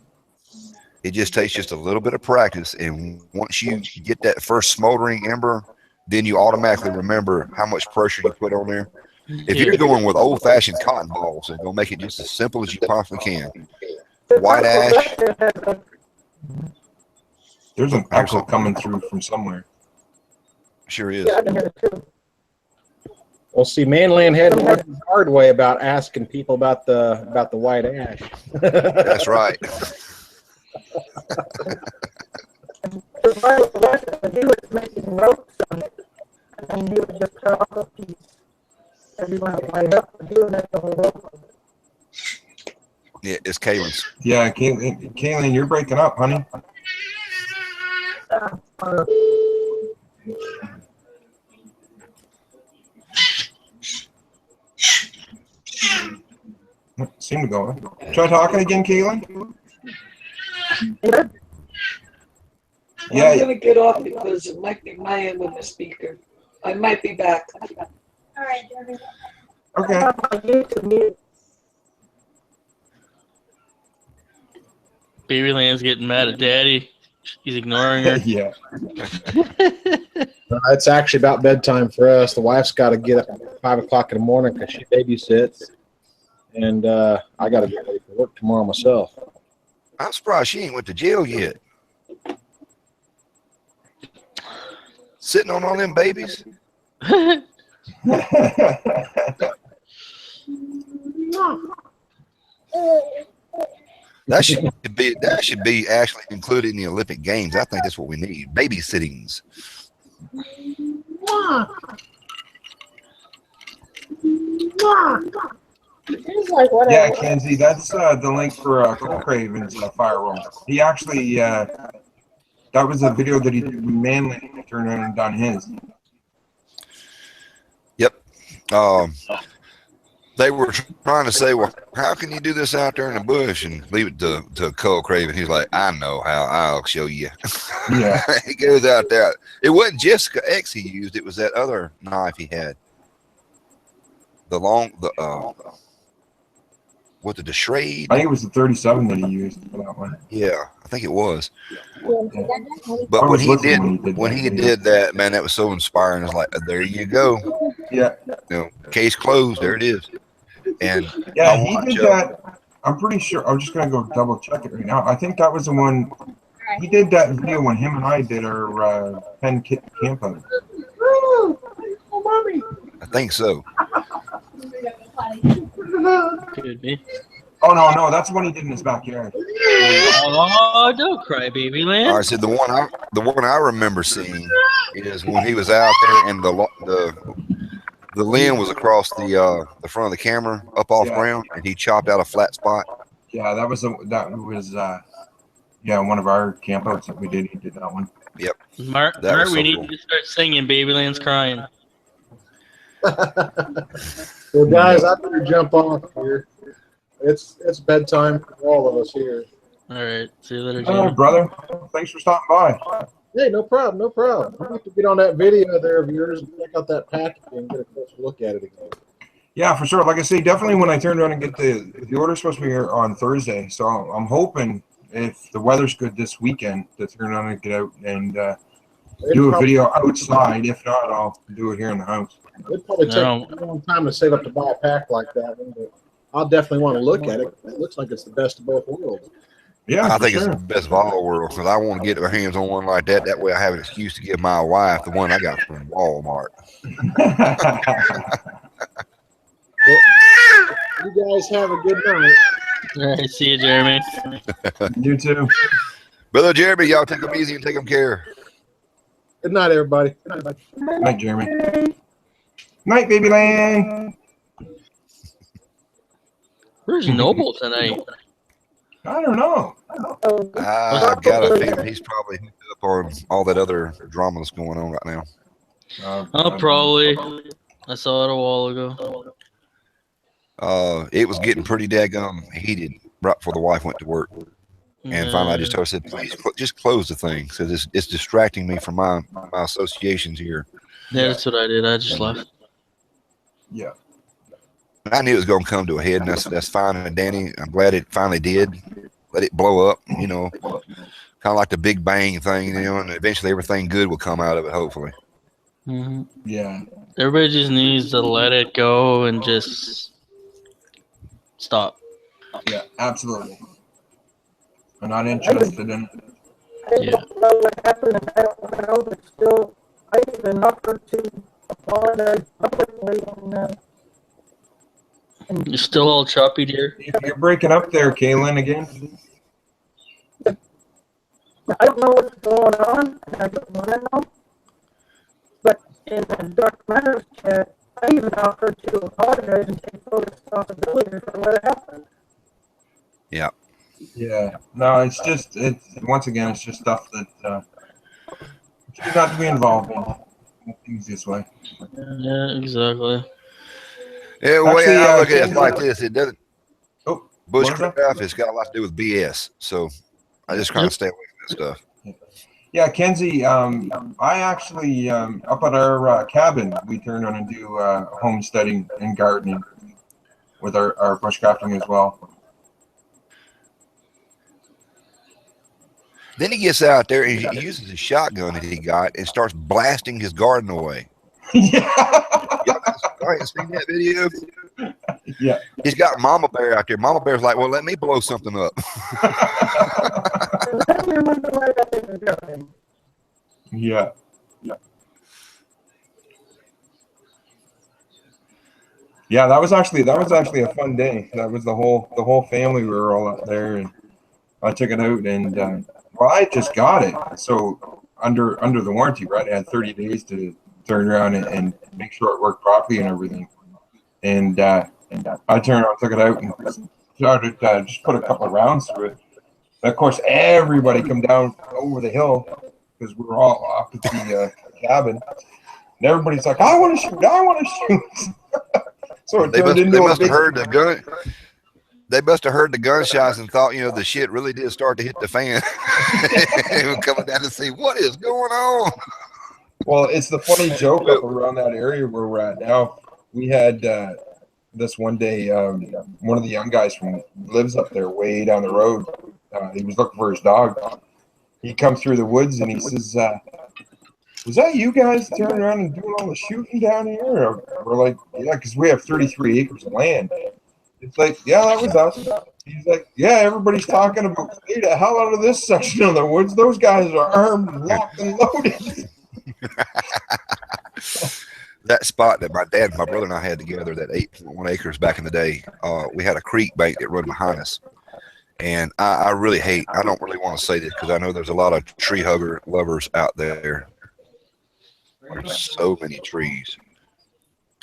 It just takes just a little bit of practice, and once you get that first smoldering ember, then you automatically remember how much pressure you put on there. If you're going with old-fashioned cotton balls, it's going to make it just as simple as you possibly can. White ash. There's an echo coming through from somewhere. Sure is. Well, see, Manland had to learn the hard way about asking people about the white ash. That's right. He was making ropes on it, and he would just cut off a piece. Everyone would light up, and he would make the whole rope. Yeah, it's Kaylin's. Yeah, Kaylin, you're breaking up, honey. Seem to go. Try talking again, Caitlin. Yeah. I'm gonna get off because it might be my end with the speaker. I might be back. All right, Jeremy. Okay. Babyland's getting mad at Daddy. He's ignoring her. Yeah. It's actually about bedtime for us. The wife's got to get up at 5 o'clock in the morning because she babysits, and I got to get ready for work tomorrow myself. I'm surprised she ain't went to jail yet. Sitting on all them babies. That should be actually included in the Olympic Games. I think that's what we need. Babysittings. Yeah, Kenzie, that's the link for Cole Craven's Fire Room. He actually, that was a video that we mainly turned around and done his. Yep. They were trying to say, well, how can you do this out there in the bush and leave it to Cole Craven? He's like, I know how. I'll show you. Yeah. He goes out there. It wasn't Jessica X he used. It was that other knife he had. The Schrade? I think it was the 37 that he used for that one. Yeah, I think it was. Yeah. But when he did that, man, that was so inspiring. It's like, there you go. Yeah. Case closed. There it is. And yeah, he did that. I'm pretty sure. I'm just gonna go double check it right now. I think that was the one. He did that video when him and I did our pen kit camp out. I think so. Could be. Oh no, that's the one he did in his backyard. Oh, don't cry, Babyland. All right, so the one I remember seeing is when he was out there and the limb was across the front of the camera up off ground, and he chopped out a flat spot. Yeah, that was one of our campouts that we did. He did that one. Yep. Mark, we need to start singing "Babyland's Crying." Well, guys, I better jump off here. It's bedtime for all of us here. All right, see you later, All right, brother. Thanks for stopping by. Hey, no problem. I have to get on that video there of yours and check out that package and get a closer look at it again. Yeah, for sure. Like I say, definitely when I turn around and get the order's supposed to be here on Thursday, so I'm hoping if the weather's good this weekend to turn around and get out and do a video outside. If not, I'll do it here in the house. It'd probably take a long time to save up to buy a pack like that one, but I'll definitely want to look at it. It looks like it's the best of both worlds. Yeah, I think it's the best of all worlds because I want to get my hands on one like that. That way I have an excuse to give my wife the one I got from Walmart. You guys have a good night. All right, see you, Jeremy. You too. Brother Jeremy, y'all take them easy and take them care. Good night, everybody. Night, Jeremy. Night, Babyland. Where's Noble tonight? I don't know. I've got a feeling he's probably hooked up on all that other drama that's going on right now. Probably. I saw it a while ago. It was getting pretty daggum heated right before the wife went to work. And finally I just told her, I said, please just close the thing. So it's distracting me from my associations here. Yeah, that's what I did. I just left. Yeah. I knew it was going to come to a head, and that's fine. And Danny, I'm glad it finally did. Let it blow up, kind of like the Big Bang thing, and eventually everything good will come out of it, hopefully. Mm-hmm. Yeah. Everybody just needs to let it go and just stop. Yeah, absolutely. I'm not interested in it. I don't know what happened, and I don't know, but still, I even offered to apologize publicly. You're still all choppy, dear. You're breaking up there, Kaylin, again. I don't know what's going on, and I don't want to know. But in the Dark Matters chat, I even offered to apologize and take full responsibility for what happened. Yeah. Yeah. No, it's once again, it's just stuff that not to be involved in things this way. Yeah, exactly. Yeah, the way I look at it like this, it doesn't. Oh, bushcraft has got a lot to do with BS, so I just kind of stay away from that stuff. Yeah, Kenzie, I actually, up at our cabin, we turn on and do homesteading and gardening with our bushcrafting as well. Then he gets out there and he uses a shotgun that he got and starts blasting his garden away. Yeah. I ain't seen that video. Yeah. He's got Mama Bear out there. Mama Bear's like, well, let me blow something up. Yeah. Yeah. Yeah, that was actually a fun day. That was the whole family. We were all up there, and I took it out, and well, I just got it. So under the warranty, right? I had 30 days to turn around and make sure it worked properly and everything. And I turned around, took it out, and started just put a couple of rounds through it. And of course, everybody come down over the hill because we were all up at the cabin, and everybody's like, "I want to shoot! I want to shoot!" So it turned into they must have heard the gun. They must have heard the gunshots and thought, the shit really did start to hit the fan. They were coming down to see what is going on. Well, it's the funny joke up around that area where we're at now. We had this one day, one of the young guys lives up there way down the road. He was looking for his dog. He comes through the woods and he says, "Was that you guys turning around and doing all the shooting down here?" We're like, "Yeah, because we have 33 acres of land." It's like, "Yeah, that was us." He's like, "Yeah, everybody's talking about, stay the hell out of this section of the woods. Those guys are armed, locked, and loaded." That spot that my dad and my brother and I had together, that 8.1 acres back in the day, we had a creek bank that run behind us. And I really hate, I don't really want to say this because I know there's a lot of tree hugger lovers out there. There's so many trees.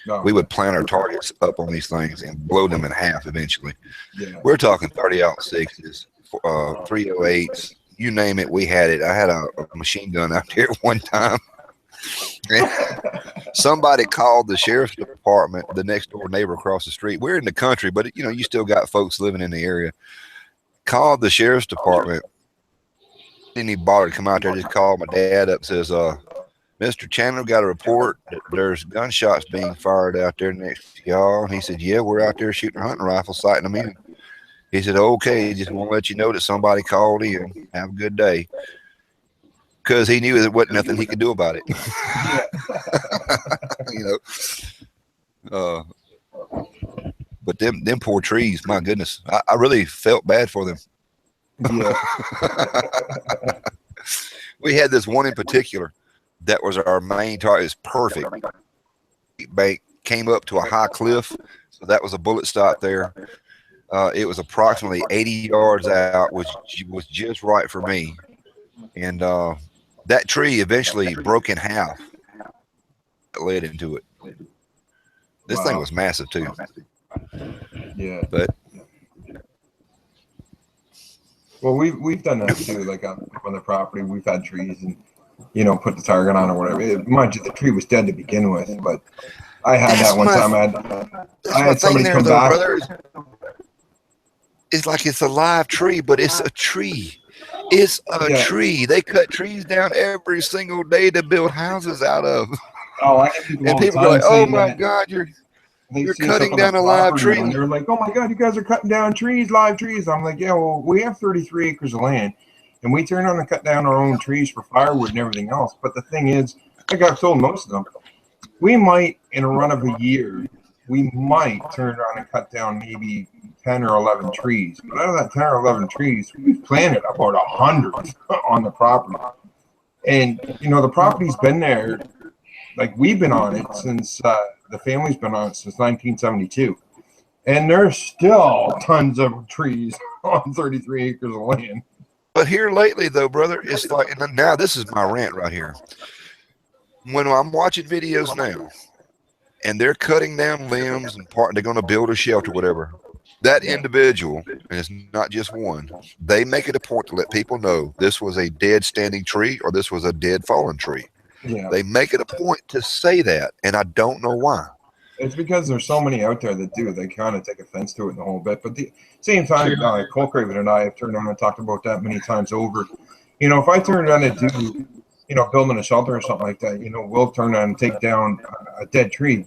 No. We would plant our targets up on these things and blow them in half eventually. Yeah. We're talking 30-06s, 308s, you name it, we had it. I had a machine gun out there at one time. Somebody called the sheriff's department, the next door neighbor across the street. We're in the country, but you still got folks living in the area. Called the sheriff's department. Didn't even bother to come out there. Just called my dad up. Says, "Mr. Chandler, got a report that there's gunshots being fired out there next to y'all." And he said, "Yeah, we're out there shooting a hunting rifle, sighting them in." He said, "Okay, just want to let you know that somebody called in. Have a good day." Because he knew there wasn't nothing he could do about it. But them poor trees, my goodness, I really felt bad for them. Yeah. We had this one in particular that was our main target. It's perfect. Bank came up to a high cliff, so that was a bullet stop there. It was approximately 80 yards out, which was just right for me. And that tree eventually broke in half. It led into it. This thing was massive too. Yeah. But well, we've done that too. Like on the property, we've had trees and put the target on or whatever. Mind you, the tree was dead to begin with, but I had that one time. I had somebody come back. Brother, it's like it's a live tree, but it's a tree. It's a tree. They cut trees down every single day to build houses out of. Oh, I get people and all the people time are like, "Oh saying my that God, you're see us cutting up on down the a live property, tree." and they're like, "Oh my God, you guys are cutting down trees, live trees." I'm like, "Yeah, well, we have 33 acres of land, and we turn on and cut down our own trees for firewood and everything else." But the thing is, like I've told most of them, we might, in a run of a year, we might turn around and cut down maybe 10 or 11 trees. But out of that 10 or 11 trees, we've planted about 100 on the property. And, the property's been there, like we've been on it since, the family's been on it since 1972. And there's still tons of trees on 33 acres of land. But here lately, though, brother, it's like, and now this is my rant right here. When I'm watching videos now, and they're cutting down limbs and they're going to build a shelter, whatever. that individual, and it's not just one, they make it a point to let people know this was a dead standing tree or this was a dead fallen tree. Yeah. They make it a point to say that, and I don't know why. It's because there's so many out there that do. They kind of take offense to it in the whole bit. But the same time, Cole Craven and I have turned on and talked about that many times over. You know, if I turn on and do, you know, building a shelter or something like that, you know, we'll turn on and take down a dead tree,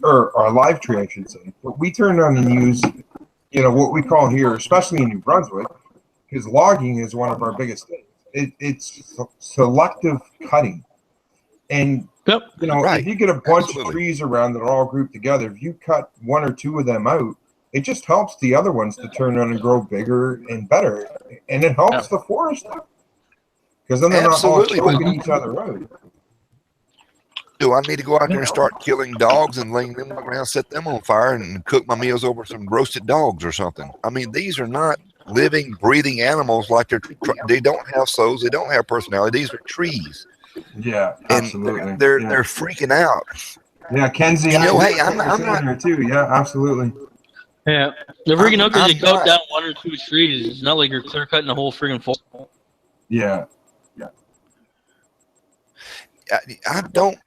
or a live tree, I should say. But we turn on and use, you know, what we call here, especially in New Brunswick, because logging is one of our biggest things. It's selective cutting. And, you know, if you get a bunch of trees around that are all grouped together, if you cut one or two of them out, it just helps the other ones to turn around and grow bigger and better. And it helps the forest. Because then they're not all choking each other out. Do I need to go out there and start killing dogs and laying them on the ground, set them on fire, and cook my meals over some roasted dogs or something? I mean, these are not living, breathing animals like they don't have souls, they don't have personality. These are trees. Yeah, absolutely. And they're freaking out. Yeah, Kenzie. You know, hey, I'm not here too. Yeah, absolutely. Yeah, they're freaking out because you cut down one or two trees. It's not like you're clear cutting the whole friggin' forest. Yeah. I don't.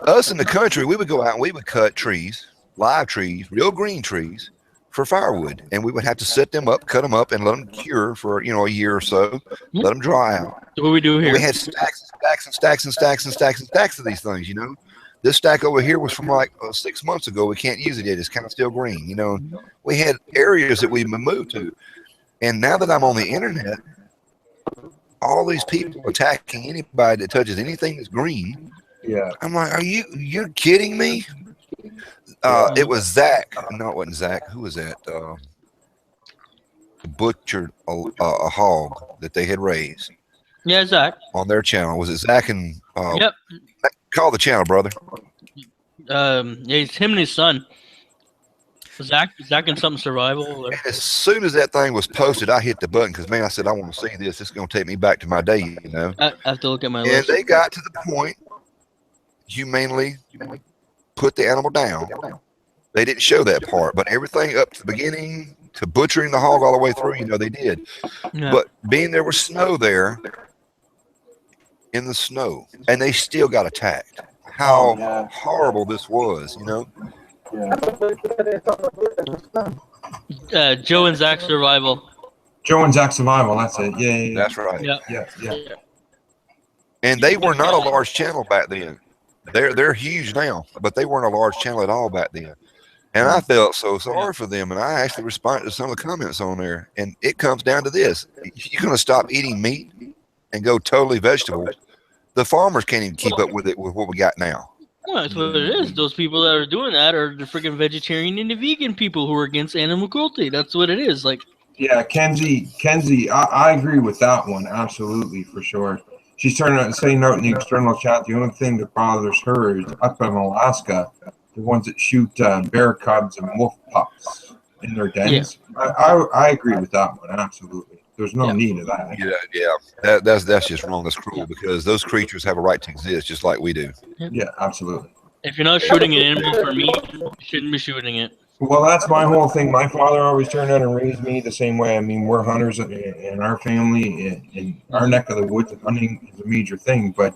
Us in the country, we would go out and we would cut trees, live trees, real green trees, for firewood, and we would have to set them up, cut them up, and let them cure for a year or so. Let them dry out. That's what we do here. We had stacks of these things. You know, this stack over here was from like 6 months ago. We can't use it yet. It's kind of still green. You know, we had areas that we moved to, and now that I'm on the internet, all these people attacking anybody that touches anything that's green. Yeah. I'm like, you're kidding me? It was Zach. No, it wasn't Zach. Who was that? Butchered a hog that they had raised. Yeah, Zach. On their channel. Was it Zach and yep. Call the channel, brother. Yeah, it's him and his son. Zach and something survival. And as soon as that thing was posted, I hit the button because, man, I said, I want to see this. It's going to take me back to my day, you know. I have to look at my list. And they got to the point, humanely put the animal down. They didn't show that part, but everything up to the beginning to butchering the hog all the way through, you know, they did. Yeah. But being there was snow there, in the snow, and they still got attacked. How horrible this was, you know. Joe and Zach survival. Joe and Zach survival. That's it. Yeah. That's right. Yeah. And they were not a large channel back then. They're huge now, but they weren't a large channel at all back then. And I felt so sorry for them, and I actually responded to some of the comments on there. And it comes down to this: you're going to stop eating meat and go totally vegetable. The farmers can't even keep up with it with what we got now. Well, that's what it is. Those people that are doing that are the freaking vegetarian and the vegan people who are against animal cruelty. That's what it is. Like, yeah, Kenzie, I agree with that one. Absolutely, for sure. She's turning out and saying out in the external chat, the only thing that bothers her is up in Alaska, the ones that shoot bear cubs and wolf pups in their dens. Yeah. I agree with that one. Absolutely. There's no need of that. Yeah. That's just wrong. That's cruel because those creatures have a right to exist just like we do. Yeah, absolutely. If you're not shooting an animal for meat, you shouldn't be shooting it. Well, that's my whole thing. My father always turned out and raised me the same way. I mean, we're hunters in our family. In our neck of the woods, hunting is a major thing. But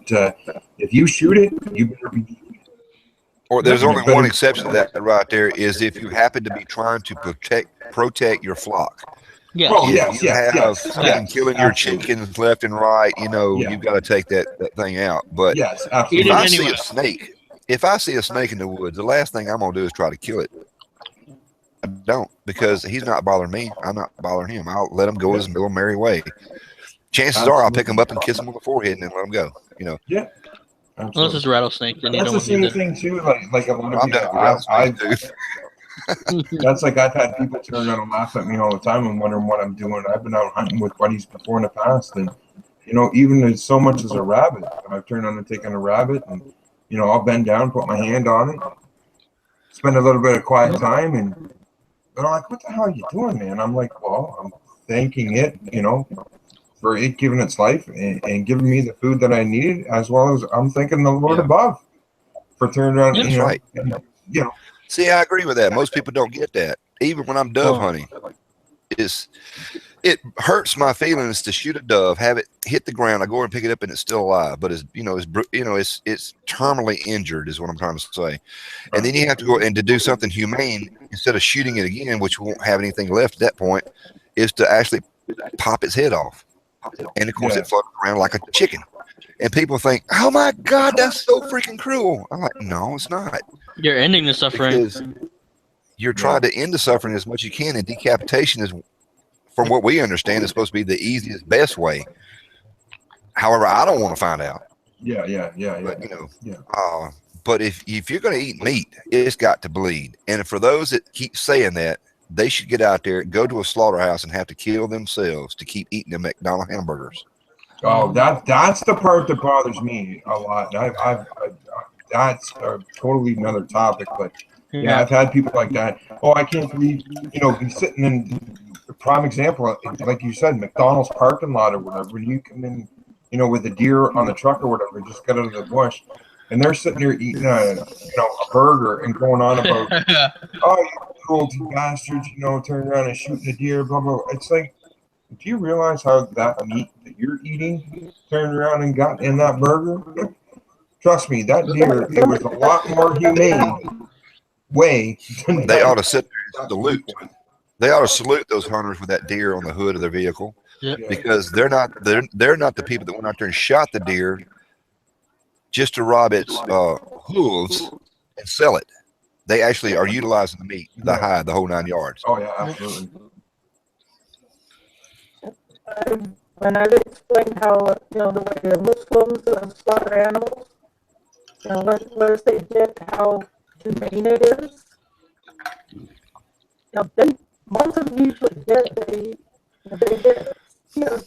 if you shoot it, you better be. Or there's only one exception to that right there is if you happen to be trying to protect your flock. Yeah. Oh, yes. Killing your chickens left and right, you know, you've got to take that thing out. But yes, absolutely. If I see a snake in the woods, the last thing I'm going to do is try to kill it. I don't, because he's not bothering me. I'm not bothering him. I'll let him go his little merry way. Chances are I'll pick him up and kiss him on the forehead and then let him go, you know. Yeah. Absolutely. Unless it's a rattlesnake, then that's you don't the same thing too. Like a lot of people, that's like I've had people turn around and laugh at me all the time and wondering what I'm doing. I've been out hunting with buddies before in the past, and you know, even as so much as a rabbit, I've turned on and taken a rabbit, and you know, I'll bend down, put my hand on it, spend a little bit of quiet time, and they're like, "What the hell are you doing, man?" I'm like, "Well, I'm thanking it, you know, for it giving its life and giving me the food that I needed, as well as I'm thanking the Lord above for turning around." That's right. And, you know. See, I agree with that. Most people don't get that. even when I'm dove hunting, it hurts my feelings to shoot a dove, have it hit the ground. I go and pick it up and it's still alive, but it's terminally injured is what I'm trying to say. And then you have to go and to do something humane instead of shooting it again, which won't have anything left at that point, is to actually pop its head off. And of course it floats around like a chicken. And people think, oh my God, that's so freaking cruel. I'm like, no, it's not. You're ending the suffering. Because you're trying to end the suffering as much as you can, and decapitation is, from what we understand, is supposed to be the easiest, best way. However, I don't want to find out. But, but if you're going to eat meat, it's got to bleed. And for those that keep saying that, they should get out there, go to a slaughterhouse, and have to kill themselves to keep eating the McDonald's hamburgers. Oh, that's the part that bothers me a lot. That's a totally another topic, but yeah, I've had people like that. Oh, I can't believe, he's sitting in a prime example, like you said, McDonald's parking lot or whatever. And you come in, with a deer on the truck or whatever, just got out of the bush, and they're sitting there eating a burger and going on about, oh, you cruelty bastards, turn around and shooting a deer, blah, blah, blah. It's like, do you realize how that meat that you're eating turned around and got in that burger? Trust me, that deer, it was a lot more humane way. They ought to sit there and salute. They ought to salute those hunters with that deer on the hood of their vehicle, because they're not the people that went out there and shot the deer just to rob its hooves and sell it. They actually are utilizing the meat, the hide, the whole 9 yards. Oh yeah, absolutely. When I explained how, the way the Muslims slaughter animals, once they get how humane it is, then most of them usually get they get,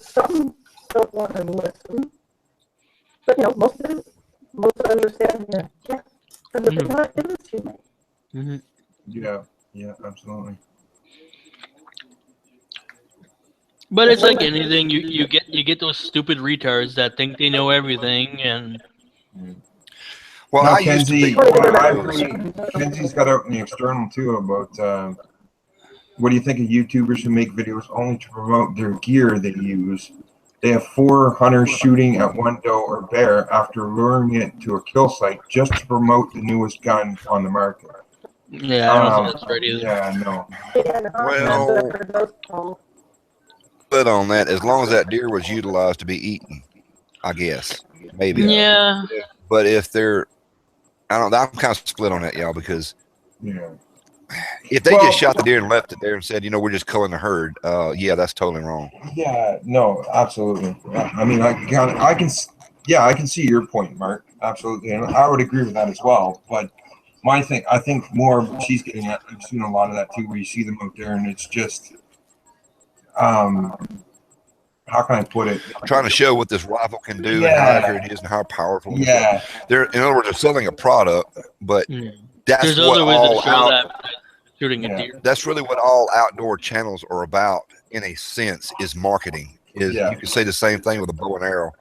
some don't want to listen, but most understand, and it is humane. Yeah, absolutely. But it's like anything, you get those stupid retards that think they know everything, and well, now, I used to be. Kenzie's got out in the external too about what do you think of YouTubers who make videos only to promote their gear they use? They have 4 hunters shooting at one doe or bear after luring it to a kill site just to promote the newest gun on the market. Yeah, I don't think that's right either. Yeah, no. Well, but on that, as long as that deer was utilized to be eaten, I guess maybe. Yeah. But if they're, I'm kind of split on that, y'all, because if they just shot the deer and left it there and said, we're just culling the herd, yeah, that's totally wrong. Yeah, no, absolutely. I mean, I can see your point, Mark. Absolutely, and I would agree with that as well. But my thing, I think more of what she's getting at, I've seen a lot of that too, where you see them out there and it's just, how can I put it? Trying to show what this rifle can do and how accurate it is and how powerful it is. In other words, they're selling a product, but that's what shooting a deer. That's really what all outdoor channels are about, in a sense, is marketing. You can say the same thing with a bow and arrow.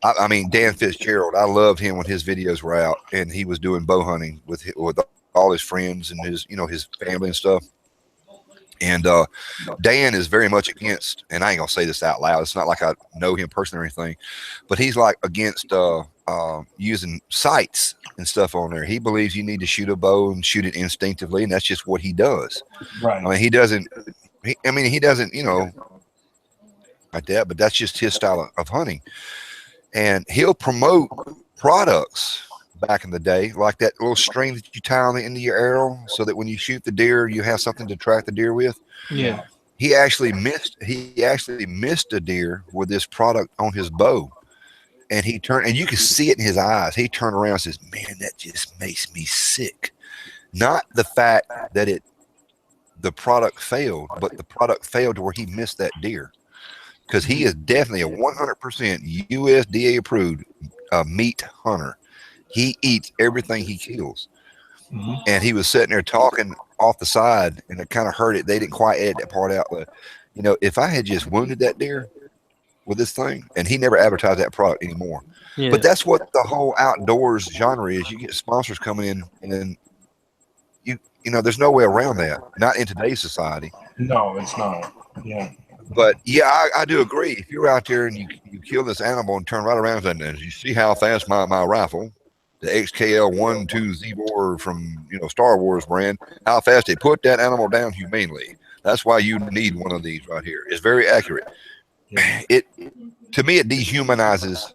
I mean, Dan Fitzgerald, I loved him when his videos were out and he was doing bow hunting with all his friends and his family and stuff. And Dan is very much against, and I ain't gonna say this out loud, it's not like I know him personally or anything, but he's like against using sights and stuff on there. He believes you need to shoot a bow and shoot it instinctively, and that's just what he does. Right. I mean, he doesn't like that, but that's just his style of hunting. And he'll promote products back in the day, like that little string that you tie on the end of your arrow so that when you shoot the deer, you have something to track the deer with. Yeah. He actually missed a deer with this product on his bow. And he turned, and you can see it in his eyes. He turned around and says, "Man, that just makes me sick." Not the fact that the product failed, but the product failed to where he missed that deer. Because he is definitely a 100% USDA approved meat hunter. He eats everything he kills. And he was sitting there talking off the side, and I kind of heard it. They didn't quite edit that part out. But, if I had just wounded that deer with this thing, and he never advertised that product anymore. Yeah. But that's what the whole outdoors genre is. You get sponsors coming in, and then you know, there's no way around that. Not in today's society. No, it's not. Yeah. But yeah, I do agree. If you're out there and you kill this animal and turn right around and you see how fast my rifle, the XKL-12 Z-bore from, you know, Star Wars brand, how fast they put that animal down humanely. That's why you need one of these right here. It's very accurate. Yeah. It, to me, it dehumanizes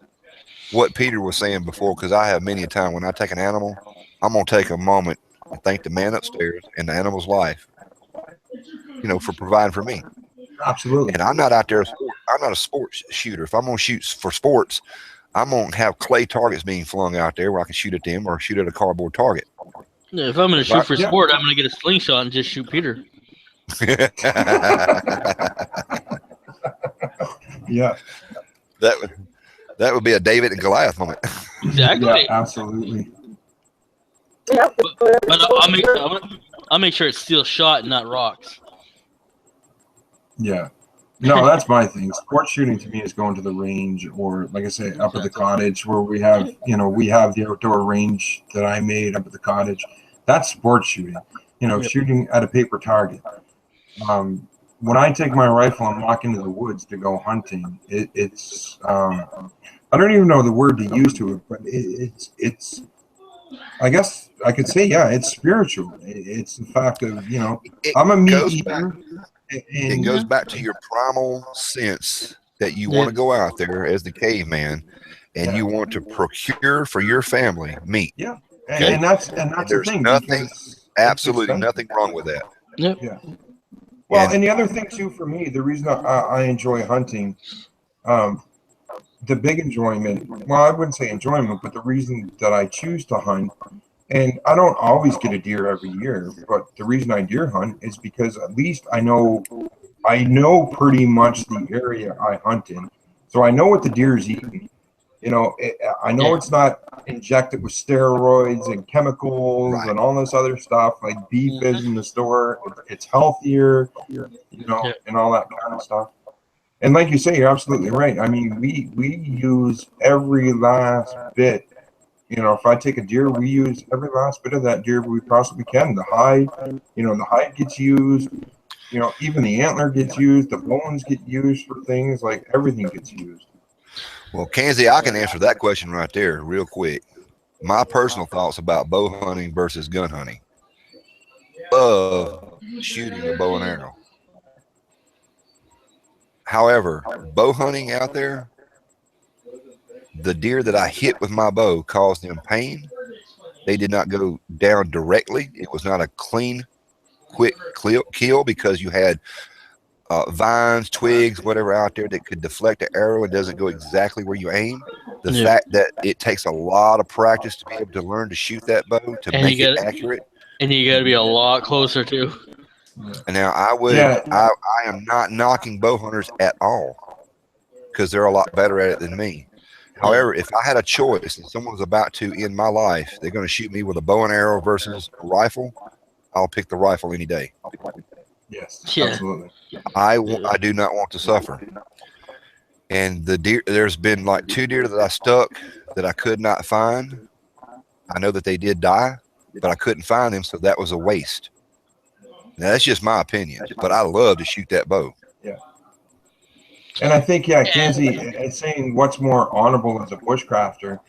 what Peter was saying before, because I have many a time when I take an animal, I'm gonna take a moment and thank the man upstairs and the animal's life, you know, for providing for me. Absolutely. And I'm not out there. I'm not a sports shooter. If I'm gonna shoot for sports, I'm gonna have clay targets being flung out there where I can shoot at them or shoot at a cardboard target. Yeah, if I'm going to shoot for Yeah. sport, I'm going to get a slingshot and just shoot Peter. Yeah. That would be a David and Goliath moment. Exactly. Yeah, absolutely. Yeah. But I'll make sure it's steel shot and not rocks. Yeah. No, that's my thing. Sports shooting to me is going to the range, or like I say, up at the cottage where we have, you know, we have the outdoor range that I made up at the cottage. That's sports shooting. You know, shooting at a paper target. When I take my rifle and walk into the woods to go hunting, it's I don't even know the word to use to it, but it's I guess I could say, yeah, it's spiritual. It's the fact of, you know, I'm a meat eater. It goes back to your primal sense that you want to go out there as the caveman and you want to procure for your family meat. Yeah. Okay? And that's the thing. Nothing, absolutely nothing wrong with that. Yep. Yeah. Well, and the other thing too, for me, the reason I enjoy hunting, the big enjoyment, well, I wouldn't say enjoyment, but the reason that I choose to hunt, and I don't always get a deer every year, but the reason I deer hunt is because at least I know pretty much the area I hunt in. So I know what the deer is eating. You know, I know it's not injected with steroids and chemicals and all this other stuff like beef is in the store. It's healthier, you know, and all that kind of stuff. And like you say, you're absolutely right. I mean, we use every last bit. You know, if I take a deer, we use every last bit of that deer we possibly can. The hide, you know, the hide gets used. You know, even the antler gets used. The bones get used for things, like everything gets used. Well, Kanzi, I can answer that question right there real quick. My personal thoughts about bow hunting versus gun hunting. Love shooting a bow and arrow. However, bow hunting out there, the deer that I hit with my bow caused them pain. They did not go down directly. It was not a clean, quick kill because you had vines, twigs, whatever out there that could deflect the arrow. It doesn't go exactly where you aim. The fact that it takes a lot of practice to be able to learn to shoot that bow to make it accurate. And you got to be a lot closer too. And now I am not knocking bow hunters at all because they're a lot better at it than me. However, if I had a choice and someone was about to end my life, they're going to shoot me with a bow and arrow versus a rifle, I'll pick the rifle any day. Yes, absolutely. I do not want to suffer. And the deer, there's been like 2 deer that I stuck that I could not find. I know that they did die, but I couldn't find them, so that was a waste. Now that's just my opinion, but I love to shoot that bow. Yeah. And I think, Kenzie, it's saying what's more honorable as a bushcrafter.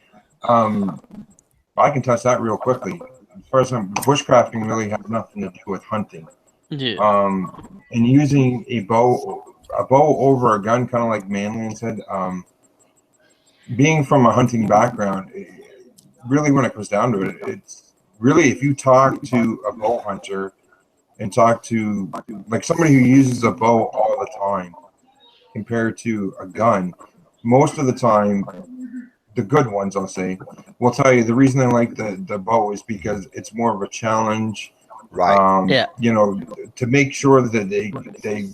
I can touch that real quickly. As far as bushcrafting really has nothing to do with hunting. Yeah. And using a bow over a gun, kind of like Manlian said, being from a hunting background, really when it comes down to it, it's really, if you talk to a bow hunter and talk to like somebody who uses a bow all the time compared to a gun, most of the time, the good ones, I'll say, will tell you the reason they like the bow is because it's more of a challenge. Right. You know, to make sure that they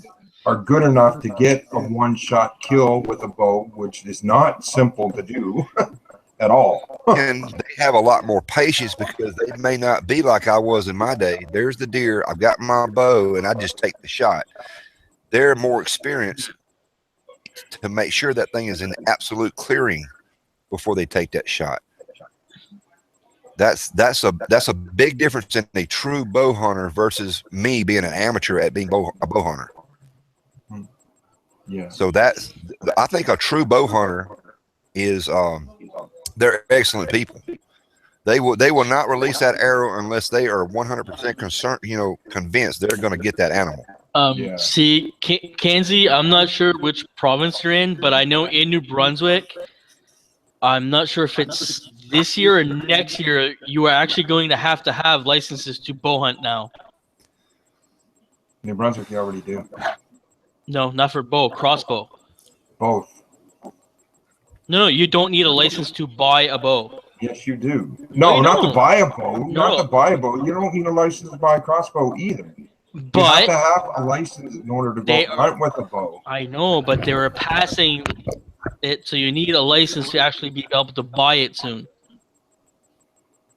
are good enough to get a one-shot kill with a bow, which is not simple to do at all. And they have a lot more patience because they may not be like I was in my day. There's the deer, I've got my bow, and I just take the shot. They're more experienced to make sure that thing is in absolute clearing before they take that shot. That's a big difference in a true bow hunter versus me being an amateur at being a bow hunter. Yeah. So I think a true bow hunter is they're excellent people. They will not release that arrow unless they are 100% concerned, convinced they're going to get that animal. Yeah. See, Kanzi, I'm not sure which province you're in, but I know in New Brunswick, I'm not sure if it's this year or next year, you are actually going to have licenses to bow hunt now. New Brunswick, you already do. No, not for bow, crossbow. Both. No, you don't need a license to buy a bow. Yes, you do. No, No, you not to don't. buy a bow. No. Not to buy a bow. You don't need a license to buy a crossbow either. You have to have a license in order to go hunt with a bow. I know, but they were passing it, so you need a license to actually be able to buy it soon.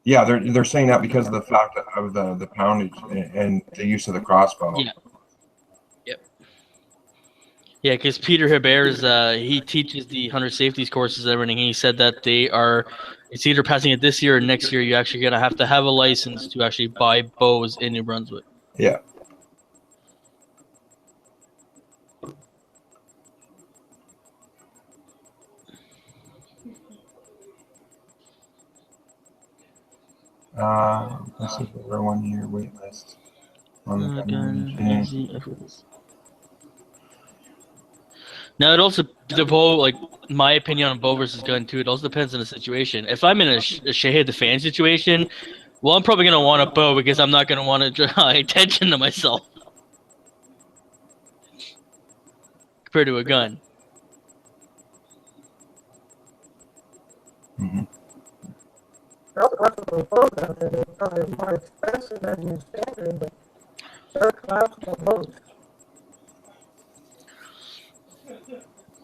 Yeah, they're saying that because of the fact of the poundage and the use of the crossbow. Yeah. Yep. Yeah, because Peter Hebert's he teaches the hunter safeties courses and everything. He said that it's either passing it this year or next year. You're actually gonna have to have a license to actually buy bows in New Brunswick. Yeah. Let's see if we're 1 year wait list. Now it also the bow, like my opinion on bow versus gun too. It also depends on the situation. If I'm in a Shahid the fan situation, well, I'm probably gonna want a bow because I'm not gonna want to draw attention to myself compared to a gun. Mm-hmm. There are collapsible bows out there that are probably more expensive than your standard, but they're collapsible bows.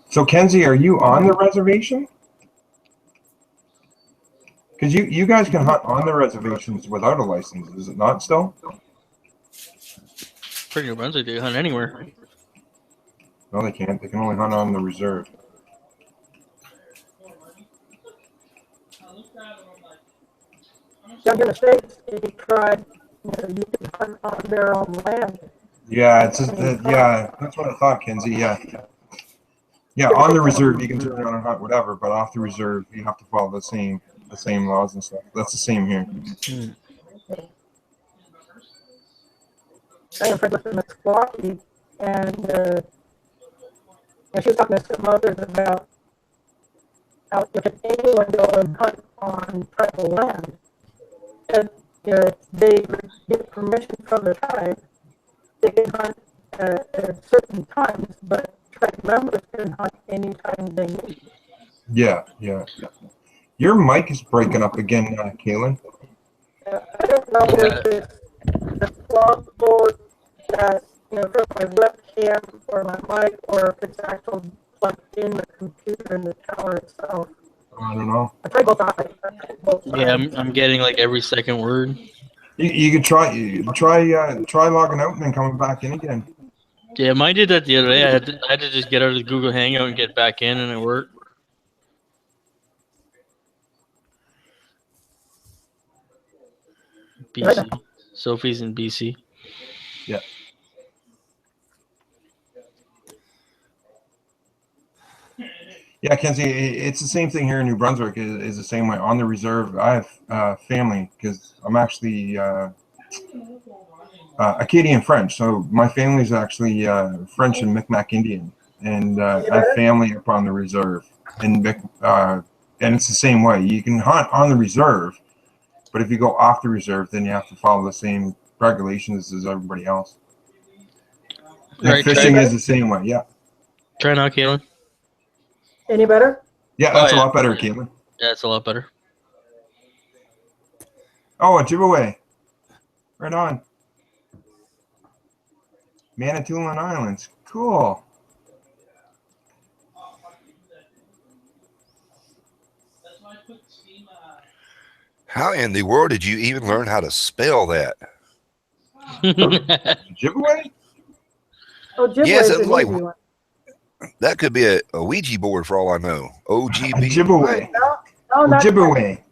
So, Kenzie, are you on the reservation? Because you guys can hunt on the reservations without a license, is it not still? Pretty New Brunswick, they hunt anywhere. No, they can't. They can only hunt on the reserve. Down here in the States, if you tried, you can hunt on their own land. Yeah, it's just yeah, that's what I thought, Kenzie. Yeah. Yeah, on the reserve you can turn around and hunt whatever, but off the reserve you have to follow the same laws and stuff. That's the same here. I have a friend in Milwaukee, and she was talking to some others about how if anyone go and hunt on tribal land, and they get permission from the tribe, they can hunt at certain times, but tribe members can hunt anytime they need. Yeah. Your mic is breaking up again, Kaylin. I don't know if it's the plug board that, from my webcam or my mic, or if it's actually plugged in the computer in the tower itself. I don't know. I tried both sides. Yeah, I'm getting like every second word. You could try logging out and then coming back in again. Yeah, mine did that the other day. I had to just get out of the Google Hangout and get back in, and it worked. BC. Sophie's in BC. Yeah. Yeah, Kenzie, it's the same thing here in New Brunswick. Is the same way on the reserve. I have family because I'm actually Acadian French, so my family's actually French and Micmac Indian, and I have family up on the reserve, and it's the same way. You can hunt on the reserve, but if you go off the reserve, then you have to follow the same regulations as everybody else. Right, fishing is the same way. Yeah. Try now, Kaylin. Any better? Yeah, that's a lot better, Caitlin. Yeah, it's a lot better. Oh, a giveaway. Right on. Manitoulin Islands. Cool. How in the world did you even learn how to spell that? Giveaway? Oh, giveaway Yes, is it was an like easy one. that could be a Ouija board for all I know. OGB. Giveaway. No, not Giveaway.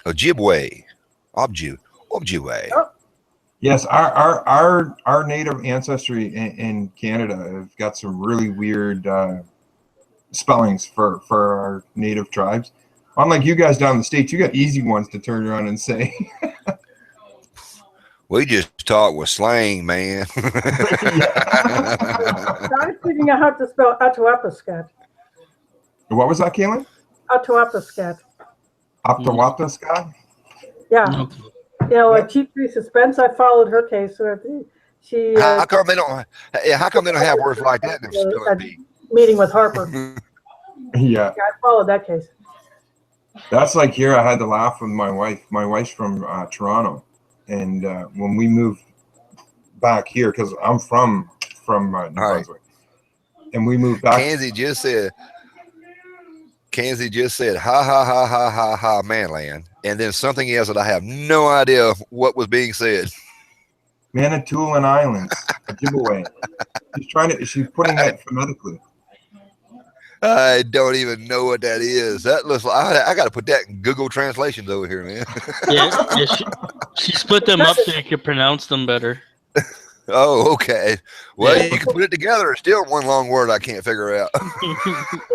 Ojibwe. Ojibwe. Oh. Yes, our native ancestry in Canada have got some really weird spellings for our native tribes. Unlike you guys down in the States, you got easy ones to turn around and say. We just talk with slang, man. I'm figuring out how to spell Atuapascat. What was that, Kaylin? Atuapascat. Aptawapascat? Yeah. You know, a Chief Tree Suspense, I followed her case. So she. How come they don't? How come they don't have words like that in their spelling bee? Meeting with Harper. Yeah. I followed that case. That's like here. I had to laugh with my wife. My wife's from Toronto, and when we moved back here, because I'm from New Brunswick, and we moved back. Kenzie just said, ha ha ha ha ha ha, Manland, and then something else that I have no idea what was being said. Manitoulin Islands, a giveaway. She's putting that phonetically. I don't even know what that is. That looks like I got to put that in Google translations over here, man. Yeah, she split them up so you could pronounce them better. Oh, okay. Well, Yeah. you can put it together. It's still one long word I can't figure out.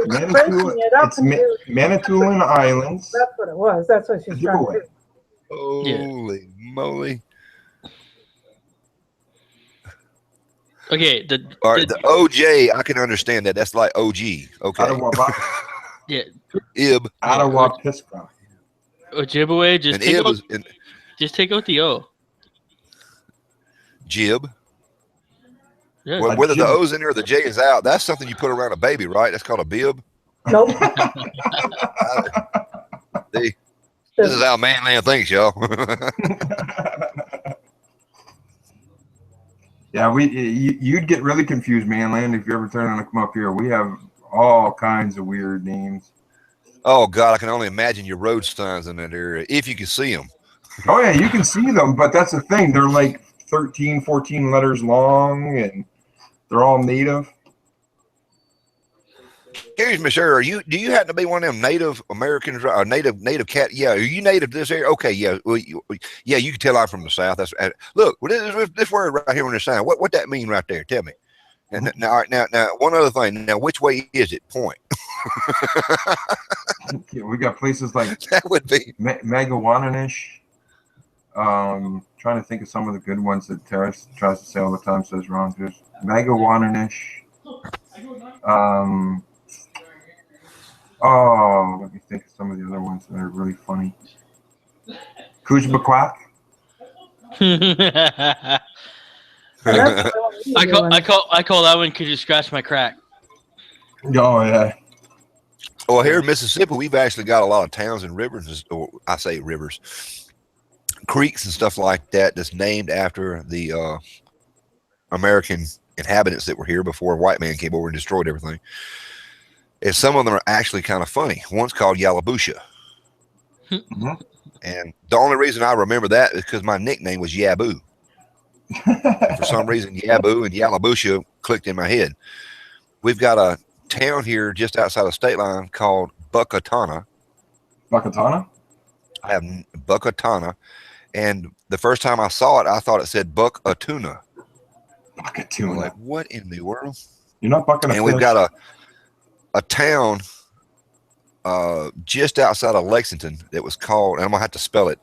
It's Manitoulin Islands. That's what it was. That's what she's trying to do. Holy moly. Okay, All right, the OJ, I can understand that. That's like OG. Okay. Yeah. Ib. Ottawapisca. Ojibwe, just take out the O. Jib. Yeah. Well, whether the O's in there or the J is out, that's something you put around a baby, right? That's called a bib. Nope. See, this is how Manland thinks, y'all. Yeah, you'd get really confused, Manland, if you ever turn on to come up here. We have all kinds of weird names. Oh God, I can only imagine your road signs in that area if you can see them. Oh yeah, you can see them, but that's the thing. They're like 13, 14 letters long, and they're all native. Excuse me, sir. Do you happen to be one of them Native Americans or native cat? Yeah, are you native to this area? Okay, yeah, well, yeah. You can tell I'm from the South. That's look. This word right here on the sign. What that mean right there? Tell me. And now, one other thing. Now, which way is it? Point. Yeah, we got places like that would be Magawananish. Trying to think of some of the good ones that Terrace tries to say all the time, says wrong. There's Magawananish. Oh, let me think of some of the other ones that are really funny. Kujbaquak. I call that one "Could you scratch my crack?" Oh yeah. Well, here in Mississippi, we've actually got a lot of towns and rivers, or I say rivers, creeks and stuff like that that's named after the American inhabitants that were here before white man came over and destroyed everything. And some of them are actually kind of funny. One's called Yalabusha. Mm-hmm. And the only reason I remember that is because my nickname was Yabu. And for some reason, Yabu and Yalabusha clicked in my head. We've got a town here just outside of state line called Buckatana. Buckatana? I have Buckatana. And the first time I saw it, I thought it said Buckatuna. Buckatuna. I'm like, what in the world? You're not bucking a And fish. we've got a town just outside of Lexington that was called, and I'm gonna have to spell it,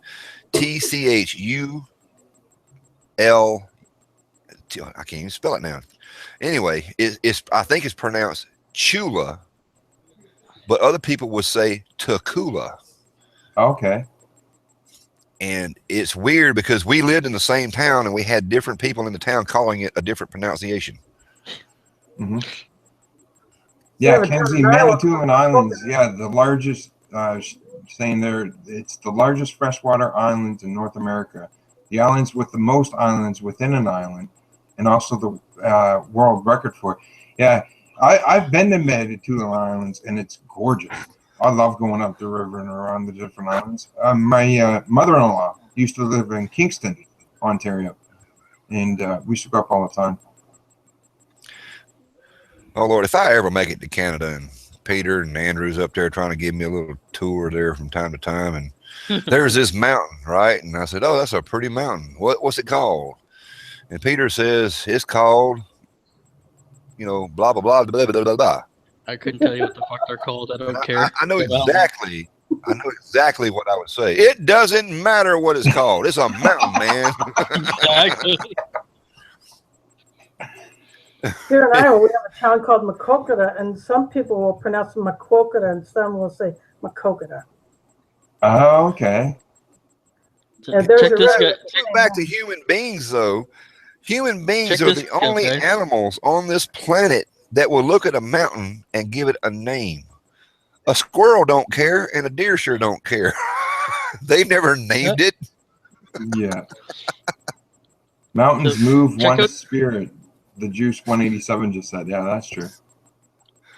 TCHUL. I can't even spell it now. Anyway, I think it's pronounced Chula, but other people would say Takula. Okay. And it's weird because we lived in the same town and we had different people in the town calling it a different pronunciation. Mm-hmm. Yeah, Kenzie, Manitoulin Islands. Yeah, the largest, saying there, it's the largest freshwater islands in North America. The islands with the most islands within an island, and also the world record for it. Yeah, I've been to Manitoulin Islands, and it's gorgeous. I love going up the river and around the different islands. My mother-in-law used to live in Kingston, Ontario, and we used to go up all the time. Oh Lord, if I ever make it to Canada and Peter and Andrew's up there trying to give me a little tour there from time to time, and there's this mountain, right? And I said, "Oh, that's a pretty mountain. What's it called?" And Peter says, "It's called, blah blah blah blah blah blah blah." I couldn't tell you what the fuck they're called. I don't care. I know exactly. I know exactly what I would say. It doesn't matter what it's called. It's a mountain, man. Exactly. Here in Iowa, we have a town called Maquoketa, and some people will pronounce it Maquoketa, and some will say Maquoketa. Oh, okay. And there's Check a this guy. reference. Back to human beings, though. Human beings Check are this the guy, only okay? animals on this planet that will look at a mountain and give it a name. A squirrel don't care, and a deer sure don't care. They never named it. Yeah. Mountains So, move check one out- spirit. The Juice 187 just said. Yeah, that's true.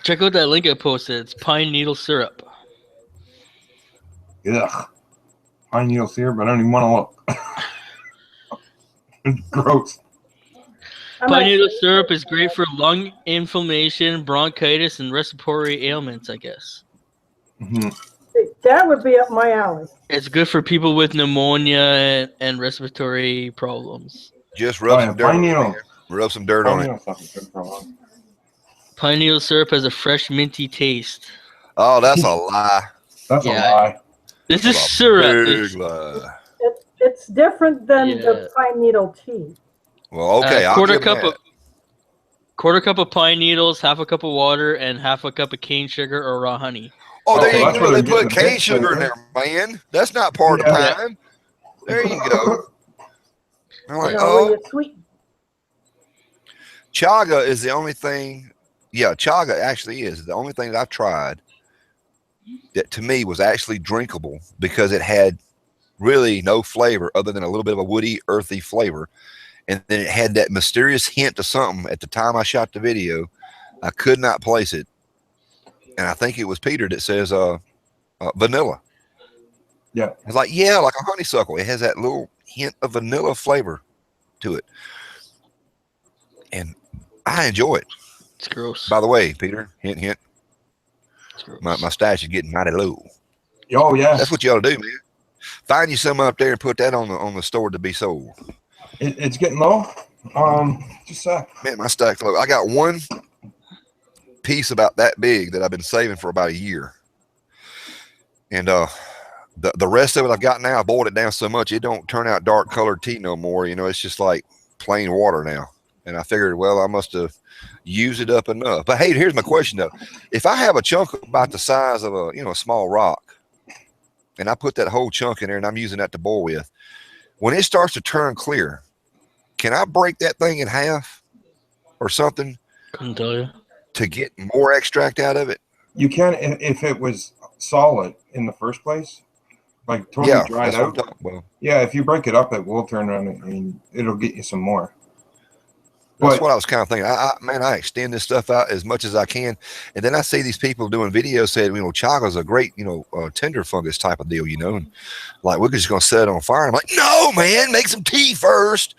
Check out that link I posted. It's pine needle syrup. Ugh. Pine needle syrup, but I don't even want to look. Gross. Pine needle syrup is great for lung inflammation, bronchitis, and respiratory ailments, I guess. Mm-hmm. That would be up my alley. It's good for people with pneumonia and respiratory problems. Just rub some dirt pine on it. needle. Man. Rub some dirt on it. Pine needle syrup has a fresh, minty taste. Oh, that's a lie. That's Yeah. a lie. This is syrup. Big lie. It's different than the pine needle tea. Well, okay. I'll quarter give cup that. of quarter cup of pine needles, half a cup of water, and half a cup of cane sugar or raw honey. Oh, there so you that's go. where They they're put getting the cane big sugar in flavor. there, man. That's not part of Yeah. pine. There you go. I'm like, No, when oh, you sweet. chaga is the only thing. Yeah, chaga actually is the only thing that I've tried that to me was actually drinkable because it had really no flavor other than a little bit of a woody, earthy flavor. And then it had that mysterious hint of something. At the time I shot the video, I could not place it. And I think it was Peter that says vanilla. Yeah. It's like, yeah, like a honeysuckle. It has that little hint of vanilla flavor to it. And I enjoy it. It's gross. By the way, Peter, hint, hint. It's gross. My stash is getting mighty low. Oh, yeah. That's what you ought to do, man. Find you some up there and put that on the store to be sold. It's getting low. Just a sec. Man, my stack's low. I got one piece about that big that I've been saving for about a year. And the rest of it I've got now, I boiled it down so much it don't turn out dark colored tea no more. It's just like plain water now. And I figured, well, I must have used it up enough. But hey, here's my question though. If I have a chunk about the size of a small rock, and I put that whole chunk in there and I'm using that to boil with, when it starts to turn clear, can I break that thing in half or something Couldn't tell you. to get more extract out of it? You can if it was solid in the first place, like totally dried that's what I'm out. talking about. Yeah, if you break it up, it will turn around and it'll get you some more. That's But what I was kind of thinking. I extend this stuff out as much as I can, and then I see these people doing videos saying, chaga's a great, tender fungus type of deal, and like we're just gonna set it on fire. I'm like, no, man, make some tea first.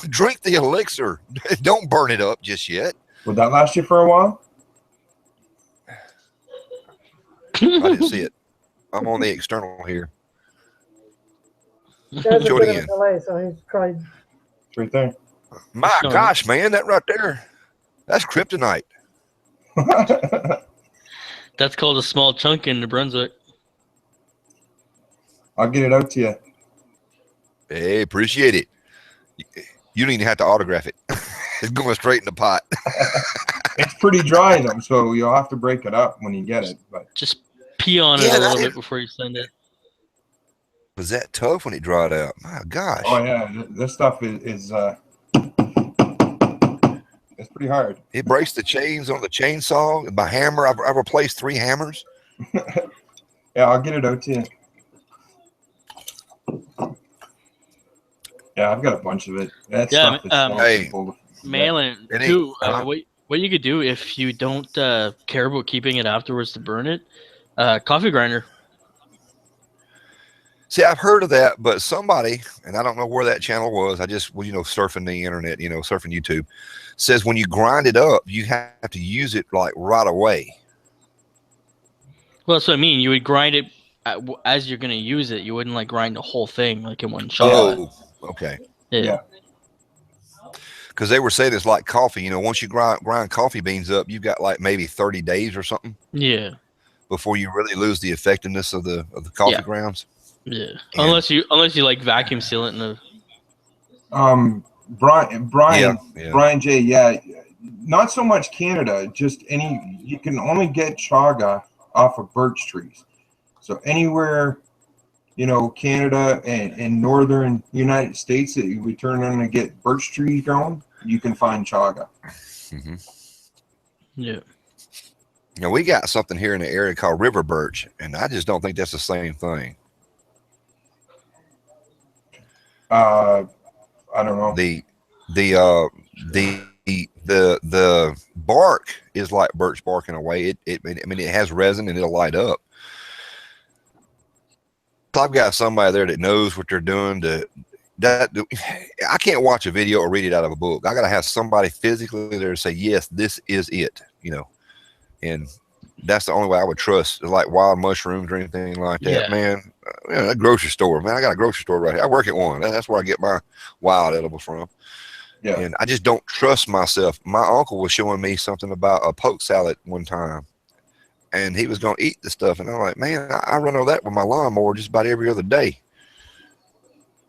Drink the elixir. Don't burn it up just yet. would that last you for a while? I didn't see it. I'm on the external here. There's a Show it bit of a again. delay, so he's probably. It's right there. My gosh, man, that right there, that's kryptonite. That's called a small chunk in New Brunswick. I'll get it out to you. Hey, appreciate it. You don't even have to autograph it. It's going straight in the pot. It's pretty dry though, so you'll have to break it up when you get it. But Just pee on it Yeah, a that little is- bit before you send it. Was that tough when it dried out? My gosh. oh yeah, this stuff is it's pretty hard. It breaks the chains on the chainsaw. My hammer, I've replaced 3 hammers. Yeah, I'll get it out to you. Yeah, I've got a bunch of it. That Yeah, stuff is so hey, simple to- Malin, It ain't- too. uh-huh. What you could do if you don't care about keeping it afterwards to burn it, coffee grinder. See, I've heard of that, but somebody, and I don't know where that channel was. I just, surfing the internet, surfing YouTube, says when you grind it up, you have to use it like right away. Well, that's what I mean. You would grind it as you're gonna use it. You wouldn't like grind the whole thing like in one shot. Oh, okay. Yeah. Because they were saying it's like coffee. You know, once you grind coffee beans up, you've got like maybe 30 days or something. Yeah. Before you really lose the effectiveness of the coffee Yeah. grounds. Yeah. And- Unless you like vacuum seal it in the. Brian Yeah. Brian J. Yeah, not so much Canada. Just any. You can only get chaga off of birch trees. So anywhere, you know, Canada and northern United States that we turn on and get birch trees growing, you can find chaga. Mm-hmm. Yeah. Now we got something here in the area called river birch, and I just don't think that's the same thing. I don't know. The bark is like birch bark in a way. I mean, it has resin and it'll light up. So I've got somebody there that knows what they're doing. I can't watch a video or read it out of a book. I got to have somebody physically there to say, yes, this is it, you know. And that's the only way I would trust, like wild mushrooms or anything like that. Yeah. Man, that grocery store, man, I got a grocery store right here. I work at one. That's where I get my wild edibles from. Yeah. And I just don't trust myself. My uncle was showing me something about a poke salad one time, and he was going to eat the stuff. And I'm like, man, I run over that with my lawnmower just about every other day.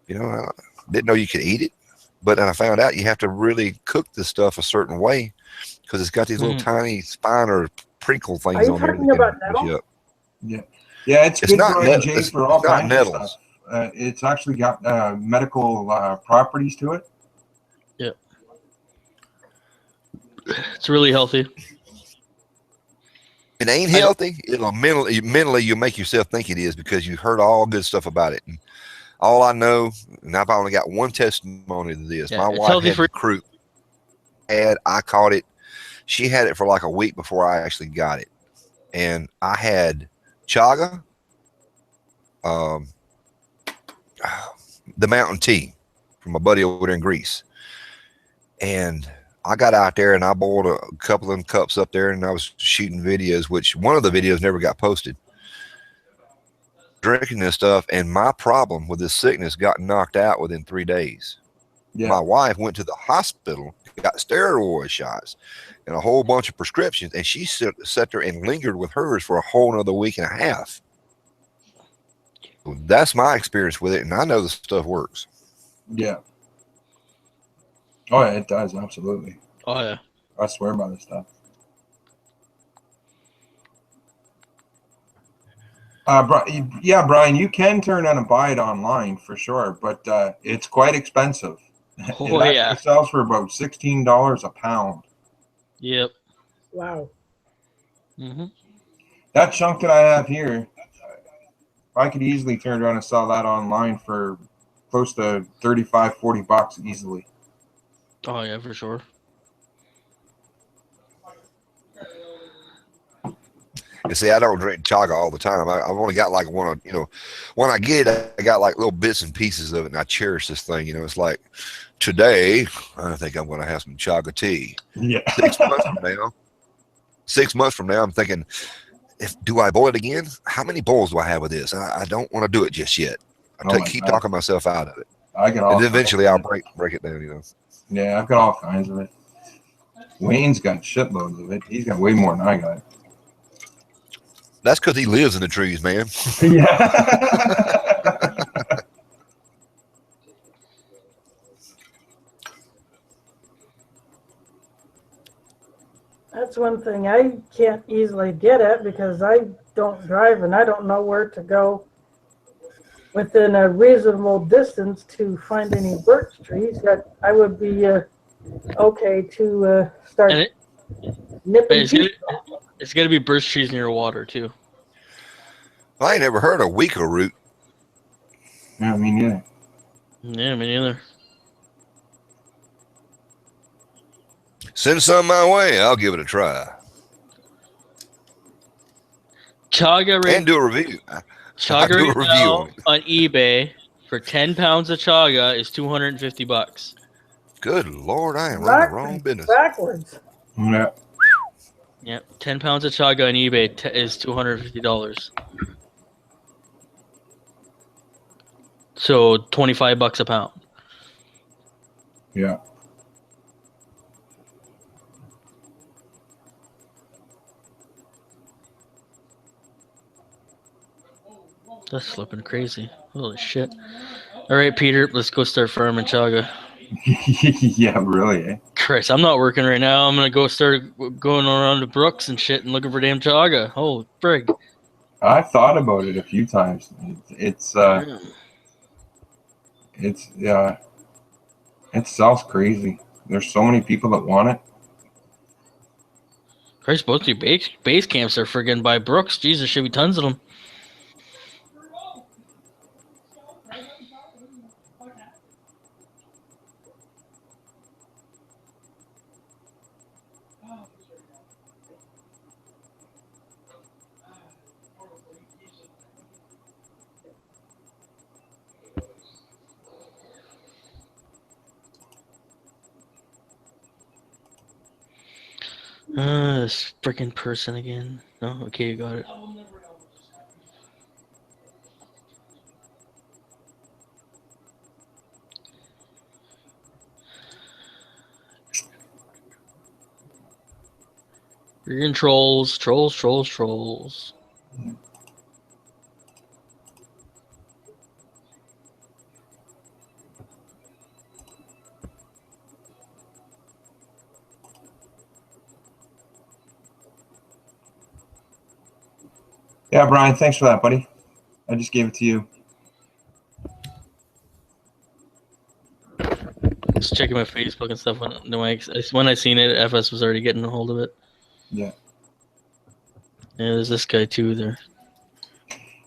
You know, I didn't know you could eat it, but then I found out you have to really cook this stuff a certain way because it's got these little tiny spine or prickle things Are you on there. talking about nettle? Yeah. Yeah, it's good, not Brian J, for all kinds of nettles. stuff. It's actually got medical properties to it. Yeah. It's really healthy. It ain't healthy. It'll mentally you'll make yourself think it is because you heard all good stuff about it. And all I know, and I've only got one testimony to this. Yeah, My it's wife healthy had for- the croup. I caught it. She had it for like a week before I actually got it. And I had chaga, the mountain tea from my buddy over there in Greece. And I got out there and I boiled a couple of them cups up there and I was shooting videos, which one of the videos never got posted. Drinking this stuff, and my problem with this sickness got knocked out within 3 days. Yeah. My wife went to the hospital, got steroid shots and a whole bunch of prescriptions, and she sat there and lingered with hers for a whole another week and a half. That's my experience with it, and I know the stuff works. Yeah. Oh, yeah, it does, absolutely. Oh yeah. I swear by this stuff. Yeah, Brian, you can turn on and buy it online for sure, but it's quite expensive. Oh, it yeah. actually sells for about $16 a pound. Yep. Wow. Mm-hmm. That chunk that I have here, I could easily turn around and sell that online for close to 35, 40 bucks easily. Oh yeah, for sure. You see, I don't drink chaga all the time. I've only got like one, when I get it, I got like little bits and pieces of it, and I cherish this thing. It's like, today, I think I'm going to have some chaga tea. Yeah. 6 months from now, I'm thinking, do I boil it again? How many bowls do I have with this? I don't want to do it just yet. Keep talking myself out of it. And then eventually I'll break it down, Yeah, I've got all kinds of it. Wayne's got shitloads of it. He's got way more than I got. That's because he lives in the trees, man. Yeah. That's one thing I can't easily get at because I don't drive and I don't know where to go within a reasonable distance to find any birch trees that I would be okay to start nipping. It's gonna be birch trees near water too. I ain't never heard of Weaker root. Yeah, me neither. Yeah, me neither. Send some my way. I'll give it a try. Chaga right and do a review. Chaga do a right review now on eBay for 10 pounds of chaga is $250. Good Lord, I am running the wrong business. Backwards. Yeah. Yep, 10 pounds of chaga on eBay is $250. So $25 a pound. Yeah. That's flipping crazy. Holy shit. All right, Peter, let's go start farming chaga. Yeah, really. Eh? Christ, I'm not working right now. I'm gonna go start going around to Brooks and shit and looking for damn chaga. Oh, frig. I've thought about it a few times. It sells crazy. There's so many people that want it. Christ, both your base camps are friggin' by Brooks. Jesus, there should be tons of them. This freaking person again. No, okay, you got it. Freaking trolls. Yeah, Brian, thanks for that, buddy. I just gave it to you. Just checking my Facebook and stuff. When I seen it, FS was already getting a hold of it. Yeah. Yeah, there's this guy too there.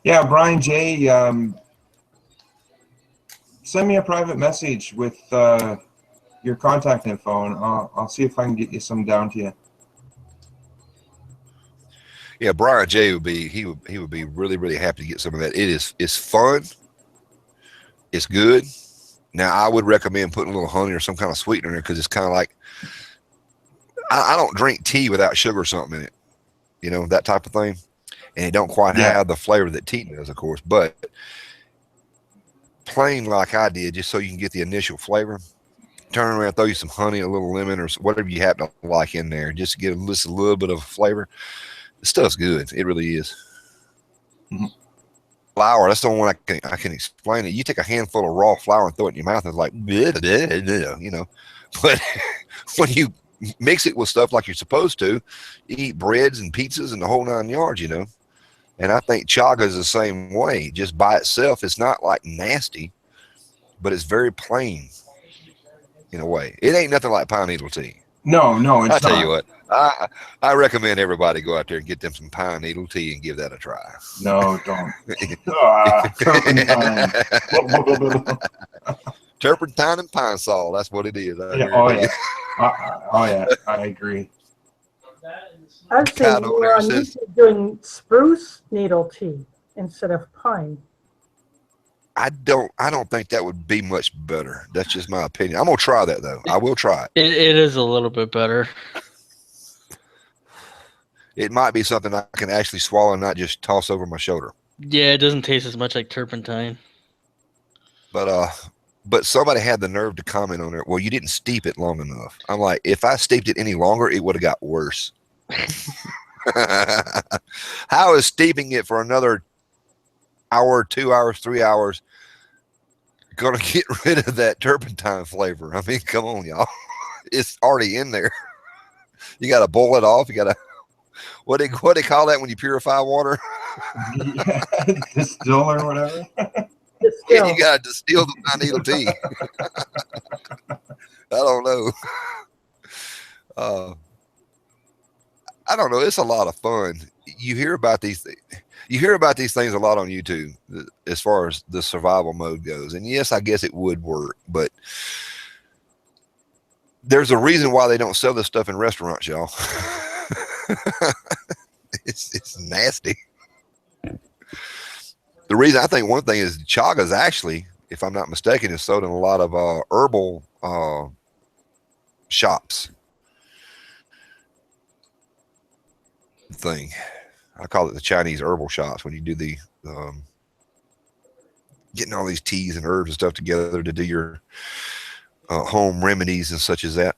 Yeah, Brian J. Send me a private message with your contact info, and I'll see if I can get you some down to you. Yeah, Brian J would be he would be really happy to get some of that. It's fun. It's good. Now I would recommend putting a little honey or some kind of sweetener in there because it's kind of like I don't drink tea without sugar or something in it, you know, that type of thing, and it don't quite have the flavor that tea does, of course. But plain like I did, just so you can get the initial flavor. Turn around, throw you some honey, a little lemon, or whatever you happen to like in there, just to get a little bit of flavor. The stuff's good. It really is. Mm-hmm. Flour, that's the one I can explain it. You take a handful of raw flour and throw it in your mouth, and it's like, bleh, bleh, bleh, you know. But when you mix it with stuff like you're supposed to, you eat breads and pizzas and the whole 9 yards, you know. And I think chaga is the same way. Just by itself, it's not like nasty, but it's very plain in a way. It ain't nothing like pine needle tea. No, it's I tell not. you what, I recommend everybody go out there and get them some pine needle tea and give that a try. No, don't. Turpentine and pine sol. That's what it is. Yeah, I agree. I've seen you on YouTube doing spruce needle tea instead of pine. I don't think that would be much better. That's just my opinion. I'm gonna try that though. I will try it. It is a little bit better. It might be something I can actually swallow and not just toss over my shoulder. Yeah, it doesn't taste as much like turpentine. But somebody had the nerve to comment on it. Well, you didn't steep it long enough. I'm like, if I steeped it any longer, it would have got worse. How is steeping it for another hour, 2 hours, 3 hours gonna get rid of that turpentine flavor? I mean, come on, y'all. It's already in there. You gotta boil it off. You gotta what they call that when you purify water? Yeah, distill or whatever. Yeah, you gotta distill the pine needle tea. I don't know. I don't know. It's a lot of fun. You hear about these things. You hear about these things a lot on YouTube as far as the survival mode goes. And yes, I guess it would work, but there's a reason why they don't sell this stuff in restaurants, y'all. It's nasty. The reason, I think one thing is chaga is actually, if I'm not mistaken, is sold in a lot of herbal shops. thing. I call it the Chinese herbal shots when you do the getting all these teas and herbs and stuff together to do your home remedies and such as that.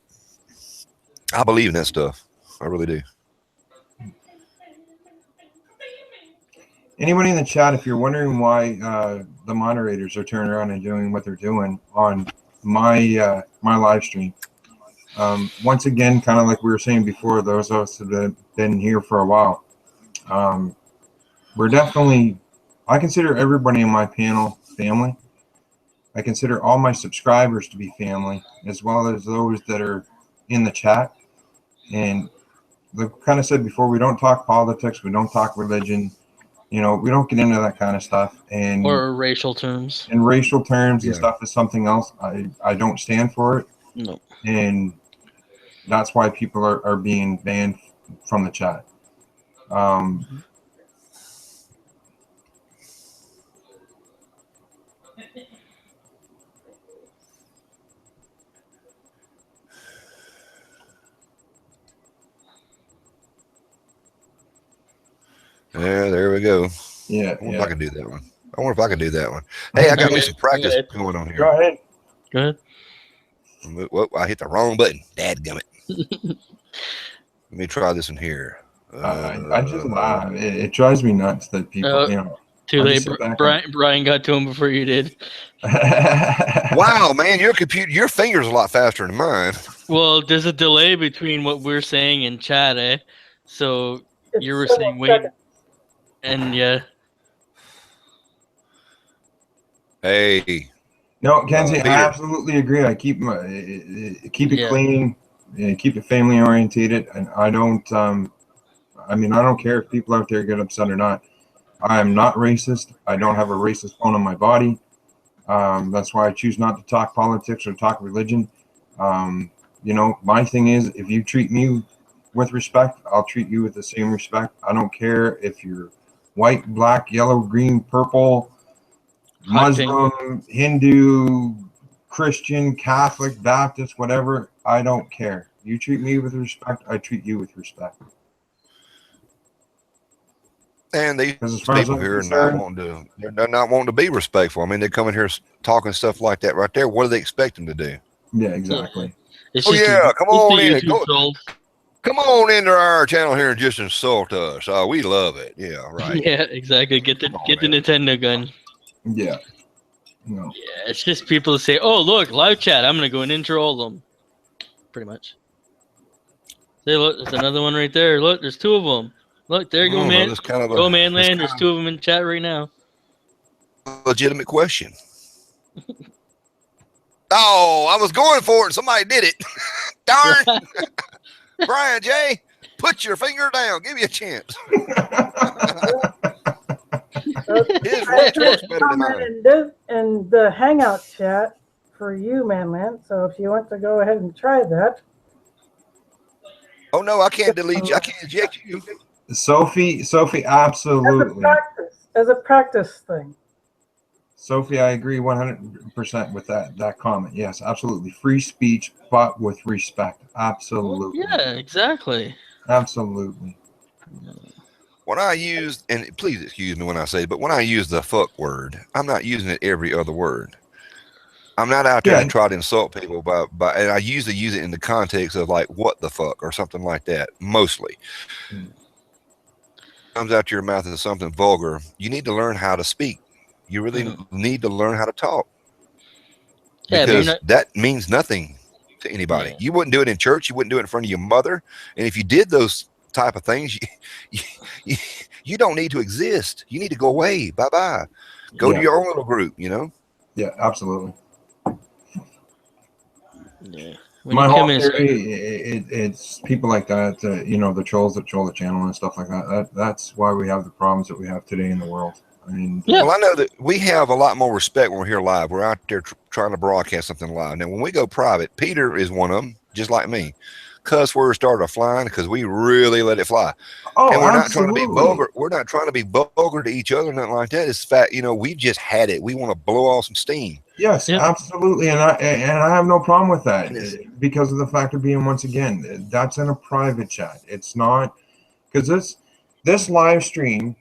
I believe in that stuff. I really do. Anybody in the chat, if you're wondering why the moderators are turning around and doing what they're doing on my my live stream, once again, kind of like we were saying before, those of us that have been here for a while, we're definitely, I consider everybody in my panel family. I consider all my subscribers to be family, as well as those that are in the chat. And like kind of said before, we don't talk politics, we don't talk religion. You know, we don't get into that kind of stuff. And Or racial terms. and racial terms and stuff is something else. I don't stand for it. No. And that's why people are being banned from the chat. Yeah, there we go. Yeah, I wonder if I can do that one. I wonder if I can do that one. Hey, I got me some practice going on here. Go ahead. Go ahead. Whoa, I hit the wrong button. Dadgummit. Let me try this one here. I just laugh. It drives me nuts that people, you know. Too late. Brian got to him before you did. Wow, man, your finger's a lot faster than mine. Well, there's a delay between what we're saying and chat, eh? So you were saying wait, and yeah. Hey. No, Kenzie, I absolutely agree. I keep it clean, keep it family orientated, and I don't. I mean, I don't care if people out there get upset or not. I am not racist. I don't have a racist bone in my body. That's why I choose not to talk politics or talk religion. You know, my thing is, if you treat me with respect, I'll treat you with the same respect. I don't care if you're white, black, yellow, green, purple, Muslim, Hindu, Christian, Catholic, Baptist, whatever. I don't care. You treat me with respect, I treat you with respect. And these people here are they're not wanting to be respectful. I mean, they come in here talking stuff like that right there. What do they expect them to do? Yeah, exactly. Oh yeah, come on in. Come on into our channel here and just insult us. Oh, we love it. Yeah, right. Yeah, exactly. Get the Nintendo gun. Yeah. No. Yeah, it's just people say, "Oh, look, live chat. I'm gonna go in and troll them." Pretty much. Say, look, there's another one right there. Look, there's two of them. Look, there you go, man. Go, Manland. There's two of them in chat right now. Legitimate question. Oh, I was going for it and somebody did it. Darn. Brian J., put your finger down. Give me a chance. His retweet's better than mine. And the Hangout chat for you, Manland. So if you want to go ahead and try that. Oh, no, I can't delete you. I can't eject you. Sophie, absolutely. As a practice thing. Sophie, I agree 100% with that comment. Yes, absolutely. Free speech, but with respect. Absolutely. Well, yeah, exactly. Absolutely. When I use, and please excuse me when I say, but when I use the fuck word, I'm not using it every other word. I'm not out there to try to insult people, and I usually use it in the context of like, what the fuck, or something like that, mostly. Comes out your mouth as something vulgar, you need to learn how to speak. You really need to learn how to talk. Because that means nothing to anybody. You wouldn't do it in church. You wouldn't do it in front of your mother. And if you did those type of things, you don't need to exist. You need to go away. Bye-bye. Go to your own little group, you know? Yeah, absolutely. Yeah. My whole theory, it's people like that, you know, the trolls that troll the channel and stuff like that. That's why we have the problems that we have today in the world. I mean, well, I know that we have a lot more respect when we're here live. We're out there trying to broadcast something live. Now, when we go private, Peter is one of them, just like me. Cuss words started flying because we really let it fly. Oh, and we're not absolutely. trying to be vulgar. We're not trying to be vulgar to each other, nothing like that. It's fact, you know, we just had it. We want to blow off some steam. Yes, absolutely, and I have no problem with that because of the fact of being, once again, that's in a private chat. It's not because this live stream,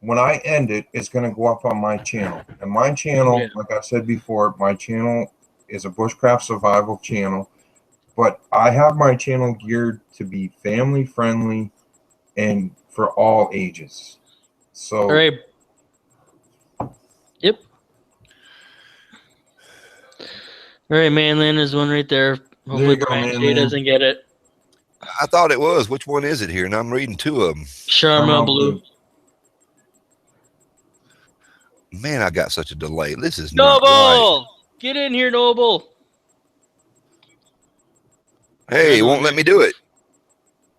when I end it, is going to go up on my channel. And my channel, like I said before, my channel is a bushcraft survival channel. But I have my channel geared to be family friendly and for all ages. So, All right. Yep. All right, Manland, there's one right there. Hopefully Brian J doesn't get it. I thought it was. Which one is it here? And I'm reading two of them. Sharma Blue. Man, I got such a delay. This is not Noble! right. Get in here, Noble. Hey, it won't let me do it.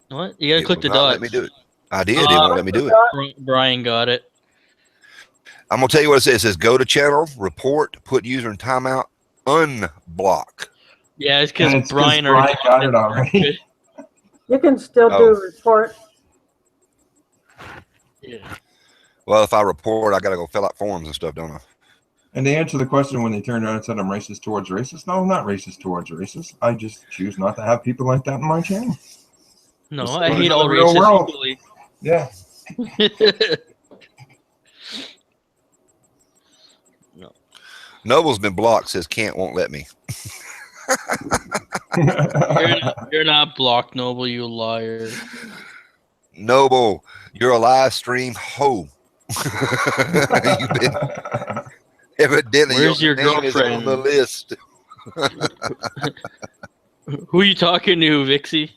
What? You gotta click the will not dots. let me do it. I did. It won't let me do it. Brian got it. I'm gonna tell you what it says. It says go to channel, report, put user in timeout, unblock. Yeah, it's because Brian got it already. You can still do a report. Yeah. Well, if I report, I gotta go fill out forms and stuff, don't I? And to answer the question, when they turned around and said I'm racist towards racists, no, I'm not racist towards racists. I just choose not to have people like that in my channel. No, Just I hate in all the real racists world. equally. Yeah. No. Noble's been blocked. Says won't let me. You're not blocked, Noble, you liar. Noble, you're a live stream hoe. You've been evidently. Where's your name is on the girlfriend? list. Who are you talking to, Vixie?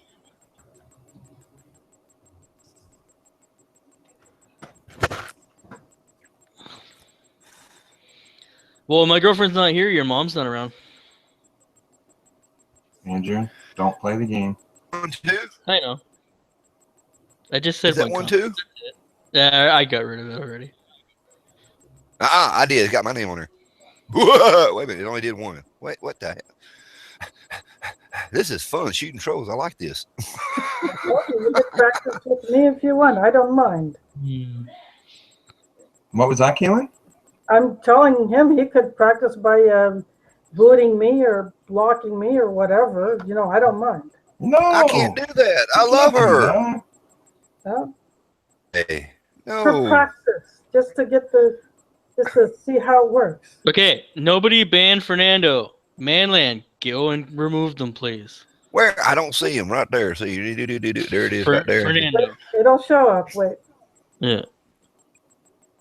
Well, my girlfriend's not here. Your mom's not around. Andrew, don't play the game. 1, 2. I know. I just said Is that 1, 2? Yeah, I got rid of it already. I did. It's got my name on there. Wait a minute. It only did 1. Wait, what the heck? This is fun. Shooting trolls. I like this. You can practice with me if you want. I don't mind. What was that, Keelan? I'm telling him he could practice by booting me or blocking me or whatever. You know, I don't mind. No, I can't do that. I love her. No. Hey, For no. practice, just to see how it works. Okay, nobody ban Fernando. Manland, go and remove them, please. Where? I don't see him right there. See, there it is right there. Fernando. It'll show up. Wait. Yeah.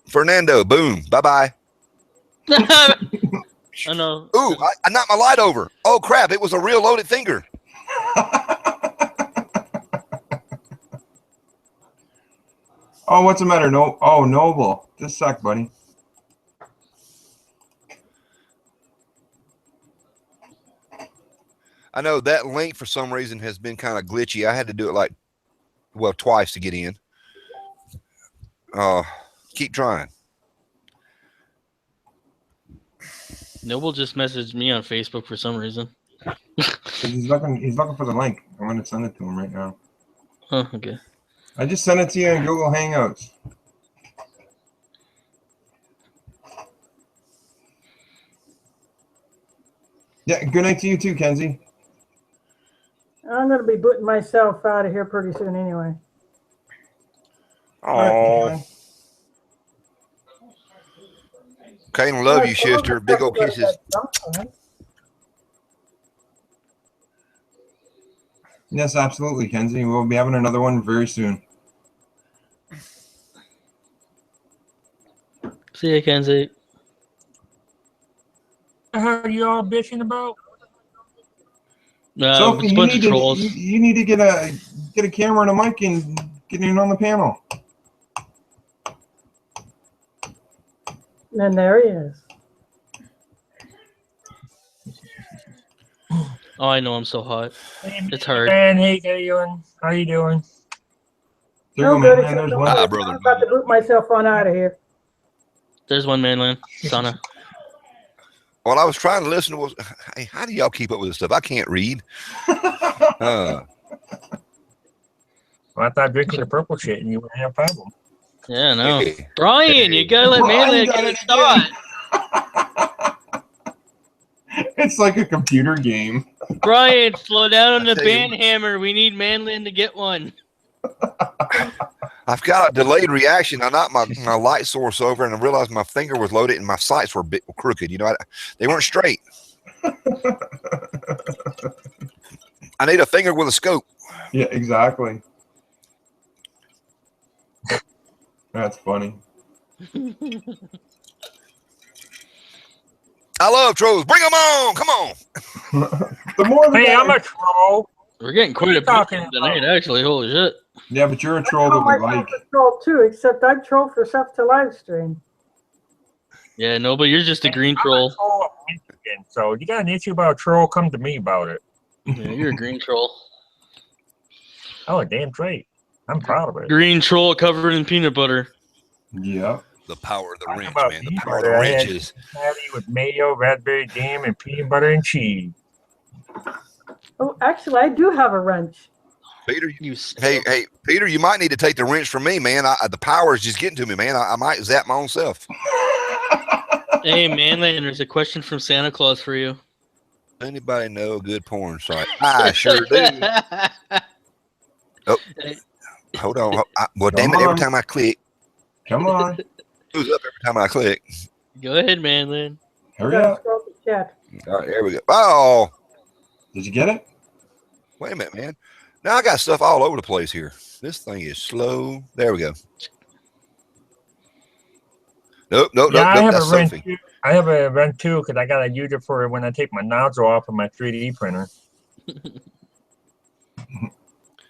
Fernando, boom. Bye-bye. I know. Ooh, I knocked my light over. Oh, crap. It was a real loaded finger. Oh, what's the matter? No. Oh, Noble. Just a sec, buddy. I know that link for some reason has been kind of glitchy. I had to do it twice to get in. Keep trying. Noble just messaged me on Facebook for some reason. He's looking for the link. I'm going to send it to him right now. Oh, okay. I just sent it to you in Google Hangouts. Yeah, good night to you too, Kenzie. I'm going to be booting myself out of here pretty soon anyway. Oh. Kane, love you, sister. Big old kisses. Yes, absolutely, Kenzie. We'll be having another one very soon. See ya, Kenzie. I heard you all bitching about. Sophie, it's a bunch of trolls. you need to get a camera and a mic and get in on the panel. And there he is. Oh, I know I'm so hot. It's hard. Man, hey, how you doing? How you doing? No good. I'm about to boot myself on out of here. There's one, Manland. Sana. Well, I was trying to listen to hey, how do y'all keep up with this stuff? I can't read. Well, I thought drinking the purple shit and you wouldn't have a problem. Yeah, no. Hey. Brian, you gotta let Manland get a thought. It's like a computer game. Brian, slow down on the band hammer. We need Manland to get one. I've got a delayed reaction. I knocked my light source over, and I realized my finger was loaded, and my sights were a bit crooked. You know, they weren't straight. I need a finger with a scope. Yeah, exactly. That's funny. I love trolls. Bring them on. Come on. The more the Hey, better. I'm a troll. We're getting quite a bit Talking tonight, actually. Holy shit. Yeah, but you're a troll I that we call like. myself a troll too, except I troll for stuff to live stream. Yeah, no, but you're just a green I'm troll. a troll of Michigan, so you got an issue about a troll, come to me about it. Yeah, you're a green troll. Oh, damn straight. I'm proud of it. Green troll covered in peanut butter. Yeah. The power of the Talking wrench, about man. The peanut power of the butter, I wrench had is. patty with mayo, raspberry jam, and peanut butter and cheese. Oh, actually, I do have a wrench. Peter, You hey, Peter, you might need to take the wrench from me, man. The power is just getting to me, man. I might zap my own self. Hey, Manland, there's a question from Santa Claus for you. Anybody know a good porn site? I sure do. Oh, hold on. Well, Come damn it! Every on. time I click, Come on. it goes up every time I click. Go ahead, Manland. Hurry Gotta up. scroll the chat. All right, there we go. Oh, Did you get it? wait a minute, man. Now I got stuff all over the place here. This thing is slow. There we go. Nope. Yeah, I have That's a wrench Sophie. too. I have a wrench too because I gotta use it for when I take my nozzle off of my 3D printer.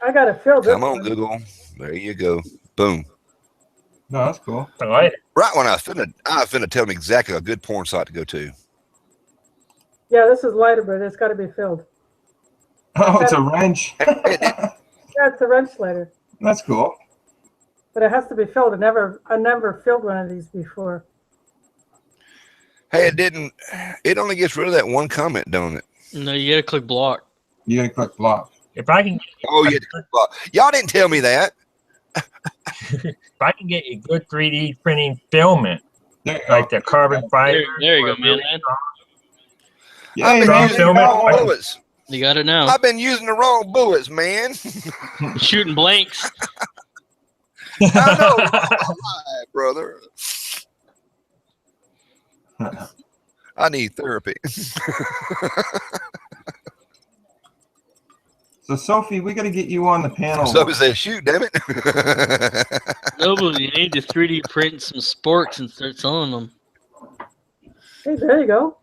I gotta fill this Come on, one. Google. There you go. Boom. No, that's cool. I like it. Right when I was finna tell me exactly a good porn site to go to. Yeah, this is lighter, but it's gotta be filled. Oh, it's a wrench. Yeah, it's a wrench lighter, That's cool. but it has to be filled. I never filled one of these before. Hey, it only gets rid of that one comment, don't it? No, you gotta click block. You gotta click block. If I can, Oh, yeah. Y'all didn't tell me that. if I can get a good 3D printing filament, There you like go. the carbon fiber. There you go, or really Manland. Yeah, I've been Strong using the filament. wrong bullets. You got it now. I've been using the wrong bullets, man. Shooting blanks. I know, right, brother. I need therapy. So, Sophie, we got to get you on the panel. So it says, shoot, damn it. No, but you need to 3D print some sporks and start selling them. Hey, there you go.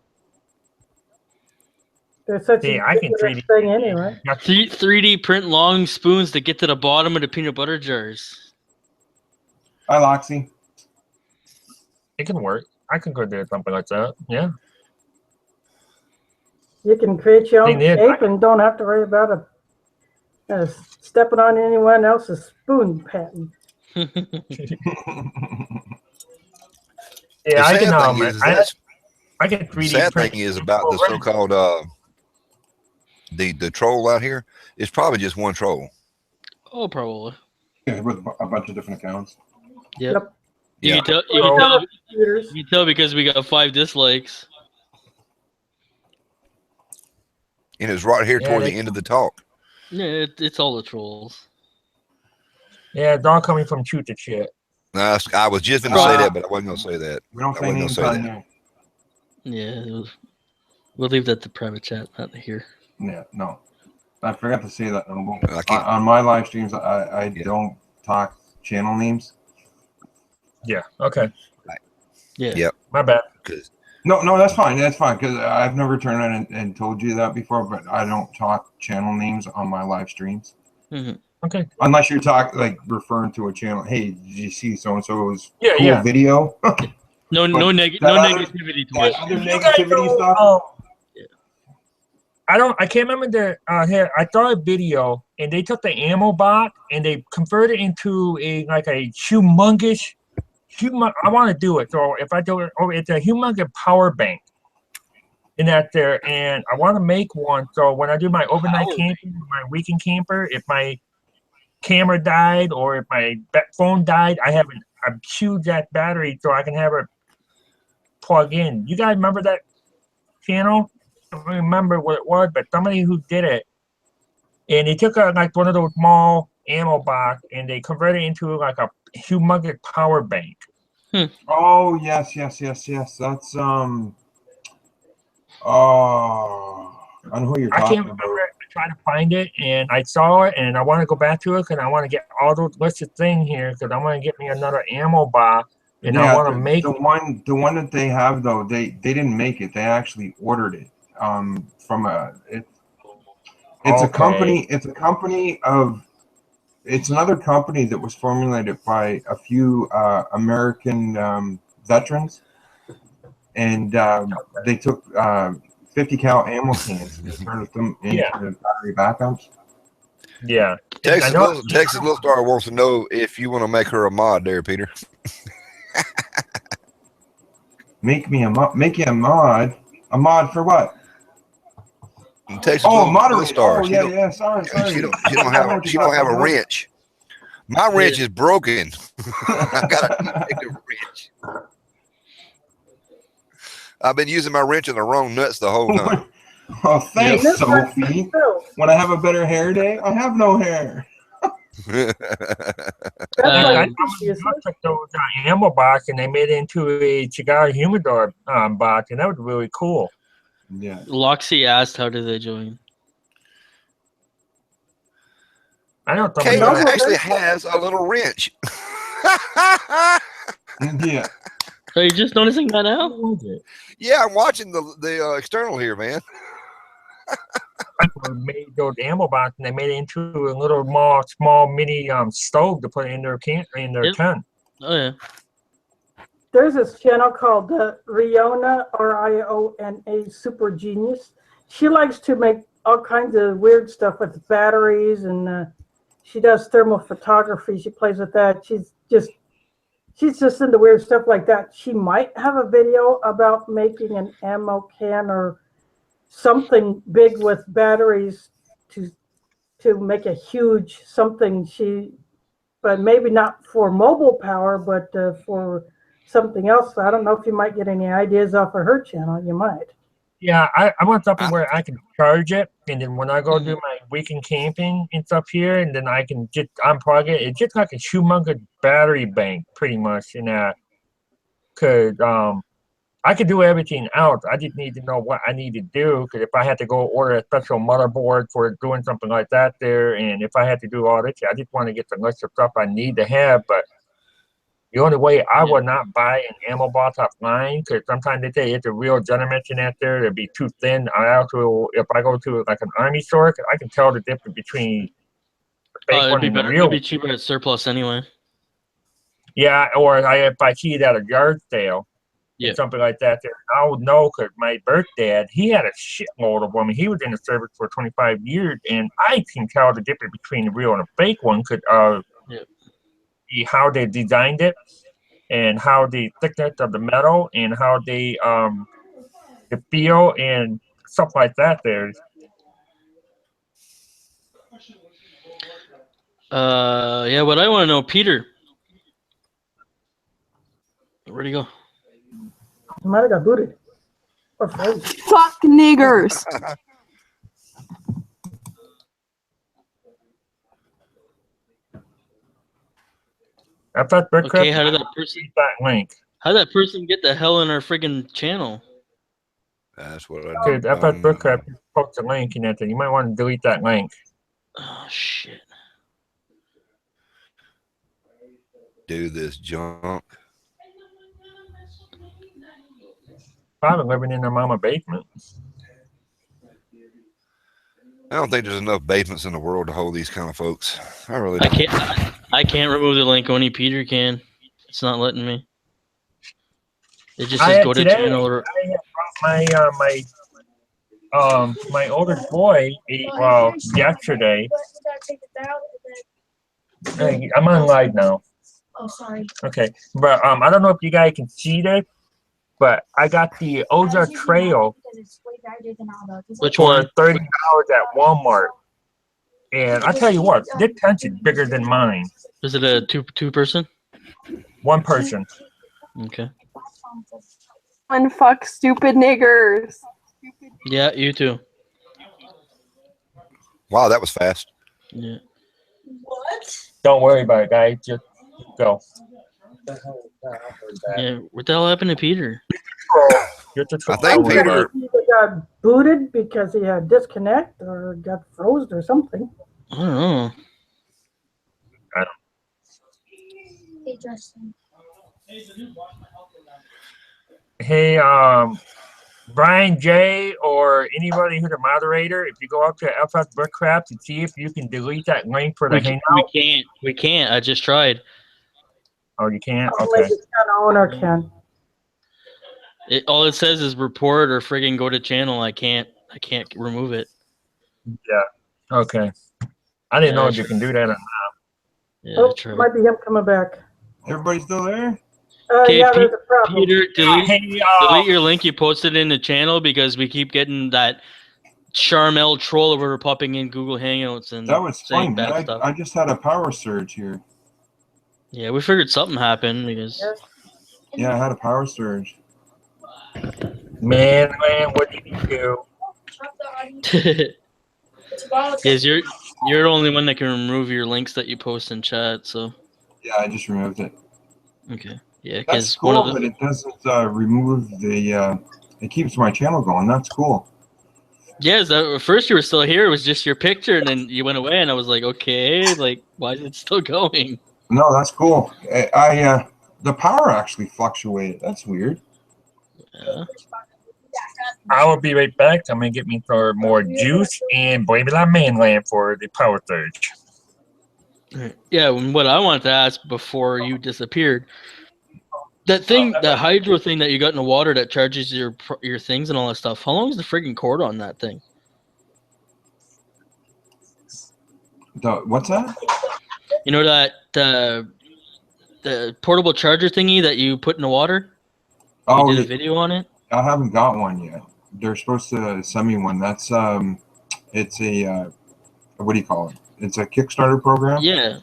There's such See, a I can ridiculous 3D thing anyway. 3D print long spoons to get to the bottom of the peanut butter jars. Hi, Loxy. It can work. I can go do something like that. Yeah. You can create your own Thing is, shape and don't have to worry about stepping on anyone else's spoon patent. Yeah, The I sad can. thing is that I can 3D sad print. thing is about the so-called the troll out here. It's probably just one troll. Oh, probably. Yeah, with a bunch of different accounts. Yep. You Yeah. can tell. You can tell because we got 5 dislikes. And it's right here Yeah, toward they- the end of the talk. Yeah, it's all the trolls. Yeah, it's all coming from Shoot the Shit. No, I was just going to say that, but I wasn't going to say that. We don't I say wasn't names gonna on say here. Yeah, we'll leave that to private chat, not here. Yeah, no. I forgot to say that. I can't- On my live streams, I don't talk channel names. Yeah. Okay. Yeah. Yep. My bad. No, that's fine. That's fine because I've never turned around and told you that before, but I don't talk channel names on my live streams. Mhm. Okay. Unless you're referring to a channel. Hey, did you see so and so's Yeah, cool yeah. video? No that other- negativity to That it. other You guys negativity know, stuff. I can't remember the here. I saw a video and they took the ammo box and they converted it into a humongous. I want to do it. So if I do it, it's a humongous power bank. In that there, and I want to make one. So when I do my overnight camping, my weekend camper, if my camera died or if my phone died, I have a huge that battery so I can have it plug in. You guys remember that channel? I don't remember what it was, but somebody who did it, and he took one of those small ammo box, and they converted it into like a humongous power bank. Oh yes. That's oh, I know who you're I talking can't about. remember. I tried to find it, and I saw it, and I want to go back to it because I want to get all those listed things here because I want to get me another ammo box, and I want to make the one that they have though. They didn't make it. They actually ordered it from it's a company. It's a company of. It's another company that was formulated by a few American veterans, and they took 50 cal ammo cans and converted them into battery backups. Yeah. Texas Little Star wants to know if you want to make her a mod there, Peter. Make you a mod. A mod for what? Texas moderator. Star. Sorry. She don't have a wrench. My wrench is broken. I gotta take a wrench. I've been using my wrench on the wrong nuts the whole time. Oh, thanks, Sophie. When I have a better hair day, I have no hair. I took those ammo box and they made it into a cigar humidor box, and that was really cool. Yeah. Loxy asked, "How did they join?" I don't know. Kayla actually has a little wrench. Yeah. Are you just noticing that now? Yeah, I'm watching the external here, man. Made those ammo box and they made it into a little small mini stove to put in their tent. Oh yeah. There's this channel called Riona, Riona Super Genius. She likes to make all kinds of weird stuff with batteries, and she does thermal photography. She plays with that. She's just into weird stuff like that. She might have a video about making an ammo can or something big with batteries to make a huge something. But maybe not for mobile power, but for something else. I don't know if you might get any ideas off of her channel. You might. Yeah, I want something where I can charge it, and then when I go do my weekend camping and stuff here, and then I can just unplug it. It's just like a humongous battery bank, pretty much, in that. Cause I could do everything else. I just need to know what I need to do. Because if I had to go order a special motherboard for doing something like that there, and if I had to do all this, I just want to get the list of stuff I need to have. But the only way I would not buy an ammo box offline, because sometimes they say it's a real generation out there, it'd be too thin. I also, if I go to like an army store, I can tell the difference between the fake It'd one be and the better. real It'd be one. cheaper at surplus anyway. Yeah, or if I see it at a yard sale, and something like that, there, I would know because my birth dad, he had a shitload of them. He was in the service for 25 years, and I can tell the difference between the real and the fake one because how they designed it and how the thickness of the metal and how they the feel and stuff like that there. Yeah, what I want to know, Peter. Where'd he go? You might have got booted. Or frozen. Fuck niggers. I thought Okay, how did that person? That link. How did that person get the hell in our friggin' channel? That's what I Dude, I thought Bookcraft post a link in that thing. You might want to delete that link. Oh shit. Do this junk. Probably living in their mama basement. I don't think there's enough basements in the world to hold these kind of folks. I really I don't. I can't remove the link. Only Peter can. It's not letting me. It just says go to channel or. I had my oldest boy yesterday. Hey, I'm on live now. Oh, sorry. Okay, but I don't know if you guys can see this, but I got the Ozark Trail Which for one? $30 at Walmart, and I tell you what, this tent is bigger than mine. Is it a two person? One person. Okay. Unfuck stupid niggers. Yeah, you too. Wow, that was fast. Yeah. What? Don't worry about it, guys. Just go. Yeah, what the hell happened to Peter? Just a I I think think Peter. he either got booted because he had disconnect or got frozen or something. I don't know. Hey, Justin. Hey, Brian J. or anybody who's a moderator, if you go up to FSBushcraft and see if you can delete that link for the We Hangout. can't. We can't. I just tried. Oh, you can't? Maybe Okay. the owner can. All it says is report or friggin' go to channel. I can't remove it. Yeah. Okay. I didn't know Yeah, if you can do that or not. Yeah, Oh, true. might be him coming back. Everybody still there? Okay, Yeah, there's a problem. Peter, delete Hey, your link you posted in the channel because we keep getting that Charmel troll over popping in Google Hangouts and That was saying funny, bad man. stuff. I just had a power surge here. Yeah, we figured something happened because. Yeah, I had a power surge. man, what did you do? Because you're the only one that can remove your links that you post in chat. So. Yeah, I just removed it. Okay. Yeah, That's because one cool, of but the. it doesn't remove the. It keeps my channel going. That's cool. Yeah, so at first you were still here. It was just your picture, and then you went away, and I was like, okay, like why is it still going? No, that's cool. The power actually fluctuated. That's weird. Yeah. I will be right back. I'm going to get me some more juice and blame it on mainland for the power surge. Yeah, what I wanted to ask before you disappeared, that thing, that hydro thing that you got in the water that charges your things and all that stuff. How long is the friggin' cord on that thing? What's that? You know that the portable charger thingy that you put in the water? Oh, You did a video on it? I haven't got one yet. They're supposed to send me one. That's it's a what do you call it? It's a Kickstarter program. Yeah.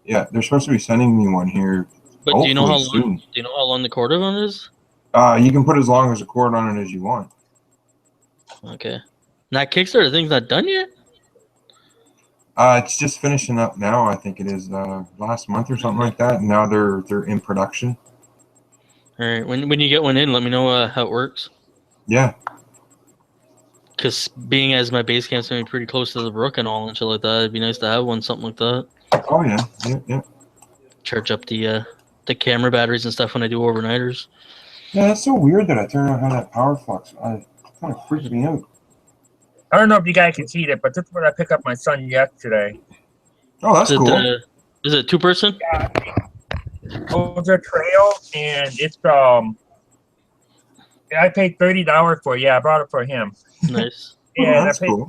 Yeah, they're supposed to be sending me one here. But do you know how long? Soon. Do you know how long the cord on it is? You can put as long as a cord on it as you want. Okay. That Kickstarter thing's not done yet? It's just finishing up now. I think it is last month or something like that. And now they're in production. All right. When you get one in, let me know how it works. Yeah. Because being as my base camp's gonna be pretty close to the brook and all and shit like that, it'd be nice to have one, something like that. Oh yeah, yeah. Charge up the camera batteries and stuff when I do overnighters. Yeah, that's so weird that I turned on how that power flux. It kind of freaked me out. I don't know if you guys can see that, but this is what I picked up my son yesterday. Oh, that's cool. Is it 2-person? Yeah. It's a trail, and it's I paid $30 for it. Yeah, I brought it for him. Nice. And I paid $30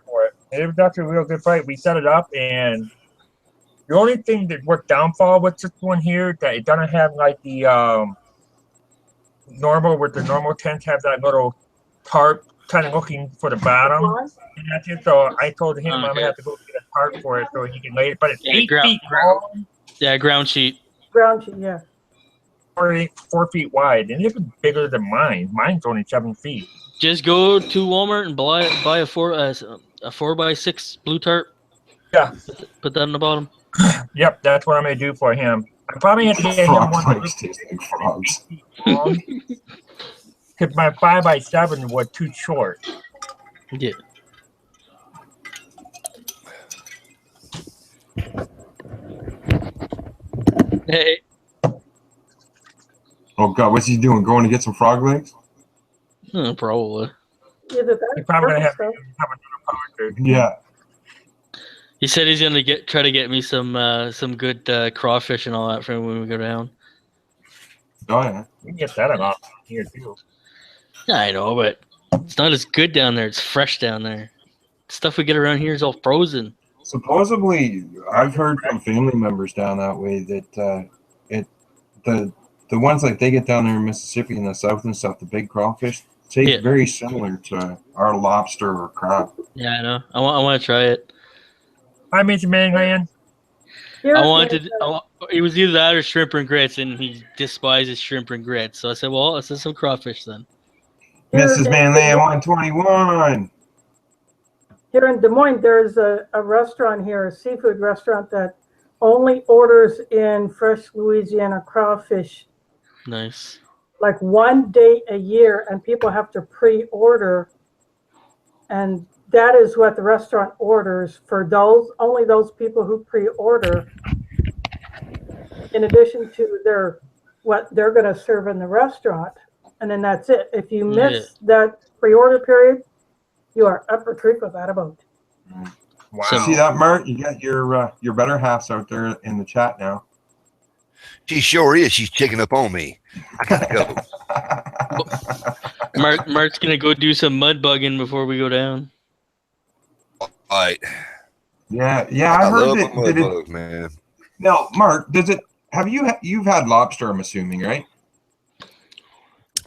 for it. And it was actually a real good fight. We set it up, and the only thing that worked downfall with this one here that it doesn't have like the normal tents have that little tarp kind of looking for the bottom. And that's it. So I told him I'm gonna have to go get a tarp for it so he can lay it. But it's 8 feet long. Yeah, ground sheet. Ground sheet, yeah. 4 feet wide, and it's bigger than mine. Mine's only 7 feet. Just go to Walmart and buy a 4x6 blue tarp. Yeah. Put that on the bottom. Yep, that's what I'm gonna do for him. I probably have to get him one Legs taste like frogs. because my 5x7 was too short. Yeah. Hey. Oh God, what's he doing? Going to get some frog legs? Probably. Either that You're probably gonna have stuff. another power surge. Yeah. He said he's gonna try to get me some good crawfish and all that for when we go down. Oh yeah. We can get that about here too. Yeah, I know, but it's not as good down there. It's fresh down there. Stuff we get around here is all frozen. Supposedly, I've heard from family members down that way that the ones like they get down there in Mississippi in the south and stuff, the big crawfish, taste very similar to our lobster or crab. Yeah, I know. I want to try it. Hi, Mr. Manland. It was either that or shrimp and grits, and he despises shrimp and grits. So I said, well, let's have some crawfish then. Mrs. Manland 121. Here in Des Moines, there's a restaurant here, a seafood restaurant that only orders in fresh Louisiana crawfish Nice. like one day a year, and people have to pre-order, and that is what the restaurant orders for only those people who pre-order, in addition to what they're going to serve in the restaurant, and then that's it. If you miss that pre-order period, you are up a creek without a boat. Wow. You see that, Mert? You got your better halves out there in the chat now. She sure is. She's checking up on me. I gotta go. Mark's gonna go do some mud bugging before we go down. All right. Yeah. I heard love that. mud bugs, man. Now, Mark, you've had lobster? I'm assuming, right?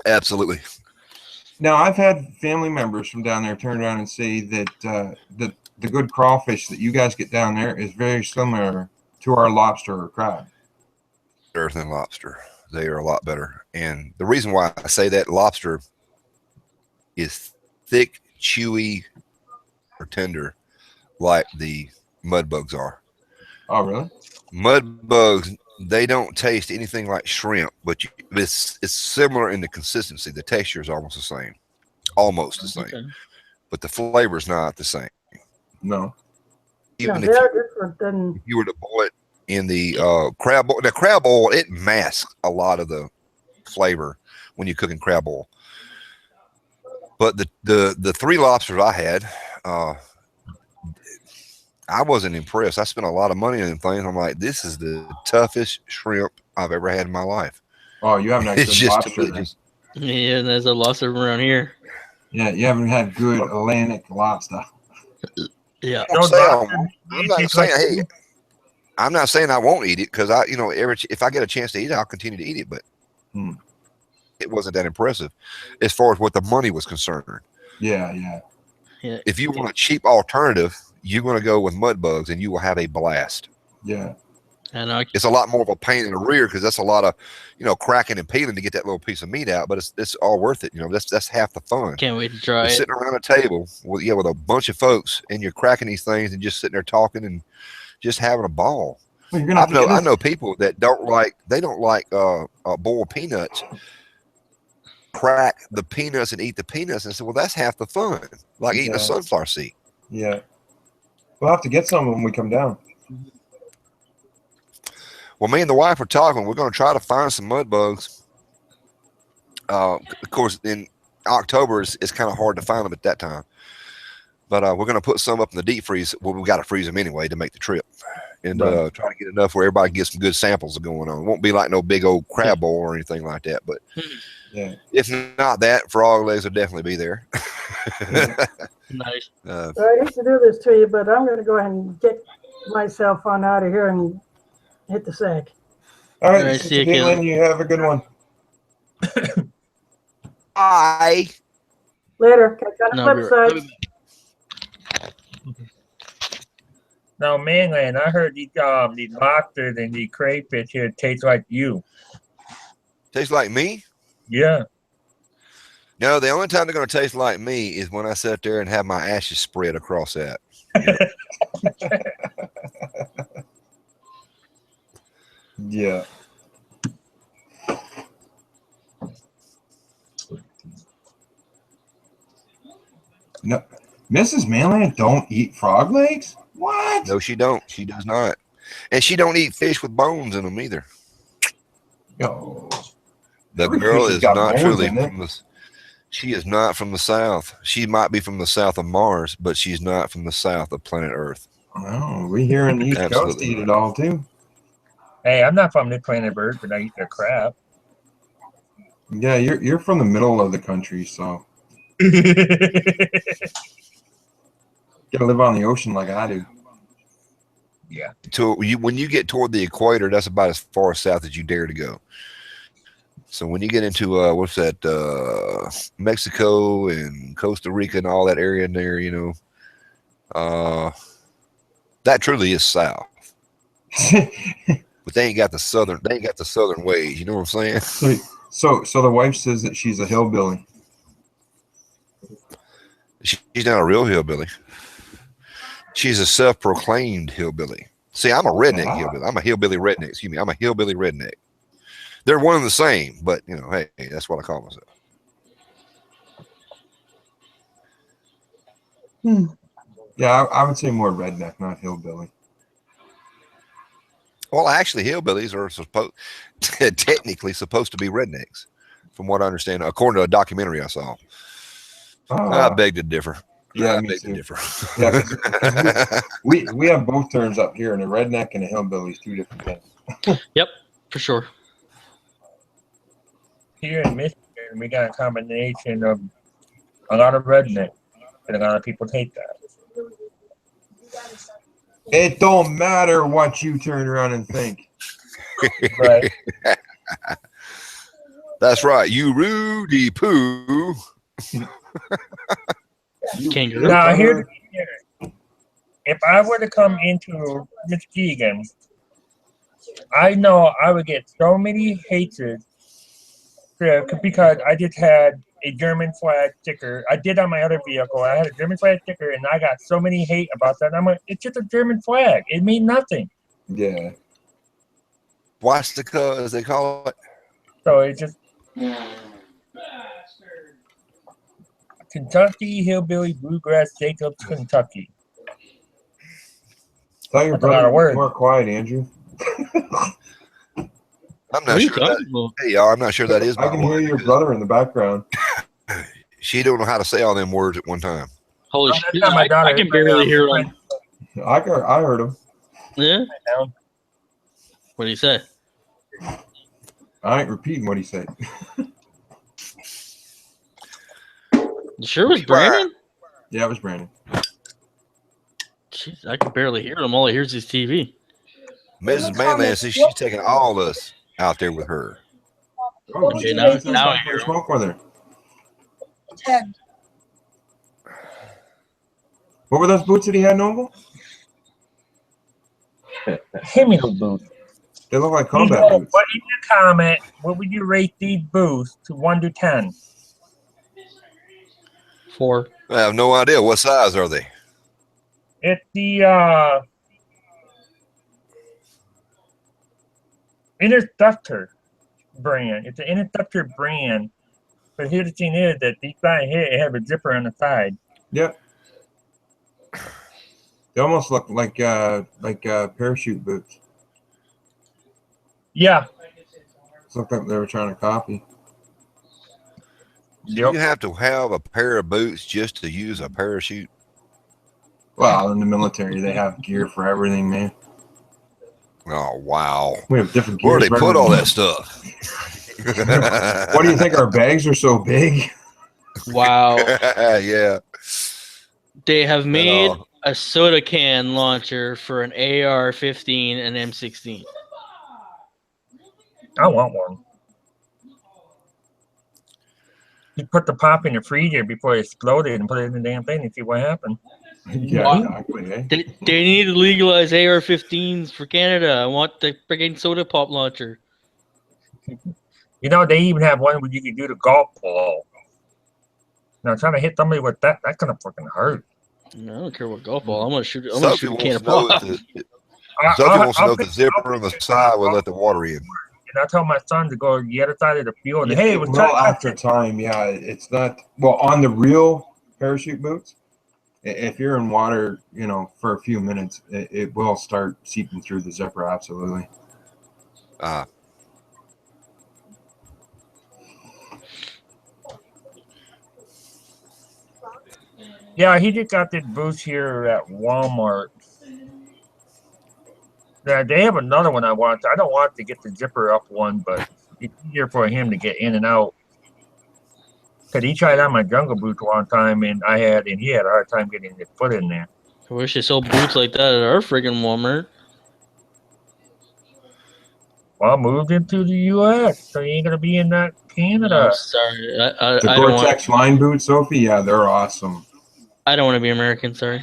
Absolutely. Now, I've had family members from down there turn around and say that the good crawfish that you guys get down there is very similar to our lobster or crab. Better than lobster. They are a lot better. And the reason why I say that, lobster is thick, chewy, or tender like the mud bugs are. Oh, really? Mud bugs, they don't taste anything like shrimp, but it's similar in the consistency. The texture is almost the same. Almost the same. Okay. But the flavor is not the same. No. Even if you were to boil it in the crab oil, the crab oil, it masks a lot of the flavor when you're cooking crab oil. But the three lobsters I had, I wasn't impressed. I spent a lot of money on them things. I'm like, this is the toughest shrimp I've ever had in my life. Oh, you haven't had good lobster. Yeah, there's a lobster around here. Yeah, you haven't had good Atlantic lobster. Yeah. I'm not saying I won't eat it, because if I get a chance to eat it, I'll continue to eat it. But it wasn't that impressive as far as what the money was concerned. Yeah. If you want a cheap alternative, you're going to go with mud bugs, and you will have a blast. Yeah. And it's a lot more of a pain in the rear, because that's a lot of, cracking and peeling to get that little piece of meat out. But it's all worth it. That's half the fun. Can't wait to try it. Sitting around a table with a bunch of folks, and you're cracking these things and just sitting there talking and just having a ball. Well, I know people that don't like boiled peanuts. Crack the peanuts and eat the peanuts, and say, well, that's half the fun, like eating a sunflower seed. Yeah. We'll have to get some when we come down. Well, me and the wife were talking. We're going to try to find some mud bugs. Of course, in October, it's kind of hard to find them at that time. But we're going to put some up in the deep freeze. Well, we've got to freeze them anyway to make the trip. And try to get enough where everybody can get some good samples going on. It won't be like no big old crab bowl or anything like that. But if not that, frog legs will definitely be there. Nice. I hate to do this to you, but I'm going to go ahead and get myself on out of here and hit the sack. All right, see you, Caitlin. You have a good one. Bye. Later. Catch you on the flip side. Now, mainland, I heard the lobsters and the crayfish here taste like you. Taste like me? Yeah. No, the only time they're going to taste like me is when I sit there and have my ashes spread across that. Yeah. No, Mrs. Mainland don't eat frog legs? What? No, she don't. She does not. And she don't eat fish with bones in them either. No. The girl is not truly from the... She is not from the South. She might be from the south of Mars, but she's not from the south of planet Earth. Oh, we here in the East Coast eat it all too. Hey, I'm not from the planet Earth, but I eat their crap. Yeah, you're from the middle of the country, so gotta live on the ocean like I do. Yeah. So when you get toward the equator, that's about as far south as you dare to go. So when you get into what's that, Mexico and Costa Rica and all that area in there, that truly is south. But they ain't got the southern ways. You know what I'm saying? So the wife says that she's a hillbilly. She's not a real hillbilly. She's a self-proclaimed hillbilly. See, I'm a redneck hillbilly. I'm a hillbilly redneck. Excuse me. I'm a hillbilly redneck. They're one and the same, but you know, hey, that's what I call myself. Yeah, I would say more redneck, not hillbilly. Well, actually, hillbillies are technically supposed to be rednecks, from what I understand, according to a documentary I saw. I beg to differ. Yeah, I me beg too. to differ. Yeah, 'cause we have both terms up here, and a redneck and a hillbilly is 2 different things. Yep, for sure. Here in Michigan, we got a combination of a lot of redneck, and a lot of people hate that. It don't matter what you turn around and think. Right. That's right. You Rudy Poo. Kangaroo. Now, here, if I were to come into Muskegon, I know I would get so many hatred because I just had a German flag sticker. I did on my other vehicle. I had a German flag sticker, and I got so many hate about that. I'm like, it's just a German flag. It means nothing. Yeah. Swastika, as they call it. So it's just Kentucky Hillbilly Bluegrass Jacobs, Kentucky. Tell your That's a lot brother of words. more quiet, Andrew. I'm not sure that. Hey, y'all, I'm not sure that is. I can hear your brother in the background. She don't know how to say all them words at one time. Holy shit! I can barely hear him. I heard him. Yeah. What did he say? I ain't repeating what he said. You sure it was Brandon? Yeah, it was Brandon. Jeez, I can barely hear him. All I hear is his TV. Mrs. Manland says she's taking all us out there with her. Oh, Okay, now I hear him. smoke with her. 10. What were those boots that he had, Noble? Himino boots. They look like You combat know, boots. what in your comment, what would you rate these boots to 1 to 10? 4. I have no idea. What size are they? It's the Interceptor brand. It's an Interceptor brand. But here the thing is that these guys here have a zipper on the side. Yep. They almost look like parachute boots. Yeah. It looked like they were trying to copy. Do you have to have a pair of boots just to use a parachute? Well, in the military, they have gear for everything, man. Oh, wow. We have different gear. Where do they put all that stuff? What do you think? Our bags are so big? Wow. Yeah. They have made a soda can launcher for an AR-15 and M16. I want one. You put the pop in the freezer before it exploded and put it in the damn thing and see what happened. Yeah, exactly. Eh? They need to legalize AR-15s for Canada. I want the freaking soda pop launcher. You know, they even have one where you can do the golf ball. Now, trying to hit somebody with that, that's gonna fucking hurt. No, I don't care what golf ball. I'm gonna shoot. I'm Sophie gonna shoot a can wants of to know pop. Sophie wants to know if the zipper on the side will let the water in. And I told my son to go the other side of the field. And, Yeah, hey, it it was will tight. after time. Yeah, it's not well on the real parachute boots. If you're in water, you know, for a few minutes, it will start seeping through the zipper. Absolutely. Yeah, he just got this boost here at Walmart. Yeah, they have another one I want. I don't want to get the zipper up one, but it's easier for him to get in and out. Because he tried on my jungle boots one time, and he had a hard time getting his foot in there. I wish they sold boots like that at our friggin' Walmart. Well, I moved into the U.S., so you ain't gonna be in that Canada. I'm sorry. I The don't want. Gore-Tex line boots, Sophie. Yeah, they're awesome. I don't want to be American. Sorry.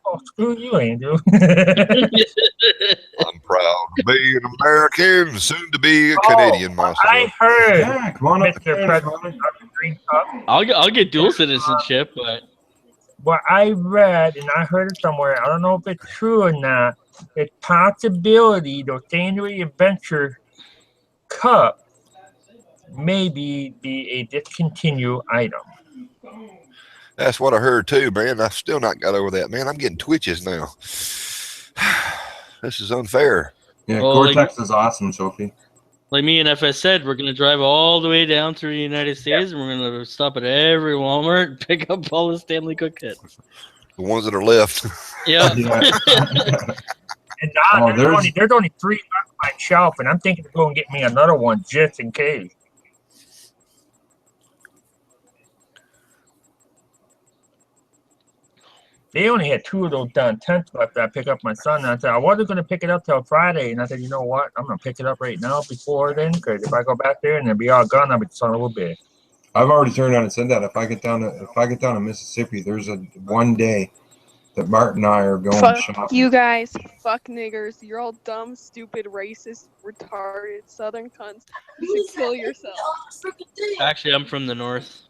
Oh, screw you, Andrew. I'm proud to be an American, soon to be a Canadian myself. I heard, Yeah, come on up Mr. President of the Green Cup. I'll get dual citizenship, but what I read and I heard it somewhere, I don't know if it's true or not, it's possibility the January Adventure Cup maybe be a discontinued item. That's what I heard too, man. I've still not got over that, man. I'm getting twitches now. This is unfair. Yeah, Well, Gore-Tex is awesome, Sophie. Like me and FS said, we're gonna drive all the way down through the United States, and we're gonna stop at every Walmart and pick up all the Stanley Cook kits. The ones that are left. Yeah. And there's only 3 left on my shelf, and I'm thinking of going and get me another one just in case. They only had 2 of those tents left that I picked up my son. And I said, I wasn't going to pick it up till Friday. And I said, you know what? I'm going to pick it up right now before then. Because if I go back there and it'll be all gone, I'll be son of a bitch. I've already turned on and said that if I get down to Mississippi, there's one day that Bart and I are going shopping. Fuck you guys. Fuck niggers. You're all dumb, stupid, racist, retarded, southern cunts. You should kill yourself. Actually, I'm from the north.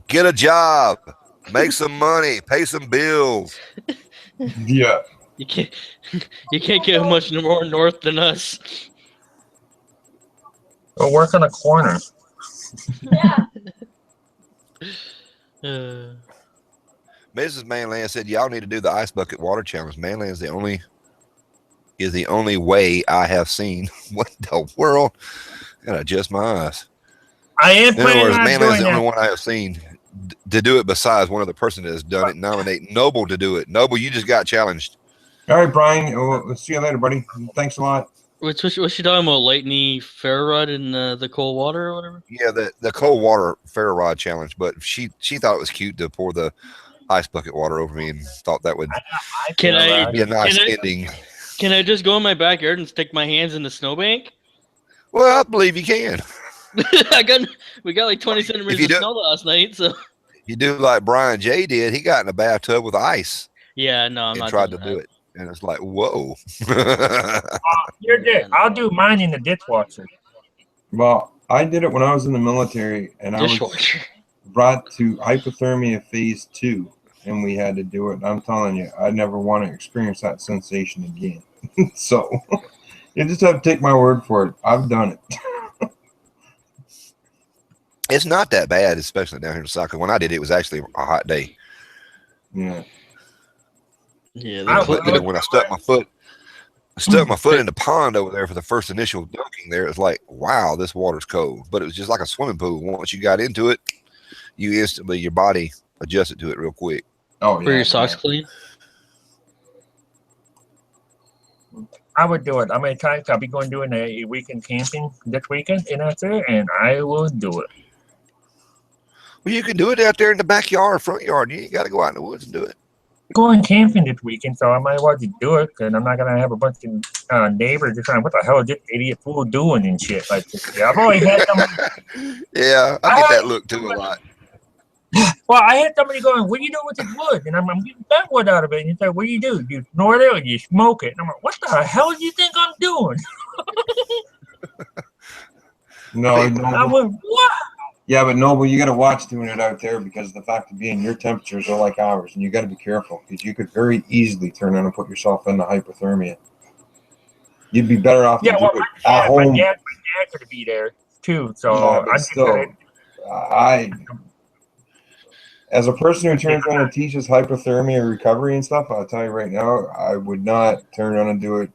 Get a job, make some money, pay some bills. Yeah. You can't get much more north than us. Go work on a corner. Yeah. Mrs. Manland said, y'all need to do the ice bucket water challenge. Manland is the only way I have seen. What the world? Gotta adjust my eyes. I am In other words, planning on Manland's doing the only that. one I have seen to do it besides one other person that has done it. Nominate Noble to do it. Noble, you just got challenged. All right, Brian. We'll see you later, buddy. Thanks a lot. What's she talking about? Lightning Ferrod in the cold water or whatever? Yeah, the cold water Ferro Rod challenge, but she thought it was cute to pour the ice bucket water over me and thought that would Can I be a nice ending. Can I just go in my backyard and stick my hands in the snowbank? Well, I believe you can. We got like 20 centimeters of snow last night, so You do like Brian J did. He got in a bathtub with ice yeah, no, I'm and not tried to doing do it. And it's like, whoa. You're good. I'll do mine in the dishwasher. Well, I did it when I was in the military, and I was brought to hypothermia phase 2, and we had to do it. I'm telling you, I never want to experience that sensation again. So you just have to take my word for it. I've done it. It's not that bad, especially down here in South. When I did it, it was actually a hot day. Yeah. Yeah. When I stuck my foot in the pond over there for the first initial dunking there, it was like, wow, this water's cold. But it was just like a swimming pool. Once you got into it, you instantly, your body adjusted to it real quick. Oh, yeah. Were your socks clean? I would do it. How many times I'll be going doing a weekend camping this weekend, and that's it, and I will do it. Well, you can do it out there in the backyard, front yard. You ain't got to go out in the woods and do it. Going camping this weekend, so I might as well just do it, because I'm not going to have a bunch of neighbors just saying, what the hell is this idiot fool doing and shit. Like, yeah, I've always had them. Yeah, I get that look too a lot. Well, I had somebody going, what do you do with this wood? And I'm getting that wood out of it. And you say, what do? You snort it or you smoke it? And I'm like, what the hell do you think I'm doing? No, I went, what? Yeah, but Noble, you got to watch doing it out there because the fact of being your temperatures are like ours, and you got to be careful because you could very easily turn on and put yourself into hypothermia. You'd be better off to do it at home. My dad could be there too, so Yeah, but I'm still, as a person who turns on and teaches hypothermia recovery and stuff, I'll tell you right now, I would not turn on and do it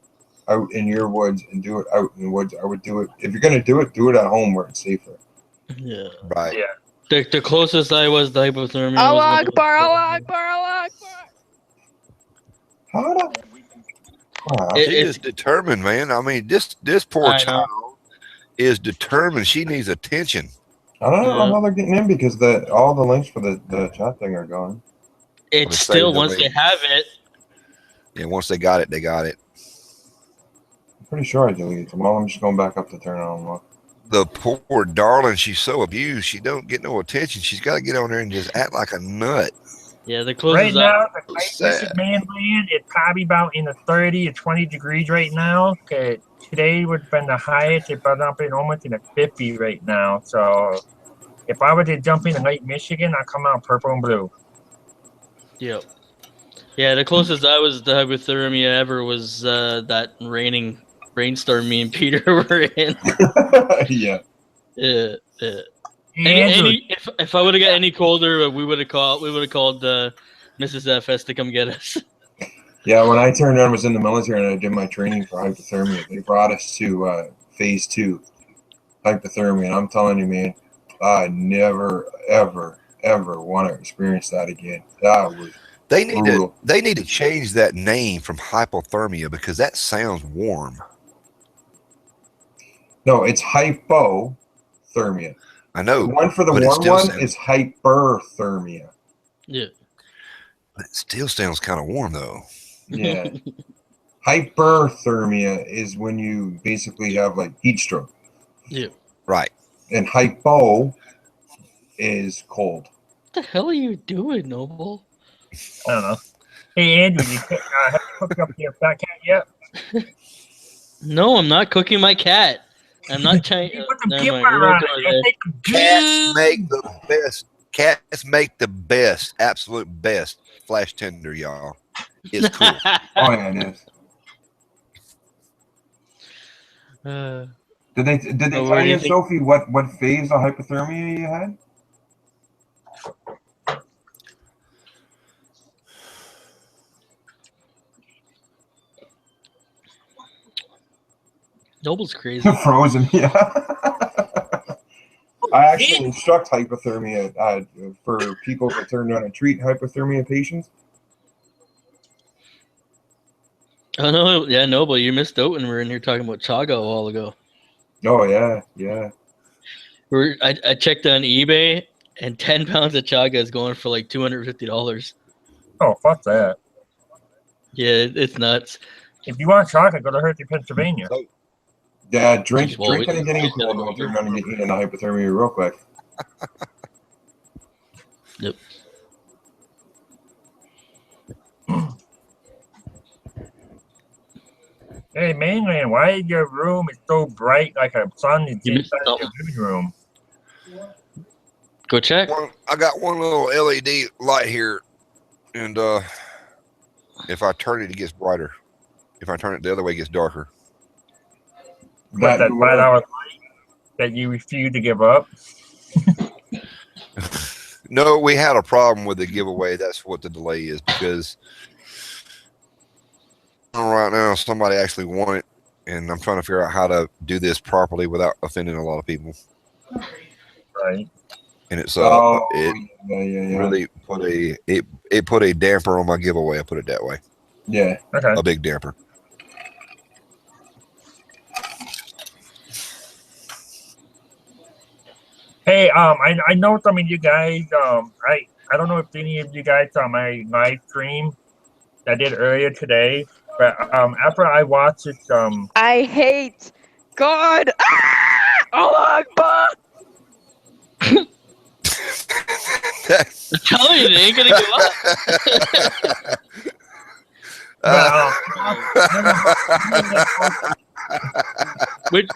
out in your woods and do it out in the woods. I would do it, if you're going to do it at home where it's safer. Yeah. Right. Yeah. The closest I was to hypothermia Allah was Akbar, Allah Akbar, Allah Akbar. She is determined, man. I mean, this poor child is determined. She needs attention. I don't know how they're getting in because all the links for the chat thing are gone. It's still, once they have it. Yeah, once they got it, they got it. I'm pretty sure I deleted them. Well, I'm just going back up to turn it on. Look. The poor darling, she's so abused. She don't get no attention. She's got to get on there and just act like a nut. Yeah, the Right closest now, the closest mainland is probably about in the 30 to 20 degrees right now. Today would have been the highest. It's been up in almost in the 50 right now. So If I were to jump into Lake Michigan, I'd come out purple and blue. Yep. Yeah, the closest I was to hypothermia ever was that rainstorm me and Peter were in. Yeah. Yeah. Hey, Andrew. If I would have got any colder, we would have called Mrs. FS to come get us. Yeah, when I turned around, I was in the military, and I did my training for hypothermia. They brought us to phase 2 hypothermia, and I'm telling you, man, I never, ever, ever want to experience that again. That was brutal. They need to change that name from hypothermia because that sounds warm. No, it's hypothermia. I know. The one for the warm one is hyperthermia. Yeah. But it still sounds kind of warm, though. Yeah. Hyperthermia is when you basically have like heat stroke. Yeah. Right. And hypo is cold. What the hell are you doing, Noble? I don't know. Hey, Andrew, you have you hooked up your fat cat yet? No, I'm not cooking my cat. I'm not trying. Cats make the best. Cats make the best, absolute best flash tender, y'all. It's cool. Oh yeah, it is. Did they tell you, Sophie, what phase of hypothermia you had? Noble's crazy. Frozen, yeah. I actually instruct hypothermia for people that turn around and treat hypothermia patients. Oh no, yeah, Noble, you missed out when we were in here talking about chaga a while ago. Oh yeah, yeah. I checked on eBay, and 10 pounds of chaga is going for like $250. Oh, fuck that. Yeah, it's nuts. If you want chocolate, go to Hershey, Pennsylvania. Yeah, drink and getting cold will turn around and get you into hypothermia real quick. Yep. Hey, Mainland, why is your room is so bright like a sun is inside your living room? Go check. I got one little LED light here, and if I turn it, it gets brighter. If I turn it the other way, it gets darker. What, that 5 hour light that you refuse to give up? No, we had a problem with the giveaway. That's what the delay is, because right now somebody actually won it, and I'm trying to figure out how to do this properly without offending a lot of people. Right. And it's really put a damper on my giveaway. I put it that way. Yeah. Okay. A big damper. Hey, I know some of you guys, I don't know if any of you guys saw my live stream I did earlier today, but after I watched it, I hate God. Allah Akbar. I'm telling you, they ain't gonna give up. Which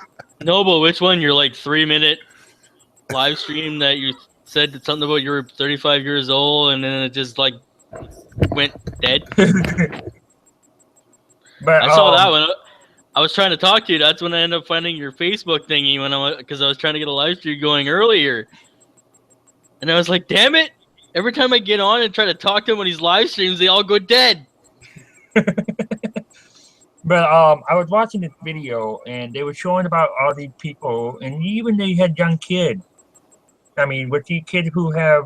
one? Your like 3-minute live stream that you said something about you were 35 years old and then it just like went dead. But I saw that one. I was trying to talk to you. That's when I ended up finding your Facebook thingy because I was trying to get a live stream going earlier. And I was like, damn it. Every time I get on and try to talk to him when he's live streams, they all go dead. But I was watching this video and they were showing about all these people, and even they had young kids. I mean, with these kids who have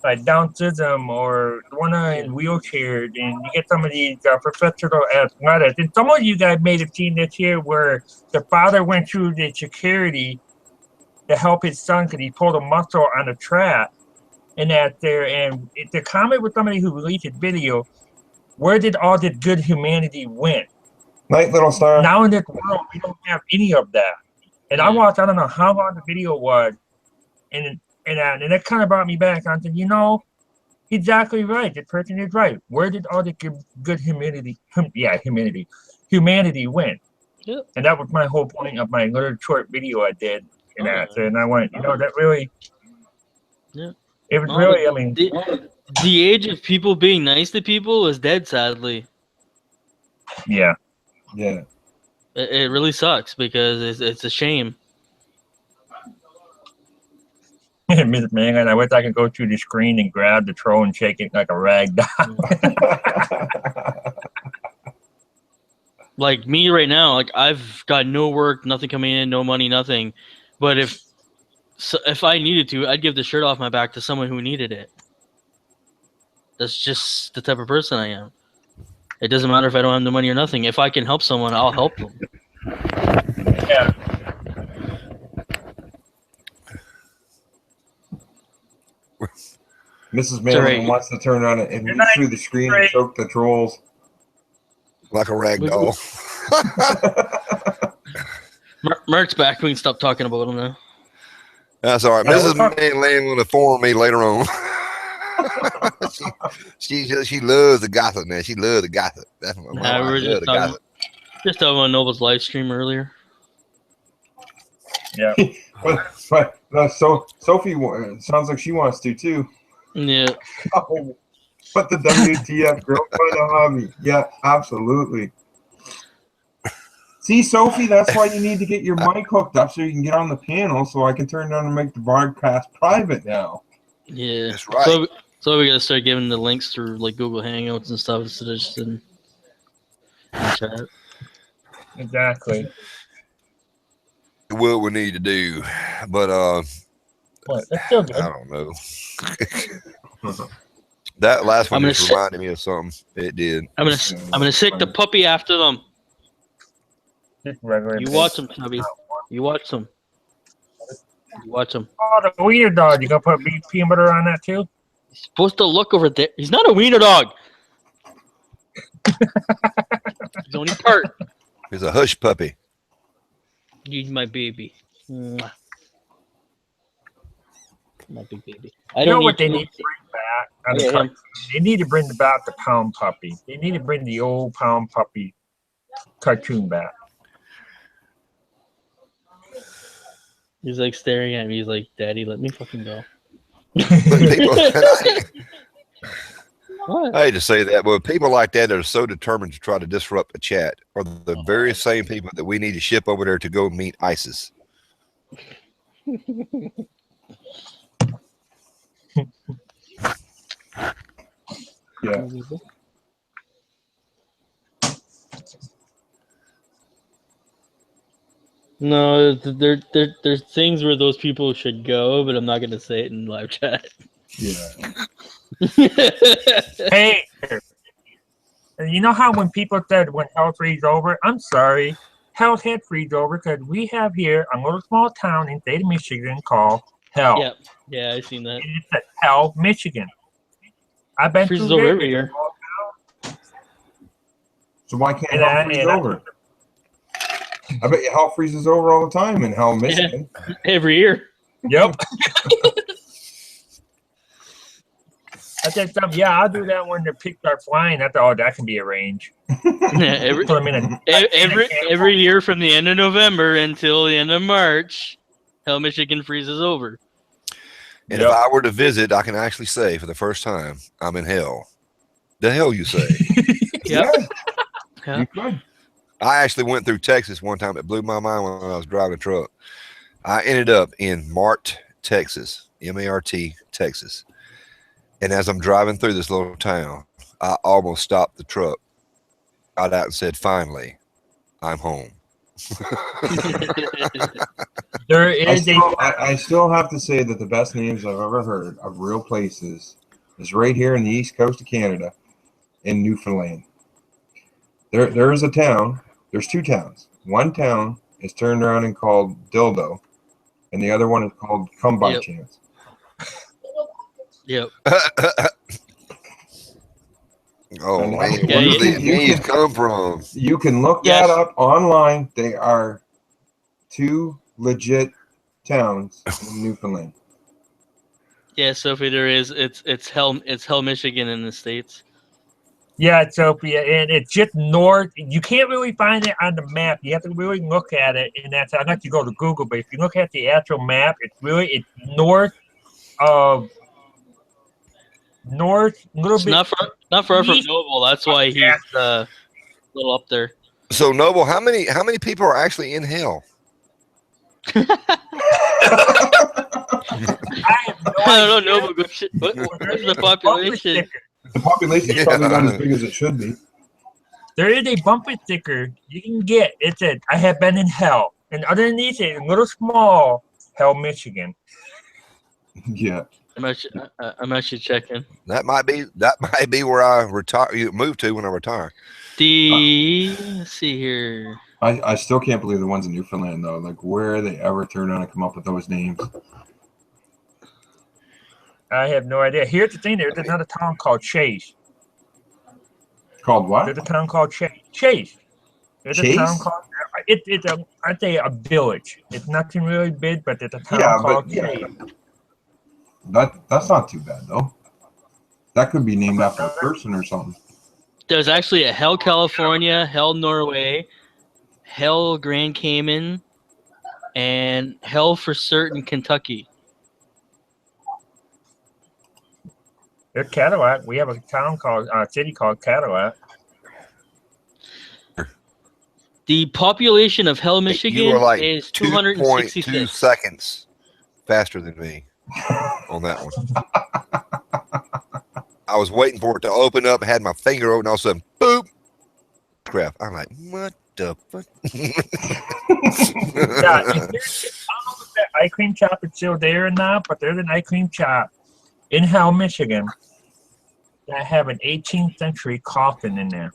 like Down syndrome or one in wheelchairs, and you get some of these professional athletics. And some of you guys may have seen this here where the father went through the security to help his son because he pulled a muscle on a trap. And that there, and the comment with somebody who released this video, where did all this good humanity went? Night, little star. Now in this world, we don't have any of that. And I watched, I don't know how long the video was, and that kind of brought me back. I said, you know, exactly right. This person is right. Where did all the good humanity went? Yep. And that was my whole point of my little short video I did. And I went, you know, that really, Yeah. It was No, really, but I mean, the age of people being nice to people is dead, sadly. yeah. Yeah. It really sucks because it's a shame. Miss Mangan, I wish I could go through the screen and grab the troll and shake it like a rag doll. Like me right now, like I've got no work, nothing coming in, no money, nothing. But if I needed to, I'd give the shirt off my back to someone who needed it. That's just the type of person I am. It doesn't matter if I don't have the money or nothing. If I can help someone, I'll help them. Yeah. Mrs. Manlin wants to turn on it and reach through the screen and choke the trolls. Like a rag doll. Mark's back. We can stop talking about him now. That's all right. Mrs. Manlin will inform me later on. she loves the gossip, man. She loves the gossip. That's what Nah, we were just talking about Noble's live stream earlier. Yeah. So Sophie sounds like she wants to too. Yeah. Oh, but the WTF girl find a hobby. Yeah, absolutely. See, Sophie, that's why you need to get your mic hooked up so you can get on the panel so I can turn it on and make the broadcast private now. Yeah. That's right. So we gotta start giving the links through like Google Hangouts and stuff instead of just in chat. Exactly. What we need to do, but that's still good. I don't know. That last one just reminded me of something. It did. I'm gonna sick the puppy after them. You watch them, Chubby. You watch them. You watch them. Oh, the wiener dog. You gonna put peanut butter on that too? He's supposed to look over there. He's not a wiener dog. He's only part. He's a hush puppy. You're my baby. Mwah. My big baby. You know what they need to bring back? They need to bring back the pound puppy. They need to bring the old pound puppy cartoon back. He's like staring at me. He's like, "Daddy, let me fucking go." I hate to say that, but people like that are so determined to try to disrupt the chat are the very same people that we need to ship over there to go meet ISIS. Yeah. No, there's things where those people should go, but I'm not gonna say it in live chat. Yeah. Hey, you know how when people said when hell freezes over, I'm sorry, hell had freeze over because we have here a little small town in the state of Michigan called Hell. Yeah, yeah, I've seen that. It's at Hell, Michigan. I've been Freezes through over there. every year. So why can't hell freeze over? I bet you hell freezes over all the time in Hell, Michigan. Yeah, every year. Yep. I said something. Yeah, I'll do that when the pigs are flying. I thought, oh, that can be arranged. Yeah, every year from the end of November until the end of March, Hell, Michigan freezes over. And if I were to visit, I can actually say for the first time, I'm in hell. The hell you say? Yep. You could. I actually went through Texas one time. It blew my mind when I was driving a truck. I ended up in Mart, Texas, M-A-R-T, Texas. And as I'm driving through this little town, I almost stopped the truck, got out and said, finally, I'm home. There is I still have to say that the best names I've ever heard of real places is right here in the east coast of Canada in Newfoundland. There is a town. There's two towns. One town is turned around and called Dildo, and the other one is called Come By Chance. Yep. Oh, man. Where do these names come from? You can look that up online. They are two legit towns in Newfoundland. Yeah, Sophie, there is. It's Hell, Michigan in the States. Yeah, Sophia, and it's just north. You can't really find it on the map. You have to really look at it, and that's not you go to Google. But if you look at the actual map, it's north of north, a little It's bit. not far from east. Noble. That's why he's a little up there. So Noble, how many people are actually in hell? I don't know, but what's the population? The population is probably not as big as it should be. There is a bumper sticker you can get. It said, "I have been in hell," and underneath it, a little small, Hell, Michigan. Yeah. I'm actually checking. That might be where I retire. You move to when I retire. Let's see here. I still can't believe the ones in Newfoundland though. Like, where they ever turned around and come up with those names? I have no idea. Here's the thing: there's another town called Chase. Called what? There's a town called Chase. There's a town Chase? called it's a I'd say a village. It's nothing really big, but there's a town called Chase. That's not too bad though. That could be named after a person or something. There's actually a Hell, California, Hell, Norway, Hell, Grand Cayman, and Hell for certain Kentucky. There's Cadillac. We have a town called city called Cadillac. The population of Hell, Michigan You were like is 2.2 266. seconds faster than me on that one. I was waiting for it to open up, had my finger open, all of a sudden, boop, crap. I'm like, what the fuck? Yeah, I don't know if that ice cream shop is still there or not, but there's an ice cream shop in Hell, Michigan that have an 18th century coffin in there.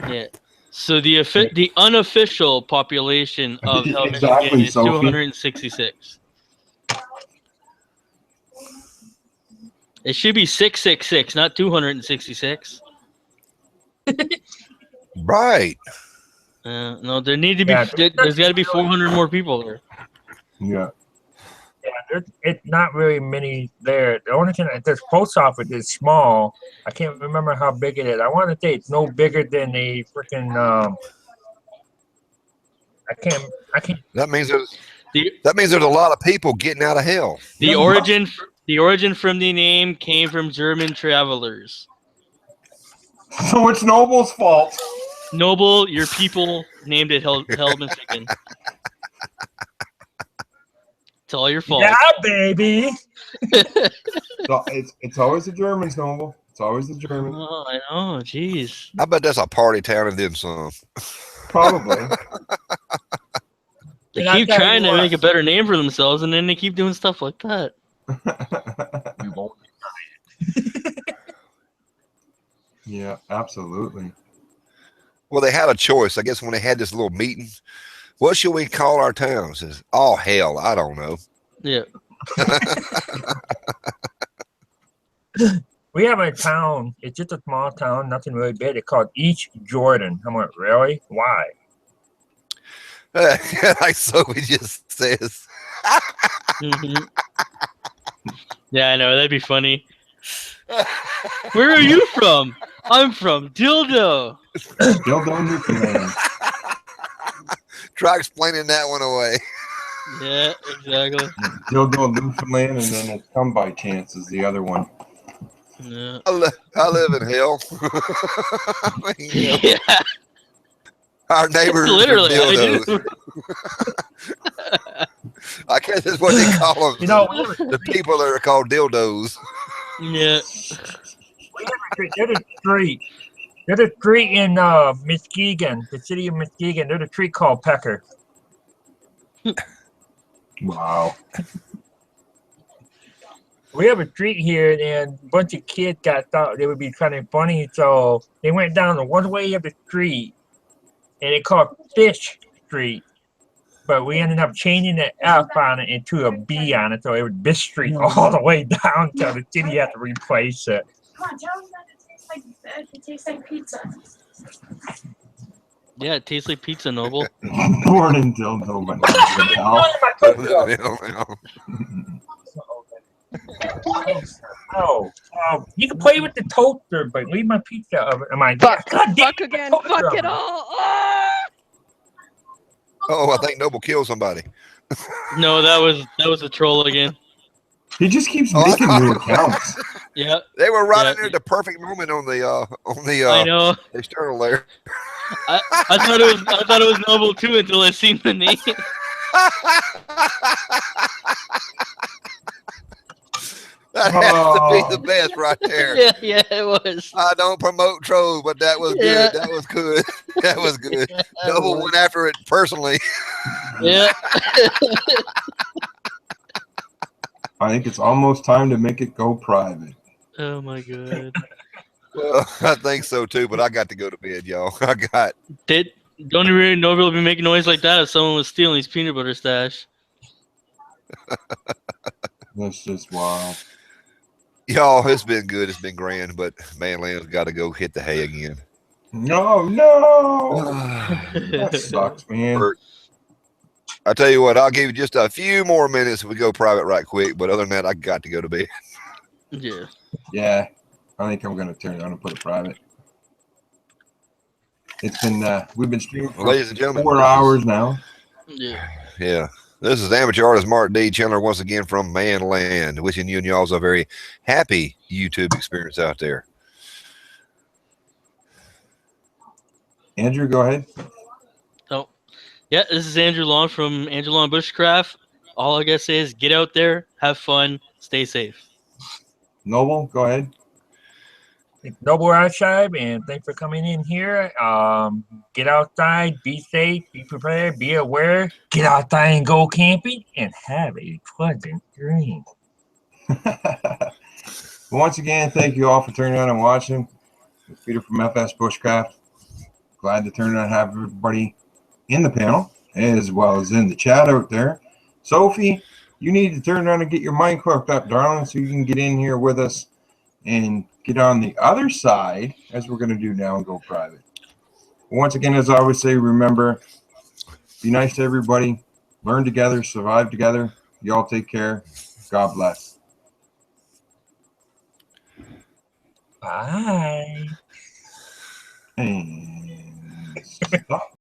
Yeah. So the unofficial population of Hell, Exactly, Michigan is Sophie. 266. It should be 666, not 266. Right. No, there need to be. Yeah. There's got to be 400 more people there. Yeah. Yeah, it's not really many there. The only thing, this post office is small. I can't remember how big it is. I want to say it's no bigger than a freaking. I can't. That means there's a lot of people getting out of hell. The origin from the name came from German travelers. So it's Noble's fault. Noble, your people named it Hell, Michigan. It's all your fault. Yeah, baby. So it's always the Germans, Noble. It's always the Germans. Oh, I know. Jeez. I bet that's a party town and then some. Probably. They And I keep tell you trying to what. make a better name for themselves, and then they keep doing stuff like that. Yeah, absolutely. Well, they had a choice. I guess when they had this little meeting, what should we call our town? It says, oh, hell, I don't know. Yeah. We have a town. It's just a small town, nothing really big. It's called East Jordan. I'm like, really? Why? Like Sophie just says. Mhm. Yeah, I know. That'd be funny. Where are you from? I'm from Dildo. Dildo Newfoundland. Try explaining that one away. Yeah, exactly. Dildo Newfoundland, and then it's Come By Chance is the other one. Yeah. I live in hell. I mean, you know, Yeah. our neighbors Literally, are I dildos. do. I guess that's what they call them. You know, the people that are called dildos. Yeah. there's a street. There's a street in Muskegon, the city of Muskegon. There's a street called Pecker. Wow. We have a street here, and a bunch of kids thought they would be kind of funny, so they went down the one way of the street, and they called Fish Street. But we ended up changing the F on it into a B on it, so it was Fish Street all the way down till the city had to replace it. Come on, tell them that it tastes like pizza. Yeah, it tastes like pizza, Noble. Born in Dildo, but not in hell. Oh, you can play with the toaster, but leave my pizza oven. Fuck. God damn Fuck it, again. the toaster Fuck it oven. all. Ah! Oh, I think Noble killed somebody. No, that was a troll again. He just keeps Oh, making new accounts. Yeah. They were right in Yeah. there at the perfect moment on the I know. external layer. I thought it was noble too until I seen the name. That has to be the best right there. Yeah, it was. I don't promote trolls, but that was good. Yeah. That was good. That was good. Yeah, Noble went after it personally. Yeah. I think it's almost time to make it go private. Oh my god. Well, I think so too, but I got to go to bed, y'all. Don't really nobody would be making noise like that if someone was stealing his peanut butter stash. That's just wild. Y'all, it's been good. It's been grand, but man, Land's got to go hit the hay again. No. That sucks, man. I tell you what, I'll give you just a few more minutes if we go private right quick, but other than that, I got to go to bed. Yeah. Yeah. I think I'm gonna turn it on and put it private. It's been we've been streaming for Ladies and gentlemen, 4 hours now. Yeah. Yeah. This is amateur artist Mark D. Chandler once again from Manland, wishing you and y'all a very happy YouTube experience out there. Andrew, go ahead. Oh, yeah. This is Andrew Long from Andrew Long Bushcraft. All I gotta say is get out there, have fun, stay safe. Noble, go ahead. Noble outside, and thanks for coming in here. Get outside, be safe, be prepared, be aware. Get outside and go camping, and have a pleasant dream. Once again, thank you all for turning on and watching. It's Peter from FS Bushcraft. Glad to turn on and have everybody in the panel as well as in the chat out there. Sophie, you need to turn on and get your mic hooked up, darling, so you can get in here with us and get on the other side, as we're going to do now, and go private. Once again, as I always say, remember, be nice to everybody, learn together, survive together. Y'all take care. God bless. Bye. And stop.